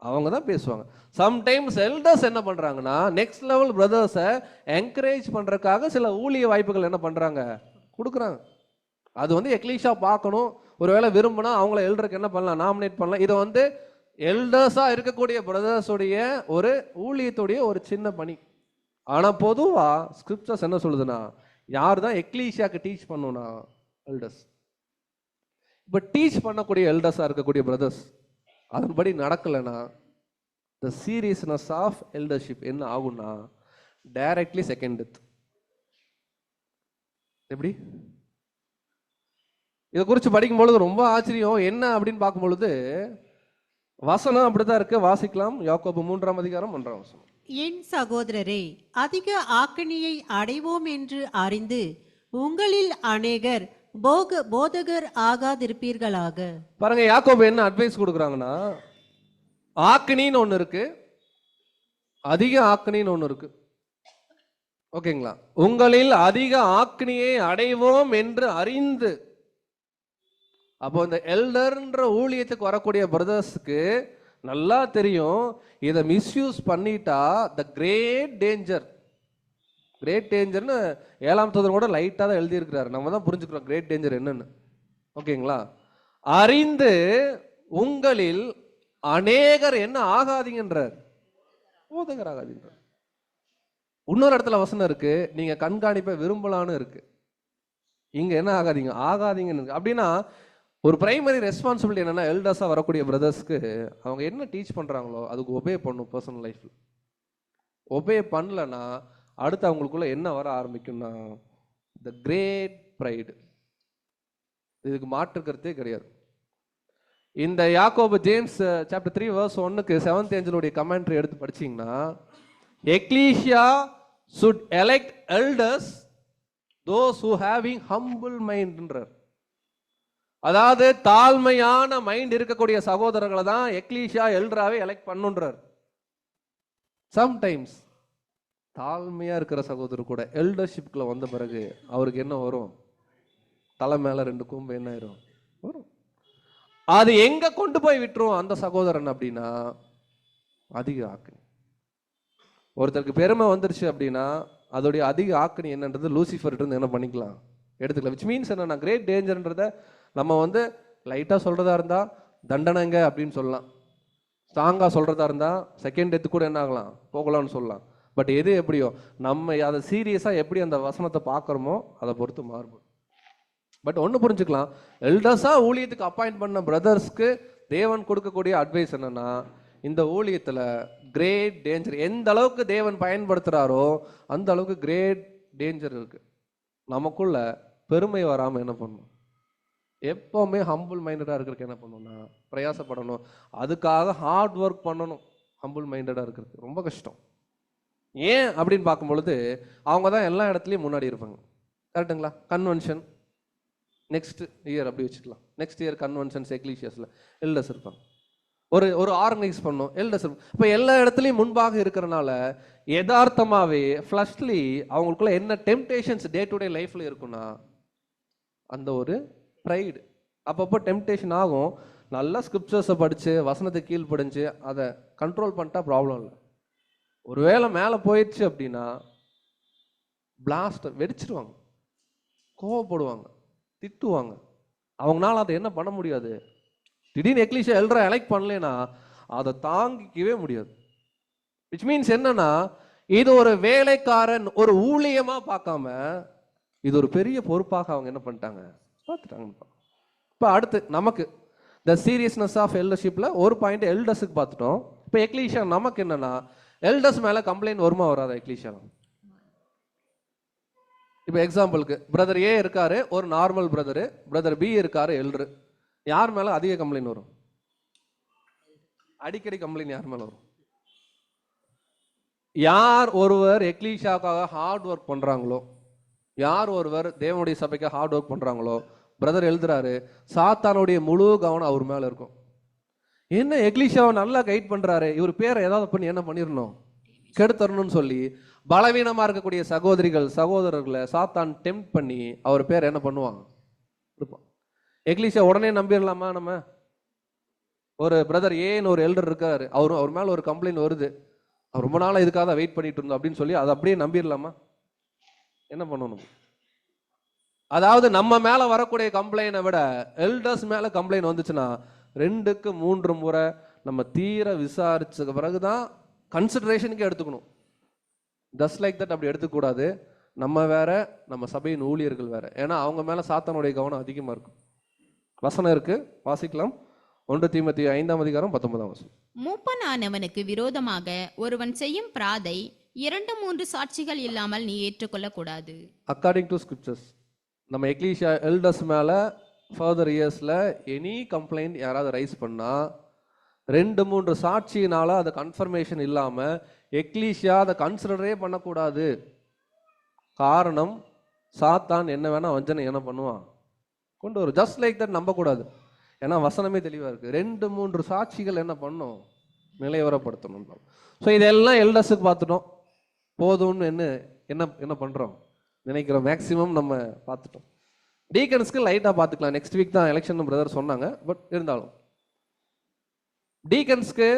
அவங்க தான் பேசுவாங்க. சம்டைம்ஸ் எல்டர்ஸ் என்ன பண்றாங்கன்னா நெக்ஸ்ட் லெவல் பிரதர்ஸை என்கரேஜ் பண்றதுக்காக சில ஊழிய வாய்ப்புகள் என்ன பண்றாங்க, கொடுக்குறாங்க. அது வந்து எக்லீஷா பார்க்கணும். ஒருவேளை விரும்பினா அவங்கள எல்டருக்கு என்ன பண்ணலாம், நாமினேட் பண்ணலாம். இதை வந்து எல்டர்ஸா இருக்கக்கூடிய பிரதர்ஸுடைய ஒரு ஊழியத்துடைய ஒரு சின்ன பணி. ஆனா பொதுவா ஸ்கிரிப்சர்ஸ் என்ன சொல்லுதுன்னா, யார் தான் எக்லீஷியாக்கு டீச் பண்ணுனா எல்டர்ஸ். இப்ப டீச் பண்ணக்கூடிய எல்டர்ஸா இருக்கக்கூடிய பிரதர்ஸ் அதன்படி நடக்கலைன்னா த சீரியஸ்னஸ் ஆஃப் எல்டர்ஷிப் என்ன ஆகும்னா டைரக்ட்லி செகண்ட் டெத். எப்படி? இதை குறித்து படிக்கும் பொழுது ரொம்ப ஆச்சரியம். என்ன அப்படின்னு பார்க்கும் பொழுது வசனம் அப்படித்தான் இருக்கு. வாசிக்கலாம். யாக்கோபு 3ஆம் அதிகாரம் 1ஆம் வசனம். என் சகோதரரே, அதிக ஆக்கினையை அடைவோம் என்று அறிந்து உங்களில் அநேகர் போதகர் ஆகாதிருப்பீர்களாக. பாருங்க, யாக்கோபு என்ன அட்வைஸ் கொடுக்குறாங்கன்னா, ஆக்கினின்னு ஒண்ணு இருக்கு, அதிக ஆக்கினின்னு ஒண்ணு இருக்கு. ஓகேங்களா? உங்களில் அதிக ஆக்கினியை அடைவோம் என்று அறிந்து. அப்போ இந்த எல்டர்ன்ற ஊழியத்துக்கு வரக்கூடிய பிரதர்ஸ்க்கு நல்லா தெரியும், இதை மிஸ்யூஸ் பண்ணிட்டா த கிரேட் டேஞ்சர். கிரேட் டேஞ்சர்னு 7ஆம் தூதன் கூட லைட்டாக தான் எழுதியிருக்கிறாரு. நம்ம தான் புரிஞ்சுக்கிறோம் கிரேட் டேஞ்சர் என்னன்னு. ஓகேங்களா? அறிந்து உங்களில் அநேகர் என்ன ஆகாதீங்கன்றார், போதகர் ஆகாதீங்கன்றார். இன்னொரு இடத்துல வசனம் இருக்கு, நீங்க கண்காணிப்பை விரும்பலான்னு இருக்கு. இங்க என்ன ஆகாதீங்க, ஆகாதீங்கன்னு. அப்படின்னா ஒரு பிரைமரி ரெஸ்பான்சிபிலிட்டி என்னன்னா, எல்டர்ஸா வரக்கூடிய பிரதர்ஸ்க்கு அவங்க என்ன டீச் பண்றாங்களோ அதுக்கு ஒபே பண்ணும். பர்சனல் லைஃப்ல ஒபே பண்ணலன்னா அடுத்து அவங்களுக்குள்ள என்ன வர ஆரம்பிக்கும்னா த கிரேட் ப்ரைடு. இதுக்கு மாற்றுக்கிறதே கிடையாது. இந்த யாக்கோபு ஜேம்ஸ் சாப்டர் 3 verse 1க்கு 7th ஏஞ்சலுடைய கமெண்ட்ரி எடுத்து படிச்சீங்கன்னா, ecclesia should elect elders those who having humble mindன்றார். அதாவது தாழ்மையான மைண்ட் இருக்கக்கூடிய சகோதரர்களை தான் எக்லீஷியா எல்டராவே எலெக்ட் பண்ணுன்றார். சம்டைம்ஸ் தாழ்மையா இருக்கிற சகோதரர் கூட எல்டர்ஷிப்ல வந்த பிறகு அவருக்கு என்ன வரும், தலை மேல 2 கொம்பு என்ன ஆயிரும் வரும். அது எங்க கொண்டு போய் விட்டுரும் அந்த சகோதரன் அப்படின்னா அதிக ஆக்கினி. ஒருத்தருக்கு பெருமை வந்துருச்சு அப்படின்னா அதோடைய அதிக ஆக்கினி என்னன்றது லூசிஃபர் இருந்து என்ன பண்ணிக்கலாம், எடுத்துக்கலாம். விச் மீன்ஸ் என்னன்னா கிரேட் டேஞ்சர்ன்றத நம்ம வந்து லைட்டா சொல்றதா இருந்தா தண்டனைங்க அப்படின்னு சொல்லலாம், ஸ்ட்ராங்கா சொல்றதா இருந்தா செகண்ட் டெத்து கூட என்ன ஆகலாம், போகலாம்னு சொல்லலாம். பட் எது எப்படியோ நம்ம அதை சீரியஸா எப்படி அந்த வசனத்தை பார்க்குறோமோ அதை பொறுத்து மாறுபடும். பட் ஒன்று புரிஞ்சுக்கலாம், எல்டர்ஸா ஊழியத்துக்கு அப்பாயிண்ட் பண்ண பிரதர்ஸ்க்கு தேவன் கொடுக்கக்கூடிய அட்வைஸ் என்னன்னா, இந்த ஊழியத்துல கிரேட் டேஞ்சர், எந்த அளவுக்கு தேவன் பயன்படுத்துறாரோ அந்த அளவுக்கு கிரேட் டேஞ்சர் இருக்கு. நமக்குள்ள பெருமை வராம என்ன பண்ணணும், எப்பவுமே ஹம்பிள் மைண்டடா இருக்கிறதுக்கு என்ன பண்ணணும்னா பிரயாசப்படணும். அதுக்காக ஹார்ட் ஒர்க் பண்ணணும். ஹம்பிள் மைண்டடா இருக்கிறது ரொம்ப கஷ்டம். ஏன் அப்படின்னு பார்க்கும் பொழுது அவங்க தான் எல்லா இடத்துலையும் முன்னாடி இருப்பாங்க. கரெக்டுங்களா? கன்வென்ஷன் நெக்ஸ்ட் இயர் அப்படி வச்சுக்கலாம், நெக்ஸ்ட் இயர் கன்வென்ஷன்ஸ் எக்லீஷியஸ்ல எல்டர்ஸ் இருப்பாங்க. ஒரு ஒரு ஆர்கனைஸ் பண்ணும் எல்டர்ஸ். இப்போ எல்லா இடத்துலையும் முன்பாக இருக்கிறனால யதார்த்தமாவே ஃப்ளஷ்லி அவங்களுக்குள்ள என்ன டெம்டேஷன்ஸ் டே டு டே லைஃப்ல இருக்குன்னா அந்த ஒரு ப்ரைடு அப்பப்போ டெம்டேஷன் ஆகும். நல்லா ஸ்கிரிப்சர்ஸை படித்து வசனத்தை கீழ்ப்படிஞ்சு அதை கண்ட்ரோல் பண்ணிட்டா ப்ராப்ளம் இல்லை. ஒருவேளை மேலே போயிடுச்சு அப்படின்னா பிளாஸ்ட் வெடிச்சிருவாங்க, கோவப்படுவாங்க, திட்டுவாங்க. அவங்களால அதை என்ன பண்ண முடியாது. திடீர்னு எக்லீஷியா எல்டரை எலெக்ட் பண்ணலைன்னா அதை தாங்கிக்கவே முடியாது. விச் மீன்ஸ் என்னன்னா இது ஒரு வேலைக்காரன் ஒரு ஊழியமா பார்க்காம இது ஒரு பெரிய பொறுப்பாக அவங்க என்ன பண்ணிட்டாங்க பார்த்துட்டாங்க. இப்போ அடுத்து நமக்கு த சீரியஸ்னஸ் ஆஃப் எல்டர்ஷிப்ல ஒரு பாயிண்ட் எல்டர்ஸுக்கு பார்த்துட்டோம். இப்போ எக்லீஷியா நமக்கு என்னன்னா எல்டர்ஸ் மேல கம்ப்ளைண்ட் வருமா வராதா எக்லீஷியா? இப்போ எக்ஸாம்பிளுக்கு பிரதர் ஏ இருக்காரு, ஒரு நார்மல் பிரதரு, பிரதர் பி இருக்காரு எல்டரு. யார் மேல அதிக கம்ப்ளைண்ட் வரும்? அடிக்கடி கம்ப்ளைண்ட் யார் மேல வரும்? யார் ஒருவர் எக்லீஷியாவுக்காக ஹார்ட் ஒர்க் பண்றாங்களோ, யார் ஒருவர் தேவனுடைய சபைக்கு ஹார்ட் ஒர்க் பண்றாங்களோ, பிரதர் எழுதுறாரு சாத்தானுடைய முழு கவனம் அவர் மேல இருக்கும். என்ன எக்லீஷியாவை நல்லா கைட் பண்றாரு, இவர் பேரை ஏதாவது பண்ணி என்ன பண்ணிடணும், கெடுத்தரணும்னு சொல்லி பலவீனமா இருக்கக்கூடிய சகோதரிகள் சகோதரர்களை சாத்தான் டெம்ப்ட் பண்ணி அவர் பேர் என்ன பண்ணுவாங்க இருப்பான். எக்லீஷியா உடனே நம்பிடலாமா? நம்ம ஒரு பிரதர் ஏன்னு ஒரு எல்டர் இருக்காரு, அவர் மேல ஒரு கம்ப்ளைண்ட் வருது, அவர் ரொம்ப நாளா இதுக்காக தான் வெயிட் பண்ணிட்டு இருந்தோம் அப்படின்னு சொல்லி அதை அப்படியே நம்பிடலாமா? என்ன பண்ணணும்? அதாவது நம்ம மேல வரக்கூடிய கம்ப்ளைண்டை விட எல்டர்ஸ் மேல கம்ப்ளைண்ட் வந்துச்சுன்னா 2க்கு 3 முறை நம்ம தீர விசாரிச்ச பிறகுதான் கன்சிடரேஷனுக்கு எடுத்துக்கணும். ஜஸ்ட் லைக் தட் அப்படி எடுத்துக்கூடாது. நம்ம வேற, நம்ம சபையின் ஊழியர்கள் வேற. ஏன்னா அவங்க மேல சாத்தானுடைய கவனம் அதிகமா இருக்கும். வசனம் இருக்கு, வாசிக்கலாம். 1 தீமோத்தேயு 5:19. மூப்பனானவனுக்கு விரோதமாக ஒருவன் செய்யும் பிராதை 2-3 சாட்சிகள் இல்லாமல் நீ ஏற்றுக்கொள்ளக்கூடாது. அக்கார்டிங் டு ஸ்கிரிப்சர்ஸ் நம்ம எக்லீஷியா எல்டர்ஸ் மேல ஃபர்தர் இயர்ஸ்ல எனி கம்ப்ளைண்ட் யாராவது ரைஸ் பண்ணா 2-3 சாட்சியினால அது கன்ஃபர்மேஷன் இல்லாம எக்லீஷியா அதை கன்சிடரே பண்ணக்கூடாது. காரணம் சாத்தான் என்ன வேணா வஞ்சனை என்ன பண்ணுவான் கொண்டு வரும். ஜஸ்ட் லைக் தட் நம்பக்கூடாது. ஏன்னா வசனமே தெளிவா இருக்கு. 2-3 சாட்சிகள் என்ன பண்ணும், நிலைவரப்படுத்தணும். ஸோ இதெல்லாம் எல்டர்ஸுக்கு பார்த்துட்டோம். போதும்னு என்ன என்ன என்ன பண்றோம் நினைக்கிறோம். மேக்சிமம் நம்ம பார்த்துட்டோம். டீக்கன்ஸ்க்கு லைட்டா பார்த்துக்கலாம். நெக்ஸ்ட் வீக் தான் எலெக்ஷன் பிரதர் சொன்னாங்க. பட் இருந்தாலும் டீக்கன்ஸ்க்கு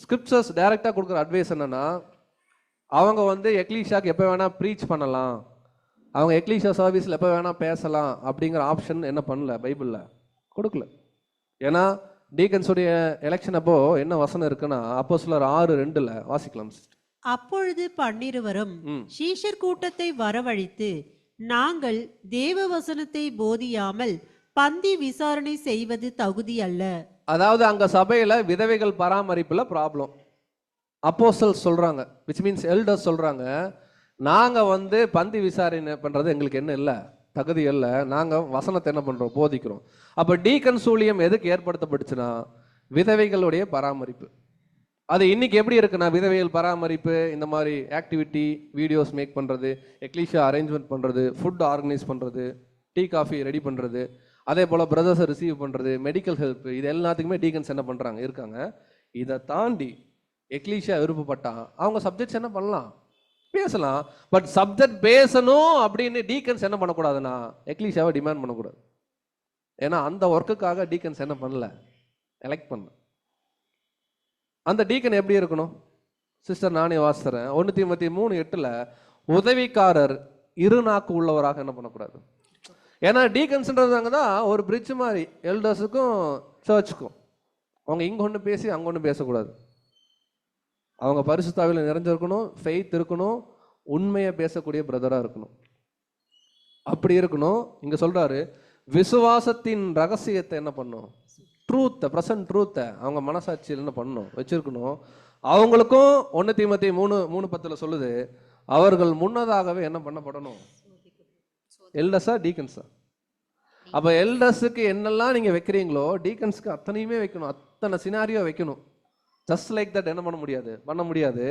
ஸ்கிரிப்சர்ஸ் டைரக்டா கொடுக்குற அட்வைஸ் என்னன்னா அவங்க எக்லீஷியாக்கு எப்போ வேணா ப்ரீச் பண்ணலாம், அவங்க எக்லீஷியா சர்வீஸ்ல எப்போ வேணா பேசலாம் அப்படிங்கிற ஆப்ஷன் என்ன பண்ணல, பைபிள்ல கொடுக்கல. ஏன்னா டீக்கன்ஸுடைய எலெக்ஷன் அப்போ என்ன வசனம் இருக்குன்னா அப்போஸ்தலர் 6:2 வாசிக்கலாம். அப்பொழுது 12 சீஷர் கூட்டத்தை வரவழைத்து, நாங்கள் தேவ வசனத்தை போதியாமல் பந்தி விசாரணை செய்வது தகுதி அல்ல. அதாவது அங்க சபையில விதவைகள் பராமரிப்புல ப்ராப்ளம். அப்போஸ்தலர் சொல்றாங்க, which means elders சொல்றாங்க, நாங்க பந்தி விசாரணை பண்றது எங்களுக்கு என்ன இல்லை, தகுதி இல்லை, நாங்க வசனத்தை என்ன பண்றோம், போதிக்கிறோம். அப்ப டீக்கன் ஊழியம் எதுக்கு ஏற்படுத்தப்பட்டுச்சுன்னா விதவைகளுடைய பராமரிப்பு. அது இன்னைக்கு எப்படி இருக்குன்னா விதவைகள் பராமரிப்பு, இந்த மாதிரி ஆக்டிவிட்டி வீடியோஸ் மேக் பண்றது, எக்லீஷியா அரேஞ்ச்மெண்ட் பண்றது, ஃபுட் ஆர்கனைஸ் பண்றது, டீ காஃபி ரெடி பண்றது, அதே போல பிரதர்ஸை ரிசீவ் பண்றது, மெடிக்கல் ஹெல்ப், இது எல்லாத்துக்குமே டீக்கன்ஸ் என்ன பண்றாங்க இருக்காங்க. இதை தாண்டி எக்லீஷியா விருப்பப்பட்டா அவங்க சப்ஜெக்ட்ஸ் என்ன பண்ணலாம், பேசலாம். பட் சப்ஜெக்ட் பேசணும் அப்படின்னு டீக்கன்ஸ் என்ன பண்ணக்கூடாதுன்னா எக்லீஷியாவை டிமாண்ட் பண்ணக்கூடாது. ஏன்னா அந்த ஒர்க்குக்காக டீக்கன்ஸ் என்ன பண்ணல, எலெக்ட் பண்ணல. அந்த டீக்கன் எப்படி இருக்கணும் சிஸ்டர், நானே வாசிக்கிறேன். 1 தீமோத்தேயு 3:8 உதவிக்காரர் இருநாக்கு உள்ளவராக என்ன பண்ணக்கூடாது. ஏன்னா டீக்கன்ஸ்ன்றதாங்க தான் ஒரு பிரிட்ஜ் மாதிரி எல்டர்ஸுக்கும் சர்ச்சுக்கும். அவங்க இங்க ஒன்று பேசி அங்க ஒன்று பேசக்கூடாது. அவங்க பரிசுத்தாவில நிறைஞ்சிருக்கணும், ஃபெய்த் இருக்கணும், உண்மையை பேசக்கூடிய பிரதரா இருக்கணும். அப்படி இருக்கணும். இங்க சொல்றாரு விசுவாசத்தின் ரகசியத்தை என்ன பண்ணும், ட்ரூத்தை, பிரசன்ட் ட்ரூத்தை அவங்க மனசாட்சியில் என்ன பண்ணணும், வச்சிருக்கணும். அவங்களுக்கும் 1 தீமோத்தேயு 3:10 சொல்லுது, அவர்கள் முன்னதாகவே என்ன பண்ணப்படணும், எல்டர்ஸா டீக்கன்ஸா. அப்ப எல்டர்ஸுக்கு என்னெல்லாம் நீங்க வைக்கிறீங்களோ டீக்கன்ஸ்க்கு அத்தனையுமே வைக்கணும், அத்தனை சினாரியோ வைக்கணும். ஜஸ்ட் லைக் தட் என்ன பண்ண முடியாது.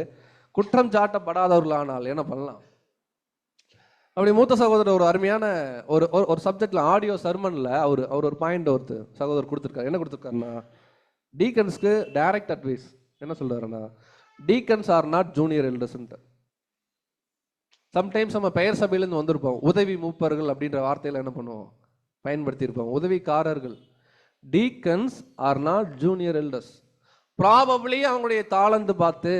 குற்றம் சாட்டப்படாதவர்களானால் என்ன பண்ணலாம். அப்படி மூத்த சகோதரர் ஒரு அருமையான ஒரு சப்ஜெக்ட்ல ஆடியோ சர்மன்ல அவர் ஒரு பாயிண்ட் சகோதரர் கொடுத்துருக்காரு. என்ன கொடுத்துருக்காருன்னா, டீக்கன்ஸ்க்கு டைரக்ட் அட்வைஸ் என்ன சொல்றாருன்னா, டீக்கன்ஸ் ஆர் நாட் ஜூனியர் எல்டர்ஸ்ன்ட்டு. சம்டைம்ஸ் நம்ம பெயர் சபையிலேருந்து வந்திருப்போம், உதவி மூப்பர்கள் அப்படின்ற வார்த்தையில என்ன பண்ணுவோம், பயன்படுத்தியிருப்போம், உதவிக்காரர்கள். Deacons are not junior elders. Probably அவங்களுடைய தாளந்து பார்த்து,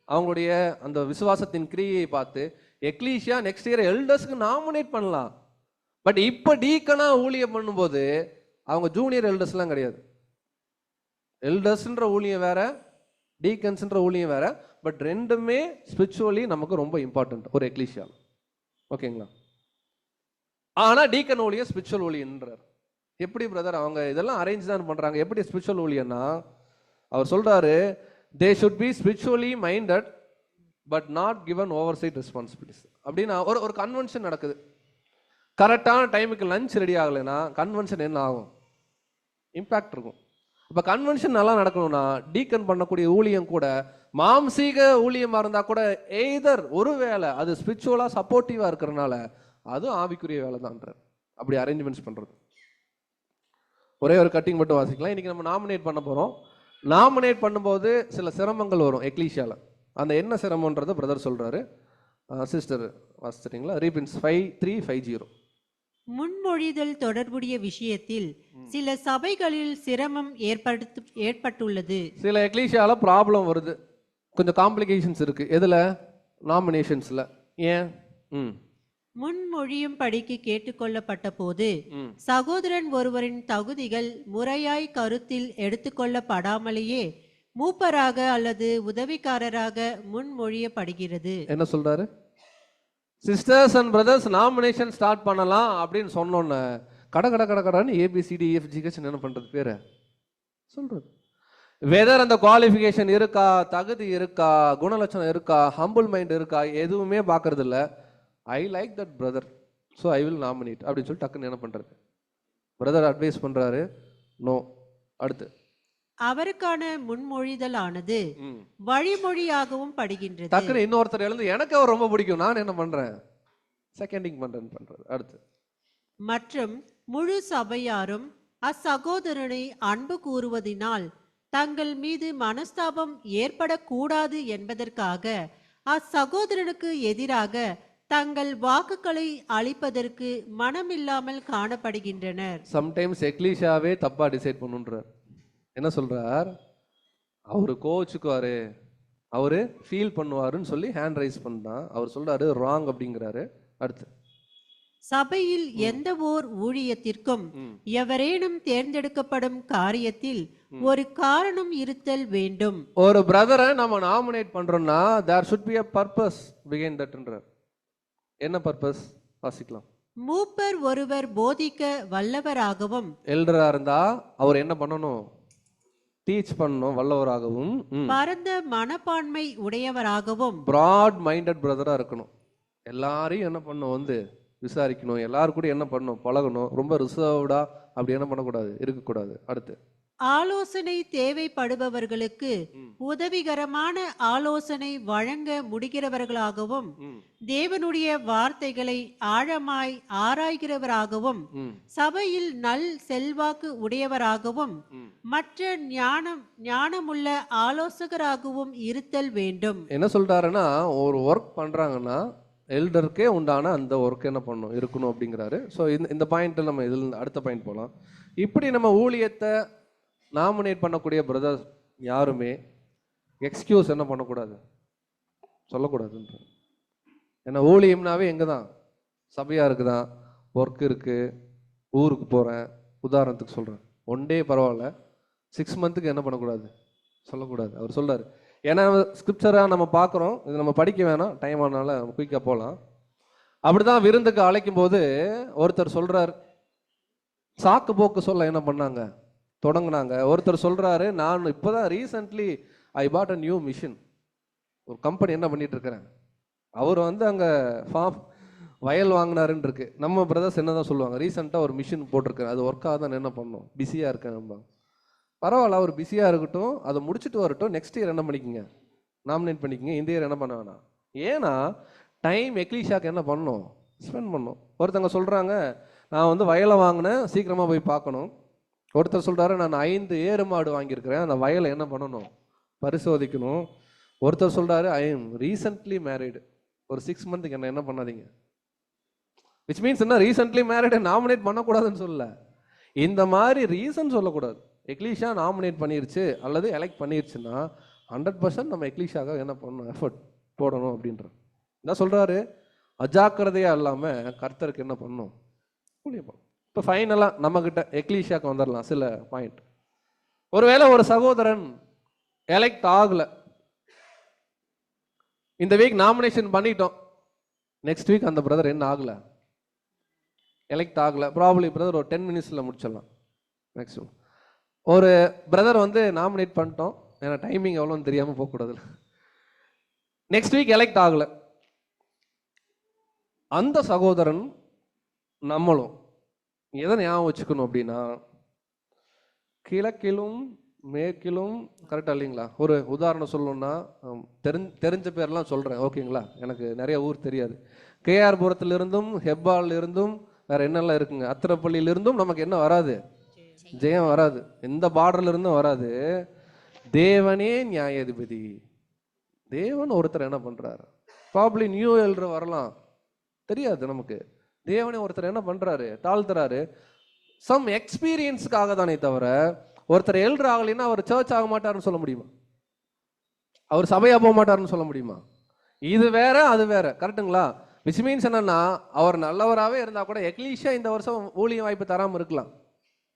அவங்களுடைய அந்த விசுவாசத்தின் கிரியையை பார்த்து எக்லீஷியா நெக்ஸ்ட் இயர் எல்டர்ஸ்க்கு நாமினேட் பண்ணலாம். பட் இப்போ டீக்கனா ஊழியம் பண்ணும்போது அவங்க ஜூனியர் எல்டர்ஸ்லாம் கிடையாது. எல்டர்ஸ்ன்ற ஊழியம் வேற, டீக்கன்ஸ்ன்ற ஊழியம் வேற. பட் ரெண்டுமே ஸ்பிரிச்சுவலி நமக்கு ரொம்ப இம்பார்ட்டன்ட் ஒரு எக்லீஷியா. ஓகேங்களா? ஆனா டீக்கன் ஊழியம் ஸ்பிரிச்சுவல் ஊழியன்றார். எப்படி பிரதர் அவங்க இதெல்லாம் அரேஞ்ச் தான் பண்றாங்க, எப்படி ஸ்பிரிச்சுவல் ஊழியம்னா அவர் சொல்றாரு, they should be spiritually minded but not given oversight responsibilities. அப்படின்னா ஒரு கன்வென்ஷன் நடக்குது, கரெக்டான டைமுக்கு லஞ்ச் ரெடி ஆகலைன்னா கன்வென்ஷன் என்ன ஆகும், இம்பாக்ட் இருக்கும். இப்போ கன்வென்ஷன் நல்லா நடக்கணும்னா டீக்கன் பண்ணக்கூடிய ஊழியம் கூட மாம்சீக ஊழியமாக இருந்தால் கூட எய்தர் ஒரு வேலை அது ஸ்பிரிச்சுவலாக சப்போர்ட்டிவாக இருக்கிறனால அதுவும் ஆவிக்குரிய வேலை தான்றார். அப்படி அரேஞ்ச்மெண்ட்ஸ் பண்ணுறது. ஒரே ஒரு கட்டிங் மட்டும் வாசிக்கலாம். இன்னைக்கு நம்ம நாமினேட் பண்ண போகிறோம். நாமினேட் பண்ணும்போது சில சிரமங்கள் வரும் எக்லீஷியாவில். அந்த என்ன சிரமன்றதை பிரதர் சொல்கிறாரு. சிஸ்டர் வாசிச்சிட்டிங்களா? ரீபின்ஸ் 5350. முன்மொழிதல் தொடர்புடைய விஷயத்தில் சில சபைகளில் சிரமம் ஏற்பட்டுள்ளது. சில எக்லீஷியால ப்ராப்ளம் வருது, கொஞ்சம் காம்ப்ளிகேஷன்ஸ் இருக்கு. எதுல? நாமினேஷன்ஸ்ல. ஏன்? முன்மொழியும் படிக்கு கேட்டுக்கொள்ளப்பட்ட போது சகோதரன் ஒருவரின் தகுதிகள் முறையாய் கருத்தில் எடுத்துக்கொள்ளப்படாமலேயே மூப்பராக அல்லது உதவிக்காரராக முன்மொழியப்படுகிறது. என்ன சொல்றாரு? Sisters and brothers nomination start பண்ணலாம் அப்படின்னு சொன்னோன்னு கடன்னு ABCDEFGH என்ன பண்றது பேரு சொல்றது. வெதர் அந்த குவாலிஃபிகேஷன் இருக்கா, தகுதி இருக்கா, குணலட்சணம் இருக்கா, ஹம்பிள் மைண்ட் இருக்கா, எதுவுமே பார்க்கறது இல்லை. I like that brother, so I will nominate அப்படின்னு சொல்லி டக்குன்னு என்ன பண்றது? பிரதர் அட்வைஸ் பண்றாரு, நோ. அடுத்து அவருக்கான முன்மொழிதலானது வழிமொழியாகவும் படுகின்றது. டக்குன்னு இன்னொருத்தர் எழுந்து எனக்கு அவர் ரொம்ப பிடிக்கும், நான் என்ன பண்றேன், செகண்டிங் பண்றது. அடுத்து மற்றும் முழு சபையாரும் அச்சகோதரனை அன்பு கூறுவதினால் தங்கள் மீது மனஸ்தாபம் ஏற்படக்கூடாது என்பதற்காக அச்சகோதரனுக்கு எதிராக தங்கள் வாக்குகளை அளிப்பதற்கு மனமில்லாமல் காணப்படுகின்றனர். சம்டைம்ஸ் எக்லீஷாவே தப்பா டிசைட் பண்ணுன்றார். என்ன சொல்றார்? அவரு கோச்சுக்குவாரு, அவரு ஃபீல் பண்ணுவாருன்னு சொல்லி ஹேண்ட் ரைஸ் பண்ணான். அவர் சொல்றாரு ராங் அப்படிங்கிறாரு. அடுத்து சபையில் எந்த ஓர் ஊழியத்திற்கும் எவரேனும் தேர்ந்தெடுக்கப்படும் காரியத்தில் ஒரு காரணம் இருத்தல் வேண்டும். ஒரு பிரதரை நம்ம நாமினேட் பண்றோம்னா there should be a purpose behind thatன்றார். என்ன பர்பஸ் வாசிக்கலாம். மூப்பர் ஒருவர் போதிக்க வல்லவராகவும், எல்டரா இருந்தா அவர் என்ன பண்ணணும், டீச் பண்ணணும், வல்லவராகவும், பரந்த மனப்பான்மை உடையவராகவும், பிராட் மைண்டட் பிரதரா இருக்கணும். எல்லாரையும் என்ன பண்ணும் வந்து விசாரிக்கணும், எல்லாரும் கூட என்ன பண்ணணும், பழகணும். ரொம்ப ரிசர்வ்டா அப்படி என்ன பண்ணக்கூடாது, இருக்கக்கூடாது. அடுத்து ஆலோசனை தேவைப்படுபவர்களுக்கு உதவிகரமான ஆலோசனை வழங்க முடிகிறவர்களாகவும், தேவனுடைய வார்த்தைகளை ஆழமாய் ஆராய்கிறவராகவும், சபையில் நல் செல்வாக்கு உடையவராகவும், மற்ற ஞானமுள்ள ஆலோசகராகவும் இருத்தல் வேண்டும். என்ன சொல்றாருன்னா, ஒரு ஒர்க் பண்றாங்கன்னா எல்டருக்கே உண்டான அந்த ஒர்க் என்ன பண்ணணும், இருக்கணும் அப்படிங்கிறாரு. ஸோ இந்த பாயிண்ட் நம்ம இதில் அடுத்த பாயிண்ட் போகலாம். இப்படி நம்ம ஊழியத்தை நாமினேட் பண்ணக்கூடிய பிரதர்ஸ் யாருமே எக்ஸ்கியூஸ் என்ன பண்ணக்கூடாது, சொல்லக்கூடாதுன்ற. ஏன்னா ஊழியம்னாவே எங்கே தான், சபையாக இருக்குதான், ஒர்க் இருக்குது, ஊருக்கு போகிறேன், உதாரணத்துக்கு சொல்கிறேன், 1 டே பரவாயில்ல, 6 மந்த்துக்கு என்ன பண்ணக்கூடாது, சொல்லக்கூடாது. அவர் சொல்கிறார். ஏன்னா ஸ்கிரிப்சராக நம்ம பார்க்குறோம், இது நம்ம படிக்க வேணாம், டைம் ஆனால நம்ம குயிக்காக போகலாம். அப்படி தான் விருந்துக்கு அழைக்கும் போது ஒருத்தர் சொல்கிறார், சாக்கு போக்கு சொல்ல என்ன பண்ணாங்க, தொடங்கினாங்க. ஒருத்தர் சொல்கிறாரு, நான் இப்போ தான் recently I bought a new machine, ஒரு கம்பெனி என்ன பண்ணிட்டு இருக்கிறேன். அவர் வந்து அங்கே வயல் வாங்கினாருன்னு இருக்கு. நம்ம பிரதர்ஸ் என்ன தான் சொல்லுவாங்க, ரீசெண்டாக ஒரு மிஷின் போட்டிருக்கேன், அது ஒர்க்காக தான் என்ன பண்ணணும், பிஸியாக இருக்கேன். நம்ம பரவாயில்ல, அவர் பிஸியாக இருக்கட்டும், அதை முடிச்சுட்டு வரட்டும், நெக்ஸ்ட் இயர் என்ன பண்ணிக்கோங்க, நாமினேட் பண்ணிக்கோங்க, இந்த இயர் என்ன பண்ண வேணாம். ஏன்னா டைம் எக்லீஷாக்கு என்ன பண்ணணும், ஸ்பெண்ட் பண்ணணும். ஒருத்தவங்க சொல்கிறாங்க, நான் வந்து வயலை வாங்கினேன், சீக்கிரமாக போய் பார்க்கணும், ஒருத்தர் சொல்றாரு, நான் 5 ஏறு மாடு வாங்கியிருக்கிறேன், அந்த வயலை என்ன பண்ணணும், பரிசோதிக்கணும். ஒருத்தர் சொல்றாரு, ஐ எம் ரீசென்ட்லி மேரிடு, ஒரு 6 மந்த்துக்கு என்ன பண்ணாதீங்க. விச் மீன்ஸ் என்ன, ரீசென்ட்லி மேரிடை நாமினேட் பண்ணக்கூடாதுன்னு சொல்லல, இந்த மாதிரி ரீசன் சொல்லக்கூடாது. எக்லீஷா நாமினேட் பண்ணிருச்சு அல்லது எலெக்ட் பண்ணிருச்சுன்னா 100% நம்ம எக்லீஷாக என்ன பண்ணணும், எஃபர்ட் போடணும் அப்படின்ற என்ன சொல்றாரு. அஜாக்கிரதையா இல்லாம கர்த்தருக்கு என்ன பண்ணணும், ஊழியம். இப்போ ஃபைனலா நம்ம கிட்ட எக்லீஷாக்கு வந்துடலாம். சில பாயிண்ட். ஒருவேளை ஒரு சகோதரன் எலெக்ட் ஆகல, இந்த வீக் நாமினேஷன் பண்ணிட்டோம், நெக்ஸ்ட் வீக் அந்த பிரதர் என்ன ஆகல, எலெக்ட் ஆகல, ப்ராபப்ளி பிரதர் ஒரு 10 மினிட்ஸில் முடிச்சிடலாம் மேக்ஸிமம். ஒரு பிரதர் வந்து நாமினேட் பண்ணிட்டோம், ஏன்னா டைமிங் எவ்வளோன்னு தெரியாமல் போகக்கூடாது. நெக்ஸ்ட் வீக் எலெக்ட் ஆகல, அந்த சகோதரன் நம்மளும் எதை ஞாபகம் வச்சுக்கணும் அப்படின்னா, கிழக்கிலும் மேற்கிலும், கரெக்டாக இல்லைங்களா? ஒரு உதாரணம் சொல்லணும்னா, தெரிஞ்ச பேர்லாம் சொல்கிறேன், ஓகேங்களா? எனக்கு நிறைய ஊர் தெரியாது. கேஆர்புரத்திலிருந்தும் ஹெப்பாலிருந்தும் வேற என்னெல்லாம் இருக்குங்க, அத்திரப்பள்ளியிலிருந்தும் நமக்கு என்ன வராது, ஜெயம் வராது. எந்த பார்டர்ல இருந்தும் வராது. தேவனே நியாயாதிபதி. தேவன் ஒருத்தர் என்ன பண்றாரு, ப்ராப்ளி நியூ எல்டர் வரலாம், தெரியாது நமக்கு. தேவனே ஒருத்தர் என்ன பண்றாரு, தாழ்த்துறாரு. சம் எக்ஸ்பீரியன்ஸுக்காக தானே தவிர, ஒருத்தர் எல்டர் ஆகலைன்னா அவர் சர்ச் ஆக மாட்டாருன்னு சொல்ல முடியுமா, அவர் சபையா போக மாட்டாருன்னு சொல்ல முடியுமா? இது வேற அது வேற, கரெக்டுங்களா? விச் மீன்ஸ் என்னன்னா, அவர் நல்லவராகவே இருந்தா கூட எக்லீஷா இந்த வருஷம் ஊழிய வாய்ப்பு தராமல் இருக்கலாம்,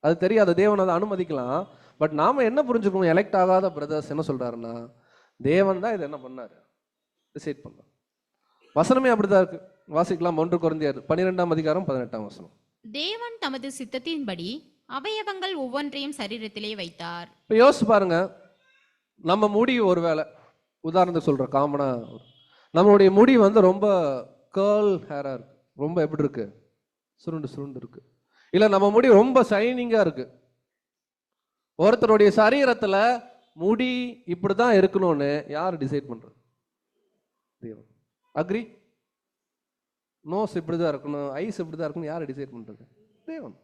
அது தெரியாது, தேவன் அதை அனுமதிக்கலாம். பட் நாம என்ன புரிஞ்சுக்கணும், எலெக்ட் ஆகாத பிரதர்ஸ் என்ன சொல்றாருன்னா, தேவன் தான் இதை என்ன பண்ணாரு, டிசைட் பண்ணார். வசனமே அப்படிதான் இருக்கு. வாசிக்கலாம். 1 கொரிந்தியர் 12ஆம் அதிகாரம் 18ஆம் வசனம். தேவன் தமது சித்தத்தின்படி அவயவங்கள் ஒவ்வொன்றையும் சரீரத்திலே வைத்தார். இப்போ யோசிச்சு பாருங்க, நம்ம முடி ஒருவேளை உதாரணத்துக்கு சொல்ற காமனா, நம்மளுடைய முடி வந்து ரொம்ப கேர்ள் ஹேரா இருக்கு, ரொம்ப எப்படி இருக்கு, சுருண்டு சுருண்டு இருக்கு. இல்ல நம்ம முடி ரொம்ப ஷைனிங்கா இருக்கு. ஒருத்தருடைய சரீரத்துல முடி இப்படிதான் இருக்கணும்னு யார் டிசைட் பண்றது? தேவன். அக்ரி? நோஸ் இப்படிதான் இருக்கணும், ஐஸ் இப்படிதான் இருக்கணும், யார் டிசைட் பண்றது? தேவன்.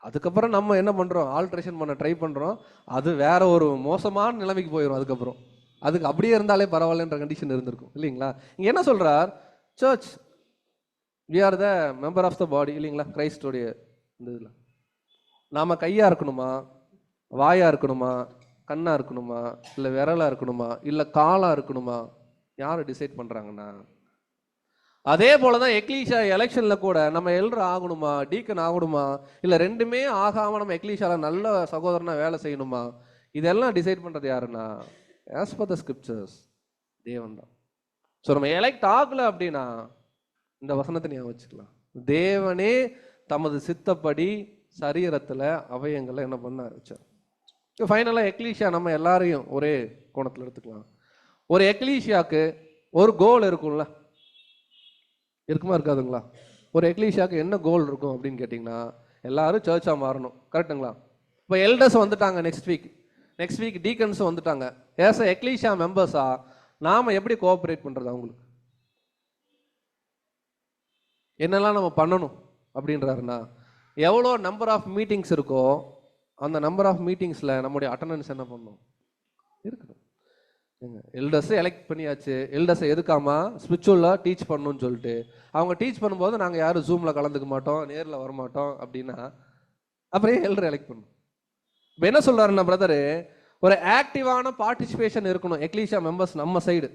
அதுக்கப்புறம் நம்ம என்ன பண்றோம், ஆல்ட்ரேஷன் பண்ண ட்ரை பண்றோம், அது வேற ஒரு மோசமான நிலைமைக்கு போயிடும். அதுக்கப்புறம் அதுக்கு அப்படியே இருந்தாலே பரவாயில்லன்ற கண்டிஷன் இருந்திருக்கும், இல்லைங்களா? இங்க என்ன சொல்றார், search we are the member of the body, இல்லைங்களா? கிரைஸ்டோடைய இந்த இதில் நாம கையா இருக்கணுமா, வாயா இருக்கணுமா, கண்ணா இருக்கணுமா, இல்லை விரலா இருக்கணுமா, இல்லை காலா இருக்கணுமா, யார் டிசைட் பண்றாங்கன்னா, அதே போலதான் எக்லீஷா எலெக்ஷன்ல கூட நம்ம எல்டர் ஆகணுமா, டீக்கன் ஆகணுமா, இல்லை ரெண்டுமே ஆகாம நம்ம எக்லீஷால நல்ல சகோதரனா வேலை செய்யணுமா, இதெல்லாம் டிசைட் பண்றது யாருன்னா, as per the scriptures, தேவன் தான். ஸோ நம்ம எலெக்ட் ஆகல அப்படின்னா இந்த வசனத்தை ஞாபகம் வச்சுக்கலாம். தேவனே தமது சித்தப்படி சரீரத்துல அவயங்களை என்ன பண்ண வச்சார். ஃபைனலா எக்லீஷியா நம்ம எல்லாரையும் ஒரே கோணத்துல எடுத்துக்கலாம். ஒரு எக்லீஷியாக்கு ஒரு கோல் இருக்கும்ல, இருக்குமா இருக்காதுங்களா? ஒரு எக்லீஷியாக்கு என்ன கோல் இருக்கும் அப்படின்னு கேட்டிங்கன்னா, எல்லாரும் சர்ச்சா மாறணும், கரெக்டுங்களா? இப்போ எல்டர்ஸ் வந்துட்டாங்க, நெக்ஸ்ட் வீக் டீக்கன்ஸ் வந்துட்டாங்க. ஏஸ் அ எக்லீஷியா மெம்பர்ஸா நாம எப்படி கோஆபரேட் பண்றது, அவங்களுக்கு என்னெல்லாம் நம்ம பண்ணணும் அப்படின்றாருன்னா, எவ்வளோ நம்பர் ஆஃப் மீட்டிங்ஸ் இருக்கோ அந்த நம்பர் ஆஃப் மீட்டிங்ஸில் நம்முடைய அட்டண்டன்ஸ் என்ன பண்ணணும், இருக்கணும். எல்டர்ஸை எலெக்ட் பண்ணியாச்சு, எல்டர்ஸை எதுக்காமா ஸ்பிரிச்சுவலாக டீச் பண்ணணும்னு சொல்லிட்டு அவங்க டீச் பண்ணும்போது நாங்கள் யாரும் ஜூமில் கலந்துக்க மாட்டோம், நேரில் வரமாட்டோம் அப்படின்னா அப்புறம் எல்டர் எலெக்ட் பண்ணணும். இப்போ என்ன சொல்கிறாருன்னா பிரதரு, ஒரு ஆக்டிவான பார்ட்டிசிபேஷன் இருக்கணும் எக்லீஷியா மெம்பர்ஸ் நம்ம சைடு.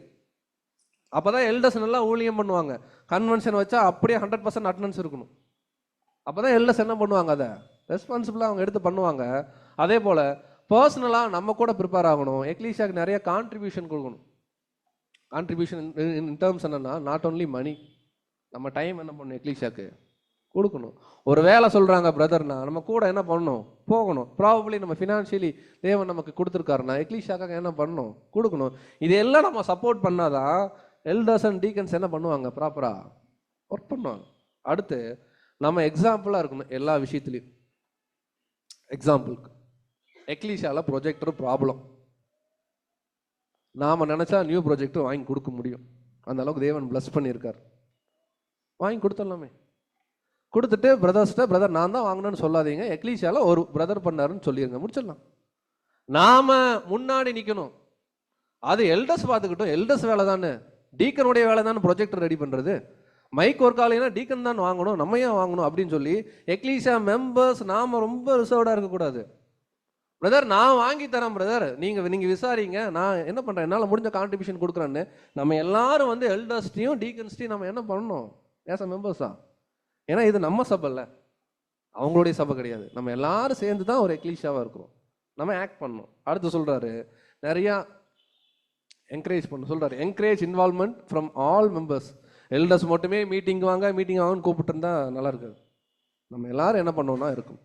அப்போதான் எல்டர்ஸ் நல்லா ஊழியம் பண்ணுவாங்க. கன்வென்ஷன் வச்சா அப்படியே 100% அட்டண்டன்ஸ் இருக்கணும். அப்போதான் எல்டர்ஸ் என்ன பண்ணுவாங்க, அதை ரெஸ்பான்சிபிளாக அவங்க எடுத்து பண்ணுவாங்க. அதே போல் பர்சனலாக நம்ம கூட ப்ரிப்பேர் ஆகணும். எக்லீஷியாவுக்கு நிறைய கான்ட்ரிபியூஷன் கொடுக்கணும். கான்ட்ரிபியூஷன் இன் டேர்ம்ஸ் என்னன்னா, நாட் ஓன்லி மணி, நம்ம டைம் என்ன பண்ணணும் எக்லீஷியாவுக்கு கொடுக்கணும். ஒரு வேலை சொல்கிறாங்க பிரதர்னா நம்ம கூட என்ன பண்ணணும், போகணும். ப்ராபப்ளி நம்ம ஃபினான்ஷியலி தேவன் நமக்கு கொடுத்துருக்காருன்னா எக்லீஷியாக்காக என்ன பண்ணணும், கொடுக்கணும். இதெல்லாம் நம்ம சப்போர்ட் பண்ணாதான் எல்டர்ஸ் அண்ட் டீக்கன்ஸ் என்ன பண்ணுவாங்க, ப்ராப்பரா ஒர்க் பண்ணுவாங்க. அடுத்து நம்ம எக்ஸாம்பிளா இருக்கணும் எல்லா விஷயத்துலையும். எக்ஸாம்பிளுக்கு எக்லீஷியால ப்ரொஜெக்டர் ப்ராப்ளம், நாம நினைச்சா நியூ ப்ரொஜெக்டர் வாங்கி கொடுக்க முடியும். அந்த அளவுக்கு தேவன் பிளஸ் பண்ணியிருக்கார், வாங்கி கொடுத்துடலாமே. கொடுத்துட்டு பிரதர்ஸ்ட்ட பிரதர் நான் தான் வாங்கினேன்னு சொல்லாதீங்க, எக்லீஷியால ஒரு பிரதர் பண்ணாருன்னு சொல்லிடுங்க, முடிச்சிடலாம். நாம முன்னாடி நிக்கணும். அது எல்டர்ஸ் பார்த்துக்கிட்டோம், எல்டர்ஸ் வேலை தானே, டீக்கனுடைய வேலை தானே ப்ரொஜெக்டர் ரெடி பண்றது. மைக் ஒர்க் ஆகலைன்னா டீக்கன் தான் வாங்கணும், நம்ம ஏன் வாங்கணும் அப்படின்னு சொல்லி எக்லீஷியா மெம்பர்ஸ் நாம ரொம்ப ரிசர்வ்டா இருக்கக்கூடாது. பிரதர் நான் வாங்கி தரேன் பிரதர், நீங்க விசாரிங்க, நான் என்ன பண்றேன், என்னால் முடிஞ்ச கான்ட்ரிபியூஷன் கொடுக்குறேன்னு நம்ம எல்லாரும் வந்து எல்டர்ஸ்டையும் டீக்கன்ஸ்டையும் நம்ம என்ன பண்ணணும் ஏஸ் அ மெம்பர்ஸா. ஏன்னா இது நம்ம சபை இல்லை, அவங்களுடைய சபை கிடையாது. நம்ம எல்லாரும் சேர்ந்து தான் ஒரு எக்லீஷியாவா இருக்கிறோம், நம்ம ஆக்ட் பண்ணணும். அடுத்து சொல்றாரு நிறைய என்கரேஜ் பண்ண சொல்றாரு, encourage involvement from all members. Elders மட்டுமே மீட்டிங் வாங்கன்னு கூப்பிட்டு இருந்தா நல்லா இருக்காது. நம்ம எல்லாரும் என்ன பண்ணோம்னா இருக்கும்.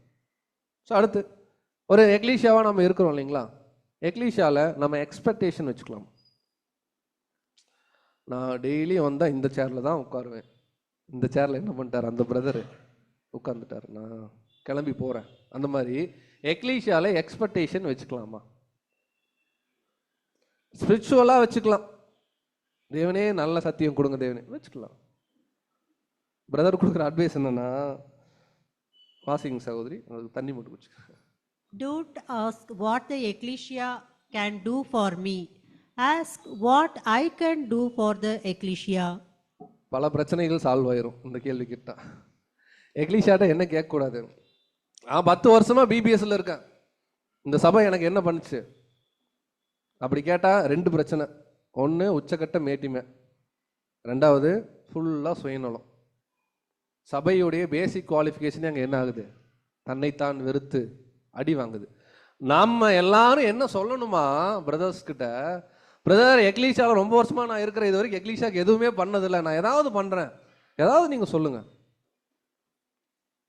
ஸோ அடுத்து ஒரு எக்லீஷியாவா நம்ம இருக்கிறோம் இல்லைங்களா, எக்லீஷியால நம்ம எக்ஸ்பெக்டேஷன் வச்சுக்கலாம். நான் டெய்லி வந்தா இந்த சேர்ல தான் உட்காருவேன், இந்த சேர்ல என்ன பண்ணிட்டார் அந்த பிரதர் உட்கார்ந்துட்டார், நான் கிளம்பி போறேன். அந்த மாதிரி எக்லீஷியால எக்ஸ்பெக்டேஷன் வச்சுக்கலாமா? ஸ்பிரிச்சுவலா வச்சுக்கலாம், தேவனே நல்ல சத்தியம் கொடுங்க தேவனே வச்சுக்கலாம். பிரதர் கொடுக்குற அட்வைஸ் என்னன்னா, வாசிங்க சகோதரி, உங்களுக்கு தண்ணி மட்டும் வச்சுக்க. Don't ask what the ecclesia can do for me. Ask what I can do for the ecclesia. பல பிரச்சனைகள் சால்வ் ஆயிரும் இந்த கேள்வி கேட்டா. எக்லீஷியாட்ட என்ன கேட்கக்கூடாது, நான் 10 வருஷமா பிபிஎஸ்ல இருக்கேன், இந்த சபை எனக்கு என்ன பண்ணுச்சு அப்படி கேட்டா 2 பிரச்சனை. ஒன்று உச்சக்கட்ட மேட்டிமை, ரெண்டாவது ஃபுல்லாக சுயநலம். சபையுடைய பேசிக் குவாலிஃபிகேஷன் அங்கே என்ன ஆகுது, தன்னைத்தான் வெறுத்து அடி வாங்குது. நம்ம எல்லாரும் என்ன சொல்லணுமா பிரதர்ஸ் கிட்ட, பிரதர் எக்லீஷியாவில் ரொம்ப வருஷமா நான் இருக்கிற, இது வரைக்கும் எக்லீஷியாவுக்கு எதுவுமே பண்ணதில்லை, நான் ஏதாவது பண்ணுறேன், ஏதாவது நீங்கள் சொல்லுங்க.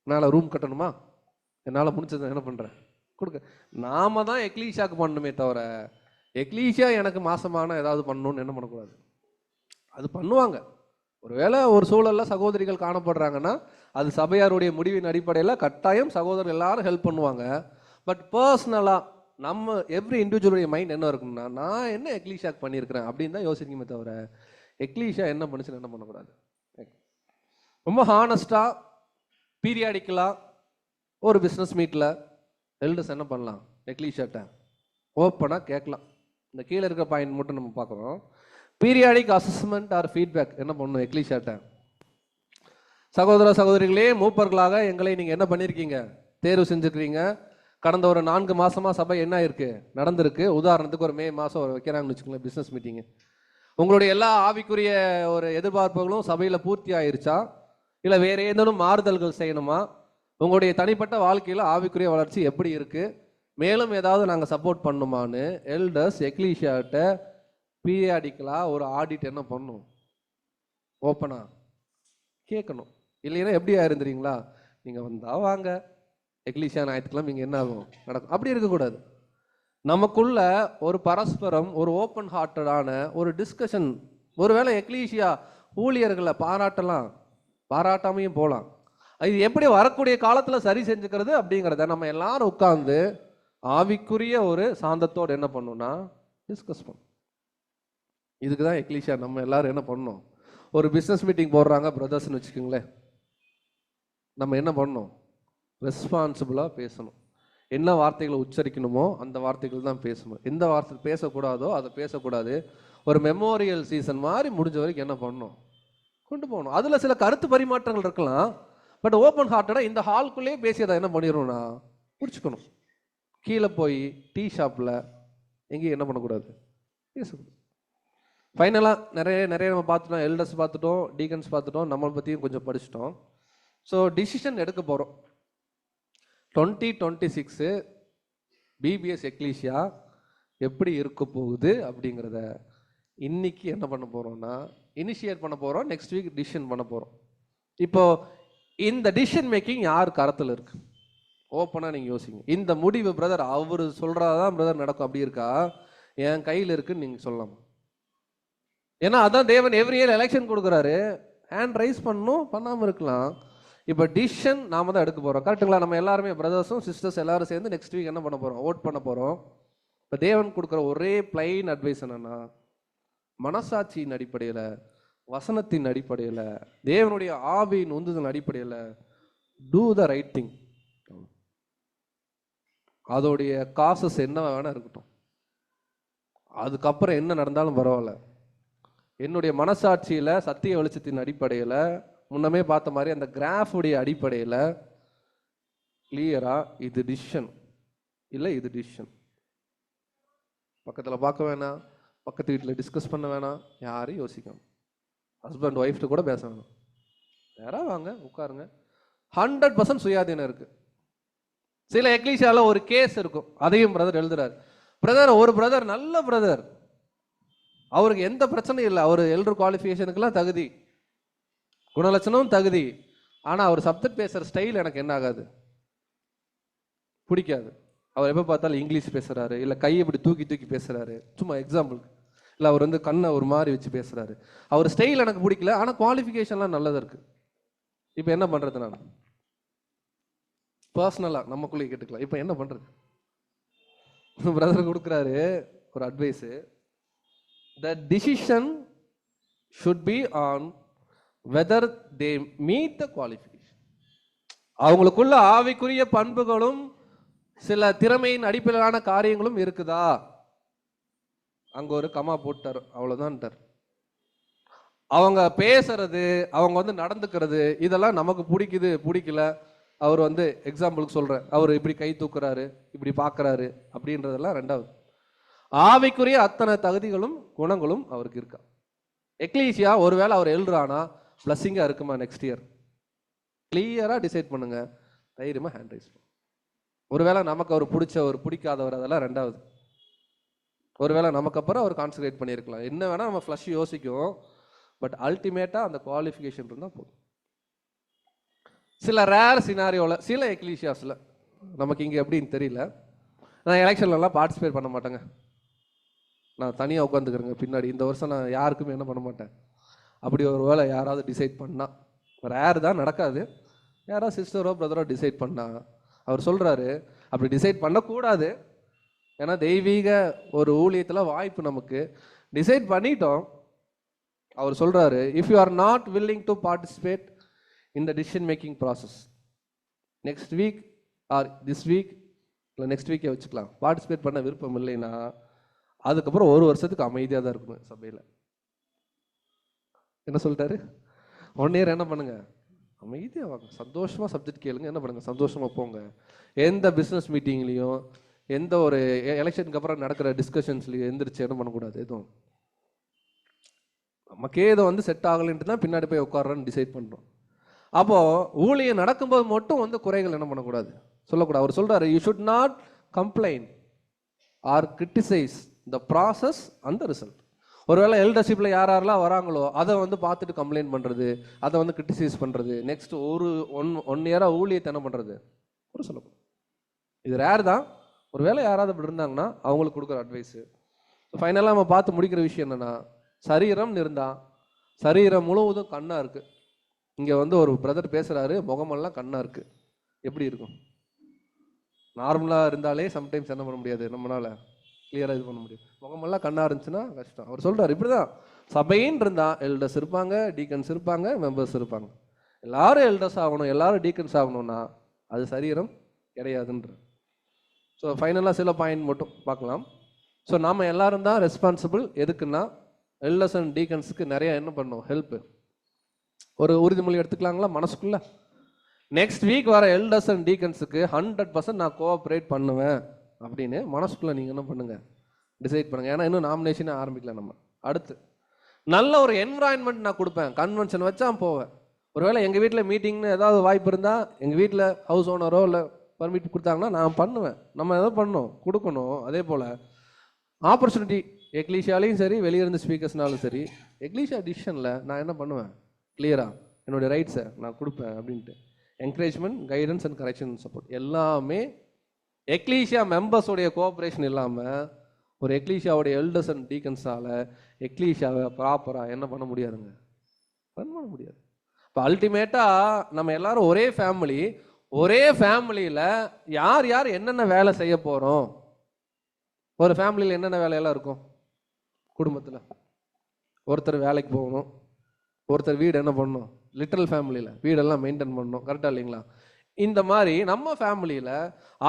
என்னால் ரூம் கட்டணுமா, என்னால் முடிச்சது என்ன பண்ணுறேன் கொடுக்க. நாம தான் எக்லீஷியாவுக்கு பண்ணணுமே தவிர எக்லீஷியா எனக்கு மாசமான ஏதாவது பண்ணணும்னு என்ன பண்ணக்கூடாது. அது பண்ணுவாங்க, ஒருவேளை ஒரு சூழல்ல சகோதரிகள் காணப்படுறாங்கன்னா அது சபையாருடைய முடிவின் அடிப்படையில் கட்டாயம் சகோதரர் எல்லாரும் ஹெல்ப் பண்ணுவாங்க. பட் பர்சனலா நம்ம எவ்ரி இண்டிவிஜுவலுடைய மைண்ட் என்ன இருக்குன்னா, நான் என்ன எக்லீஷியாக்கு பண்ணியிருக்கிறேன் அப்படின்னு தான் யோசிக்கணுமே தவிர எக்லீஷியா என்ன பண்ணுச்சுன்னு என்ன பண்ணக்கூடாது. ரொம்ப ஹானஸ்டா பீரியாடிக்கலா ஒரு பிஸ்னஸ் மீட்டில் எல்டர்ஸ் என்ன பண்ணலாம், எக்லீஷியாட்ட ஓப்பனாக கேட்கலாம். இந்த கீழே இருக்கிற பாயிண்ட் மட்டும் நம்ம பார்க்குறோம். பீரியாடிக் அசஸ்மெண்ட் ஆர் ஃபீட்பேக் என்ன பண்ணணும் எக்லீஷியாட்ட, சகோதர சகோதரிகளே மூப்பர்களாக எங்களை நீங்கள் என்ன பண்ணியிருக்கீங்க, தேர்வு செஞ்சுருக்கிறீங்க. கடந்த ஒரு 4 மாசமா சபை என்ன இருக்கு நடந்திருக்கு. உதாரணத்துக்கு ஒரு மே மாதம் வைக்கிறாங்கன்னு வச்சுக்கோங்களேன் பிஸ்னஸ் மீட்டிங்கு. உங்களுடைய எல்லா ஆவிக்குரிய ஒரு எதிர்பார்ப்புகளும் சபையில் பூர்த்தி ஆயிருச்சா, இல்லை வேற ஏதேனும் மாறுதல்கள் செய்யணுமா, உங்களுடைய தனிப்பட்ட வாழ்க்கையில் ஆவிக்குரிய வளர்ச்சி எப்படி இருக்கு, மேலும் ஏதாவது நாங்கள் சப்போர்ட் பண்ணுமான்னு எல்டர்ஸ் எக்லீஷியாட்ட பீரியாடிக்கலாக ஒரு ஆடிட் என்ன பண்ணணும், ஓப்பனா கேட்கணும். இல்லைன்னா எப்படி ஆயிருந்துறீங்களா, நீங்கள் வந்தா வாங்க, எக்லீஷியா ஞாயிற்றுக்கிழமை இங்கே என்ன ஆகும் நடக்கும், அப்படி இருக்கக்கூடாது. நமக்குள்ள ஒரு பரஸ்பரம் ஒரு ஓப்பன் ஹார்ட்டடான ஒரு டிஸ்கஷன். ஒருவேளை எக்லீஷியா ஊழியர்களை பாராட்டலாம், பாராட்டாமையும் போகலாம். இது எப்படி வரக்கூடிய காலத்தில் சரி செஞ்சுக்கிறது அப்படிங்கிறத நம்ம எல்லாரும் உட்கார்ந்து ஆவிக்குரிய ஒரு சாந்தத்தோடு என்ன பண்ணணும்னா டிஸ்கஸ் பண்ணணும். இதுக்கு தான் எக்லீஷியா நம்ம எல்லாரும் என்ன பண்ணணும், ஒரு பிஸ்னஸ் மீட்டிங் போடுறாங்க பிரதர்ஸ்ன்னு வச்சுக்கோங்களேன், நம்ம என்ன பண்ணணும், ரெஸ்பான்சிபிளாக பேசணும். என்ன வார்த்தைகளை உச்சரிக்கணுமோ அந்த வார்த்தைகள் தான் பேசணும், எந்த வார்த்தை பேசக்கூடாதோ அதை பேசக்கூடாது. ஒரு மெமோரியல் சீசன் மாதிரி முடிஞ்ச வரைக்கும் என்ன பண்ணணும், கொண்டு போகணும். அதில் சில கருத்து பரிமாற்றங்கள் இருக்கலாம், பட் ஓப்பன் ஹார்ட்டடாக இந்த ஹால்குள்ளேயே பேசி அதை என்ன பண்ணிடணும்னா முடிச்சுக்கணும். கீழே போய் டீ ஷாப்பில் எங்கேயும் என்ன பண்ணக்கூடாது, பேசக்கூடாது. ஃபைனலாக நிறைய நம்ம பார்த்துட்டோம், எல்டர்ஸ் பார்த்துட்டோம், டீகன்ஸ் பார்த்துட்டோம், நம்மளை பற்றியும் கொஞ்சம் படிச்சிட்டோம். ஸோ டிசிஷன் எடுக்க போகிறோம். 2026 பிபிஎஸ் எக்லீஷியா எப்படி இருக்க போகுது அப்படிங்கிறத இன்னைக்கு என்ன பண்ண போகிறோம்னா இனிஷியேட் பண்ண போகிறோம். நெக்ஸ்ட் வீக் டிசிஷன் பண்ண போகிறோம். இப்போ இந்த டிசிஷன் மேக்கிங் யார் கரத்தில் இருக்கு, ஓப்பனாக நீங்கள் யோசிங்க. இந்த முடிவு பிரதர் அவர் சொல்கிறதான் பிரதர் நடக்கும் அப்படி இருக்கா, என் கையில் இருக்குன்னு நீங்கள் சொல்லலாமா? ஏன்னா அதான் தேவன் எவ்ரி இயர் எலெக்ஷன் கொடுக்குறாரு, ஹேண்ட் ரைஸ் பண்ணணும், பண்ணாமல் இருக்கலாம். இப்போ டிசிஷன் நாம தான் எடுக்க போகிறோம், கரெக்டுங்களா? நம்ம எல்லாருமே பிரதர்ஸும் சிஸ்டர்ஸ் எல்லாரும் சேர்ந்து நெக்ஸ்ட் வீக் என்ன பண்ண போகிறோம், ஓட் பண்ண போகிறோம். இப்போ தேவன் கொடுக்குற ஒரே பிளைன் அட்வைஸ் என்னன்னா, மனசாட்சியின் அடிப்படையில், வசனத்தின் அடிப்படையில், தேவனுடைய ஆவியின் உந்துதல் அடிப்படையில் டூ த ரைட் திங். அதோடைய காசஸ் என்ன வேணா இருக்கட்டும், அதுக்கப்புறம் என்ன நடந்தாலும் பரவாயில்ல. என்னுடைய மனசாட்சியில் சத்திய வெளிச்சத்தின் அடிப்படையில் முன்னமே பார்த்த மாதிரி அந்த கிராஃபுடைய அடிப்படையில் கிளியராக இது டிசிஷன் இல்லை இது டிசிஷன். பக்கத்தில் பார்க்க வேணாம், பக்கத்து வீட்டில் டிஸ்கஸ் பண்ண வேணாம், யாரையும் யோசிக்கணும். ஹஸ்பண்ட் ஒய்ஃப்ட்டு கூட பேச வேணாம், யாராவது வாங்க உட்காருங்க. 100% சுயாதீனம் இருக்குது. சில எக்லீசியாவில் ஒரு கேஸ் இருக்கும், அதையும் பிரதர் எழுதுறாரு. ஒரு பிரதர் நல்ல பிரதர், அவருக்கு எந்த பிரச்சனையும் இல்லை, அவர் எல்டர் குவாலிஃபிகேஷனுக்கெல்லாம் தகுதி, குணலட்சணம் தகுதி. ஆனால் அவர் சப்ஜெக்ட் பேசுகிற ஸ்டைல் எனக்கு என்ன ஆகாது, பிடிக்காது. அவர் எப்போ பார்த்தாலும் இங்கிலீஷ் பேசுகிறாரு, இல்லை கையை இப்படி தூக்கி தூக்கி பேசுகிறாரு, சும்மா எக்ஸாம்பிளுக்கு. இல்லை அவர் வந்து கண்ணை ஒரு மாதிரி வச்சு பேசுகிறாரு, அவர் ஸ்டைல் எனக்கு பிடிக்கல. ஆனால் குவாலிஃபிகேஷன்லாம் நல்லதாக இருக்குது. இப்போ என்ன பண்ணுறது, நான் பர்சனலாக நமக்குள்ளே கேட்டுக்கலாம். இப்போ என்ன பண்ணுறது? பிரதர் கொடுக்குறாரு ஒரு advice, the decision should be on whether they meet the qualification. அவங்களுக்குள்ள ஆவிக்குரிய பண்புகளும் சில திறமையின் அடிப்படையிலான காரியங்களும் இருக்குதா, அங்க ஒரு கமா போட்டார், அவ்வளவுதான். அவங்க பேசுறது, அவங்க வந்து நடந்துக்கிறது, இதெல்லாம் நமக்கு பிடிக்குது பிடிக்கல. அவர் வந்து எக்ஸாம்பிளுக்கு சொல்றேன், அவர் இப்படி கை தூக்குறாரு, இப்படி பார்க்கறாரு அப்படின்றதெல்லாம் ரெண்டாவது. ஆவிக்குரிய அத்தனை தகுதிகளும் குணங்களும் அவருக்கு இருக்கா? எக்லீசியா ஒருவேளை அவர் எழுதுறானா பிளஸ்ஸிங்கா இருக்குமா நெக்ஸ்ட் இயர்? கிளியரா டிசைட் பண்ணுங்க, தைரியமா ஹேண்ட் ரைஸ் பண்ணுங்க. ஒருவேளை நமக்கு அவர் பிடிச்சவர் பிடிக்காதவர் அதெல்லாம் ரெண்டாவது. ஒருவேளை நமக்கு அப்புறம் அவர் கான்சன்ட்ரேட் பண்ணியிருக்கலாம், என்ன வேணா நம்ம ஃப்ளஷ் யோசிக்கும். பட் அல்டிமேட்டா அந்த குவாலிஃபிகேஷன் இருந்தால் போதும். சில ரேர் சினாரியோவில், சில எக்லீஷியாஸில், நமக்கு இங்கே எப்படின்னு தெரியல, நான் எலெக்ஷன்லலாம் பார்ட்டிசிபேட் பண்ண மாட்டேங்க, நான் தனியாக உட்காந்துக்கிறேங்க பின்னாடி. இந்த வருஷம் நான் யாருக்குமே என்ன பண்ண மாட்டேன். அப்படி ஒரு வேளை யாராவது டிசைட் பண்ணால், ரேர் தான், நடக்காது, யாராவது சிஸ்டரோ பிரதரோ டிசைட் பண்ணா, அவர் சொல்கிறாரு அப்படி டிசைட் பண்ணக்கூடாது. ஏன்னா தெய்வீக ஒரு ஊழியத்தில் வாய்ப்பு நமக்கு. டிசைட் பண்ணிட்டோம், அவர் சொல்கிறாரு, if you are not willing to participate in the decision making process next week or this week, இல்லை நெக்ஸ்ட் வீக்கே வச்சுக்கலாம், பார்ட்டிசிபேட் பண்ண விருப்பம் இல்லைன்னா அதுக்கப்புறம் ஒரு வருஷத்துக்கு அமைதியாக தான் இருக்கணும் சபையில். என்ன சொல்லிட்டாரு? 1 இயர் என்ன பண்ணுங்க, அமைதியாக வாங்க, சந்தோஷமாக சப்ஜெக்ட் கேளுங்க, என்ன பண்ணுங்க, சந்தோஷமாக போங்க. எந்த பிஸ்னஸ் மீட்டிங்லேயும், எந்த ஒரு எலெக்ஷனுக்கு அப்புறம் நடக்கிற டிஸ்கஷன்ஸ்லையும் எந்திரிச்சு என்ன பண்ணக்கூடாது. எதுவும் நமக்கே இதை வந்து செட் ஆகலைன்ட்டு தான் பின்னாடி போய் உட்காடுறோன்னு டிசைட் பண்ணுறோம். அப்போது ஊழியம் நடக்கும்போது மட்டும் வந்து குறைகள் என்ன பண்ணக்கூடாது, சொல்லக்கூடாது. அவர் சொல்கிறாரு, you should not complaint or criticise the process and the result. ஒருவேளை எல்டர்ஷிப்பில் யாரெல்லாம் வராங்களோ அதை வந்து பார்த்துட்டு கம்ப்ளைண்ட் பண்ணுறது, அதை வந்து கிரிட்டிசைஸ் பண்ணுறது, நெக்ஸ்ட் ஒன் இயராக ஊழியத்தை என்ன பண்ணுறது ஒரு சொல்லக்கூடாது. இது ரேர் தான். ஒருவேளை யாராவது அப்படி இருந்தாங்கன்னா அவங்களுக்கு கொடுக்குற அட்வைஸு. ஃபைனலாக நம்ம பார்த்து முடிக்கிற விஷயம் என்னென்னா, சரீரம்னு இருந்தால் சரீரம் முழுவதும் கண்ணாக இருக்குது. இங்கே வந்து ஒரு பிரதர் பேசுகிறாரு, முகமெல்லாம் கண்ணாக இருக்குது, எப்படி இருக்கும்? நார்மலாக இருந்தாலே சம்டைம்ஸ் என்ன பண்ண முடியாது, நம்மளால் கிளியராக இது பண்ண முடியும். முகமெல்லாம் கண்ணாக இருந்துச்சுன்னா கஷ்டம். அவர் சொல்கிறார், இப்படி தான் சபைன்னு இருந்தால் எல்டர்ஸ் இருப்பாங்க, டீக்கன்ஸ் இருப்பாங்க, மெம்பர்ஸ் இருப்பாங்க. எல்லாரும் எல்டர்ஸ் ஆகணும், எல்லாரும் டீக்கன்ஸ் ஆகணும்னா அது சரீரம் கிடையாதுன்ற. ஸோ ஃபைனலாக சில பாயிண்ட் மட்டும் பார்க்கலாம். ஸோ நாம் எல்லாரும் தான் ரெஸ்பான்சிபிள். எதுக்குன்னா எல்டர்ஸ் அண்ட் டீக்கன்ஸுக்கு நிறைய என்ன பண்ணணும், ஹெல்ப்பு. ஒரு உறுதிமொழி எடுத்துக்கலாங்களா மனசுக்குள்ள? நெக்ஸ்ட் வீக் வர எல்டர்ஸ் அண்ட் டீக்கன்ஸுக்கு 100% நான் கோஆப்ரேட் பண்ணுவேன் அப்படின்னு மனசுக்குள்ளே நீங்கள் என்ன பண்ணுங்கள், டிசைட் பண்ணுங்கள். ஏன்னா இன்னும் நாமினேஷனே ஆரம்பிக்கல. நம்ம அடுத்து நல்ல ஒரு என்விரான்மெண்ட் நான் கொடுப்பேன், கன்வென்ஷன் வச்சா போவேன். ஒருவேளை எங்கள் வீட்டில் மீட்டிங்னு ஏதாவது வாய்ப்பு இருந்தால், எங்கள் வீட்டில் ஹவுஸ் ஓனரோ இல்லை பர்மிட் கொடுத்தாங்கன்னா நான் பண்ணுவேன். நம்ம எதாவது பண்ணணும், கொடுக்கணும். அதே போல் ஆப்பர்ச்சுனிட்டி எக்லீஷியாலையும் சரி, வெளியிருந்து ஸ்பீக்கர்ஸ்னாலும் சரி, எக்லீஷியா டிசிஷனில் நான் என்ன பண்ணுவேன், கிளியராக என்னுடைய ரைட்ஸை நான் கொடுப்பேன் அப்படின்ட்டு. Encouragement, guidance and correction support எல்லாமே எக்லீஷியா மெம்பர்ஸோடைய கோஆப்ரேஷன் இல்லாமல் ஒரு எக்லீஷியாவுடைய எல்டர்ஸ் அண்ட் டீக்கன்ஸால் எக்லீஷியாவை ப்ராப்பராக என்ன பண்ண முடியாதுங்க, ரன் பண்ண முடியாது. இப்போ அல்டிமேட்டாக நம்ம எல்லாரும் ஒரே ஃபேமிலி, ஒரே ஃபேமிலியில் யார் யார் என்னென்ன வேலை செய்ய போகிறோம். ஒரு ஃபேமிலியில் என்னென்ன வேலையெல்லாம் இருக்கும் குடும்பத்தில்? ஒருத்தர் வேலைக்கு போகணும், ஒருத்தர் வீடு என்ன பண்ணணும், லிட்டரல் ஃபேமிலியில் வீடெல்லாம் மெயின்டைன் பண்ணணும், கரெக்டாக இல்லைங்களா? இந்த மாதிரி நம்ம ஃபேமிலியில்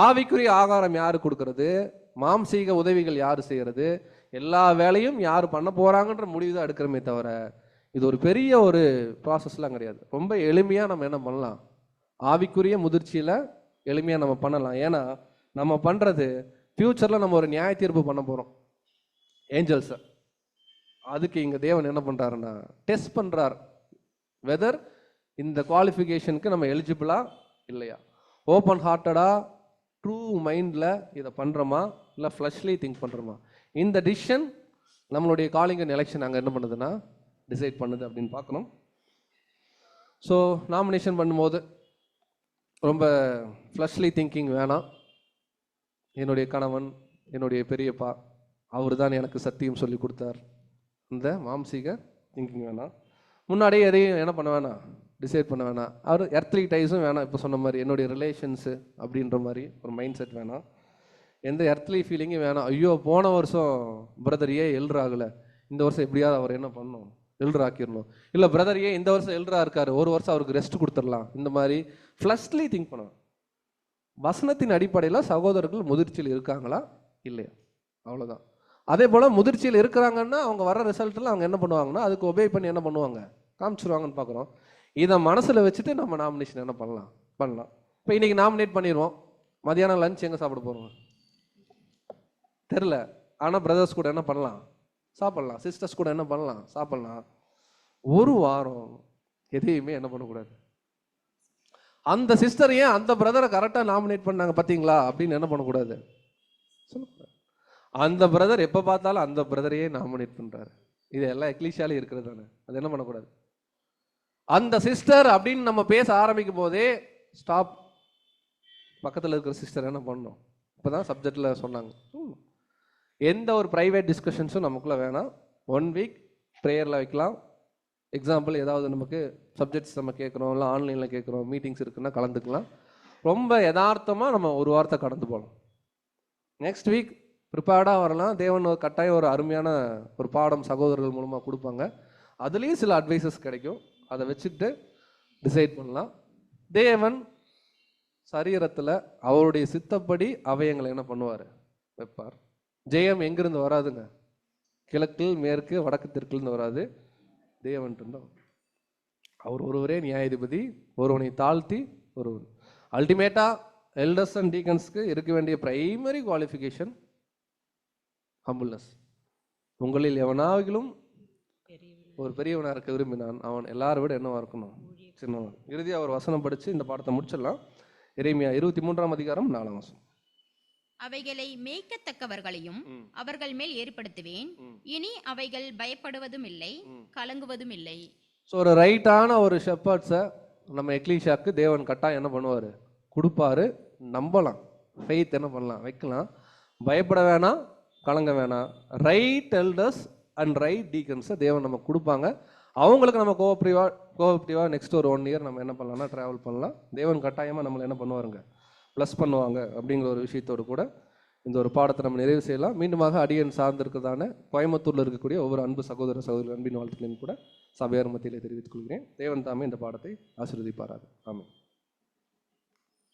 ஆவிக்குரிய ஆகாரம் யார் கொடுக்கறது, மாம்சீக உதவிகள் யார் செய்கிறது, எல்லா வேலையும் யார் பண்ண போகிறாங்கன்ற முடிவு தான் எடுக்கிறமே தவிர இது ஒரு பெரிய ஒரு ப்ராசஸ்லாம் கிடையாது. ரொம்ப எளிமையாக நம்ம என்ன பண்ணலாம், ஆவிக்குரிய முதிர்ச்சியில் எளிமையாக நம்ம பண்ணலாம். ஏன்னா நம்ம பண்ணுறது ஃப்யூச்சரில் நம்ம ஒரு நியாய தீர்ப்பு பண்ண போகிறோம் ஏஞ்சல்ஸை. அதுக்கு இங்கே தேவன் என்ன பண்ணுறாருன்னா டெஸ்ட் பண்ணுறார், வெதர் இந்த குவாலிஃபிகேஷனுக்கு நம்ம எலிஜிபிளா இல்லையா, ஓப்பன் ஹார்ட்டடாக ட்ரூ மைண்டில் இதை பண்ணுறோமா இல்லை ஃப்ளஷ்லி திங்க் பண்ணுறோமா. இந்த டிசிஷன் நம்மளுடைய காலிங் அண்ட் எலெக்ஷன் அங்கே என்ன பண்ணுதுன்னா டிசைட் பண்ணுது அப்படின்னு பார்க்கணும். ஸோ நாமினேஷன் பண்ணும்போது ரொம்ப ஃப்ளஷ்லி திங்கிங் வேணாம். என்னுடைய கணவன், என்னுடைய பெரியப்பா, அவர் தான் எனக்கு சத்தியம் சொல்லி கொடுத்தார், இந்த மாம்சீக திங்கிங் வேணாம். முன்னாடியே எதையும் என்ன பண்ண வேணாம், டிசைட் பண்ண வேணாம். அவர் எர்த்லி டைஸும் வேணாம். இப்போ சொன்ன மாதிரி என்னுடைய ரிலேஷன்ஸு அப்படின்ற மாதிரி ஒரு மைண்ட் செட் வேணாம். எந்த எர்த்லி ஃபீலிங்கும் வேணாம். ஐயோ போன வருஷம் பிரதர் ஏன் எல்டர் ஆகலை, இந்த வருஷம் எப்படியாவது அவர் என்ன பண்ணணும், எல்டர் ஆக்கிடணும். இல்லை பிரதர் ஏன் இந்த வருஷம் எல்டராக இருக்காரு, ஒரு வருஷம் அவருக்கு ரெஸ்ட் கொடுத்துடலாம். இந்த மாதிரி ஃப்ளஷ்லி திங்க் பண்ணணும். வசனத்தின் அடிப்படையில் சகோதரர்கள் முதிர்ச்சியில் இருக்காங்களா இல்லையா, அவ்வளோதான். அதே போல் முதிர்ச்சியில் இருக்கிறாங்கன்னா அவங்க வர ரிசல்ட்டில் அவங்க என்ன பண்ணுவாங்கன்னா அதுக்கு ஒபே பண்ணி என்ன பண்ணுவாங்க, காமிச்சிருவாங்கன்னு பார்க்குறோம். இதை மனசில் வச்சுட்டு நம்ம நாமினேஷன் என்ன பண்ணலாம். இப்போ இன்றைக்கி நாமினேட் பண்ணிடுவோம். மதியானம் லஞ்ச் எங்கே சாப்பிட போகிறோம் தெரில, ஆனால் பிரதர்ஸ் கூட என்ன பண்ணலாம், சாப்பிட்லாம். சிஸ்டர்ஸ் கூட என்ன பண்ணலாம், சாப்பிட்லாம். ஒரு வாரம் எதையுமே என்ன பண்ணக்கூடாது. அந்த சிஸ்டர் ஏன் அந்த பிரதரை கரெக்டாக நாமினேட் பண்ணாங்க பார்த்தீங்களா அப்படின்னு என்ன பண்ணக்கூடாது, சொல்லக்கூடாது. அந்த பிரதர் எப்போ பார்த்தாலும் அந்த பிரதரையே நாமினேட் பண்ணுறாரு. இது எல்லாம் எக்லீஷியாலே இருக்கிறது தானே, அது என்ன பண்ணக்கூடாது. அந்த சிஸ்டர் அப்படின்னு நம்ம பேச ஆரம்பிக்கும் போதே ஸ்டாப், பக்கத்தில் இருக்கிற சிஸ்டர் என்ன பண்ணணும், இப்போ தான் சப்ஜெக்டில் சொன்னாங்க. எந்த ஒரு ப்ரைவேட் டிஸ்கஷன்ஸும் நமக்குள்ளே வேணாம். 1 வீக் ப்ரேயரில் வைக்கலாம். எக்ஸாம்பிள் ஏதாவது நமக்கு சப்ஜெக்ட்ஸ் நம்ம கேட்குறோம், இல்லை ஆன்லைனில் கேட்குறோம், மீட்டிங்ஸ் இருக்குன்னா கலந்துக்கலாம். ரொம்ப யதார்த்தமாக நம்ம ஒரு வாரத்தை கடந்து போகலாம். நெக்ஸ்ட் வீக் ப்ரிப்பேர்டாக வரலாம். தேவன் ஒரு கட்டாயம் ஒரு அருமையான ஒரு பாடம் சகோதரர்கள் மூலமாக கொடுப்பாங்க. அதுலேயும் சில அட்வைசஸ் கிடைக்கும். அதை வச்சுக்கிட்டு டிசைட் பண்ணலாம். தேவன் சரீரத்தில் அவருடைய சித்தப்படி அவயங்களை என்ன பண்ணுவார், வைப்பார். ஜெயம் எங்கிருந்து வராதுங்க, கிழக்கில் மேற்கு வடக்கு தெற்கிலிருந்து வராது, தேவன் இருந்தால். அவர் ஒருவரே நியாயாதிபதி, ஒருவனை தாழ்த்தி ஒருவன். அல்டிமேட்டாக எல்டர்ஸ் அண்ட் டீகன்ஸ்க்கு இருக்க வேண்டிய பிரைமரி குவாலிஃபிகேஷன் ஹம்பிள்னஸ். உங்களில் எவனாகிலும் ஒரு பெரியவனாக இருக்க விரும்பினான், அவன் எல்லாரை விட என்னவா இருக்கணும், சின்னவன். இறுதியாக ஒரு வசனம் படித்து இந்த பாடத்தை முடிச்சிடலாம். எரேமியா 23:4. அவைகளை மேய்க்கத்தக்கவர்களையும் அவர்கள் மேல் ஏற்படுத்துவேன், இனி அவைகள் பயப்படுவதும் இல்லை, கலங்குவதும் இல்லை. ஸோ ஒரு ரைட்டான ஒரு ஷெப்பர்ட்ஸை நம்ம எக்லீஷாக்கு தேவன் கட்டாயம் என்ன பண்ணுவார், கொடுப்பாரு. நம்பலாம், ஃபெய்த் என்ன பண்ணலாம், வைக்கலாம். பயப்பட வேணாம், கலங்க வேணாம். ரைட் எல்டர்ஸ் அண்ட் ரைட் டீக்கன்ஸை தேவன் நமக்கு கொடுப்பாங்க. அவங்களுக்கு நம்ம கோஆப்டிவாக நெக்ஸ்ட் ஒரு 1 இயர் நம்ம என்ன பண்ணலாம்னா ட்ராவல் பண்ணலாம். தேவன் கட்டாயமாக நம்மளை என்ன பண்ணுவாருங்க, ப்ளஸ் பண்ணுவாங்க. அப்படிங்கிற ஒரு விஷயத்தோடு கூட இந்த ஒரு பாடத்தை நம்ம நிறைவு செய்யலாம். மீண்டுமாக அடியன் சார்ந்திருக்கிறதான கோயம்புத்தூரில் இருக்கக்கூடிய ஒவ்வொரு அன்பு சகோதர அன்பின் வாழ்த்துக்களையும் கூட சபையார் மத்தியிலே தெரிவித்துக் கொள்கிறேன். தேவன் தாமே இந்த பாடத்தை ஆசீர்வதிப்பாராக. ஆமென்.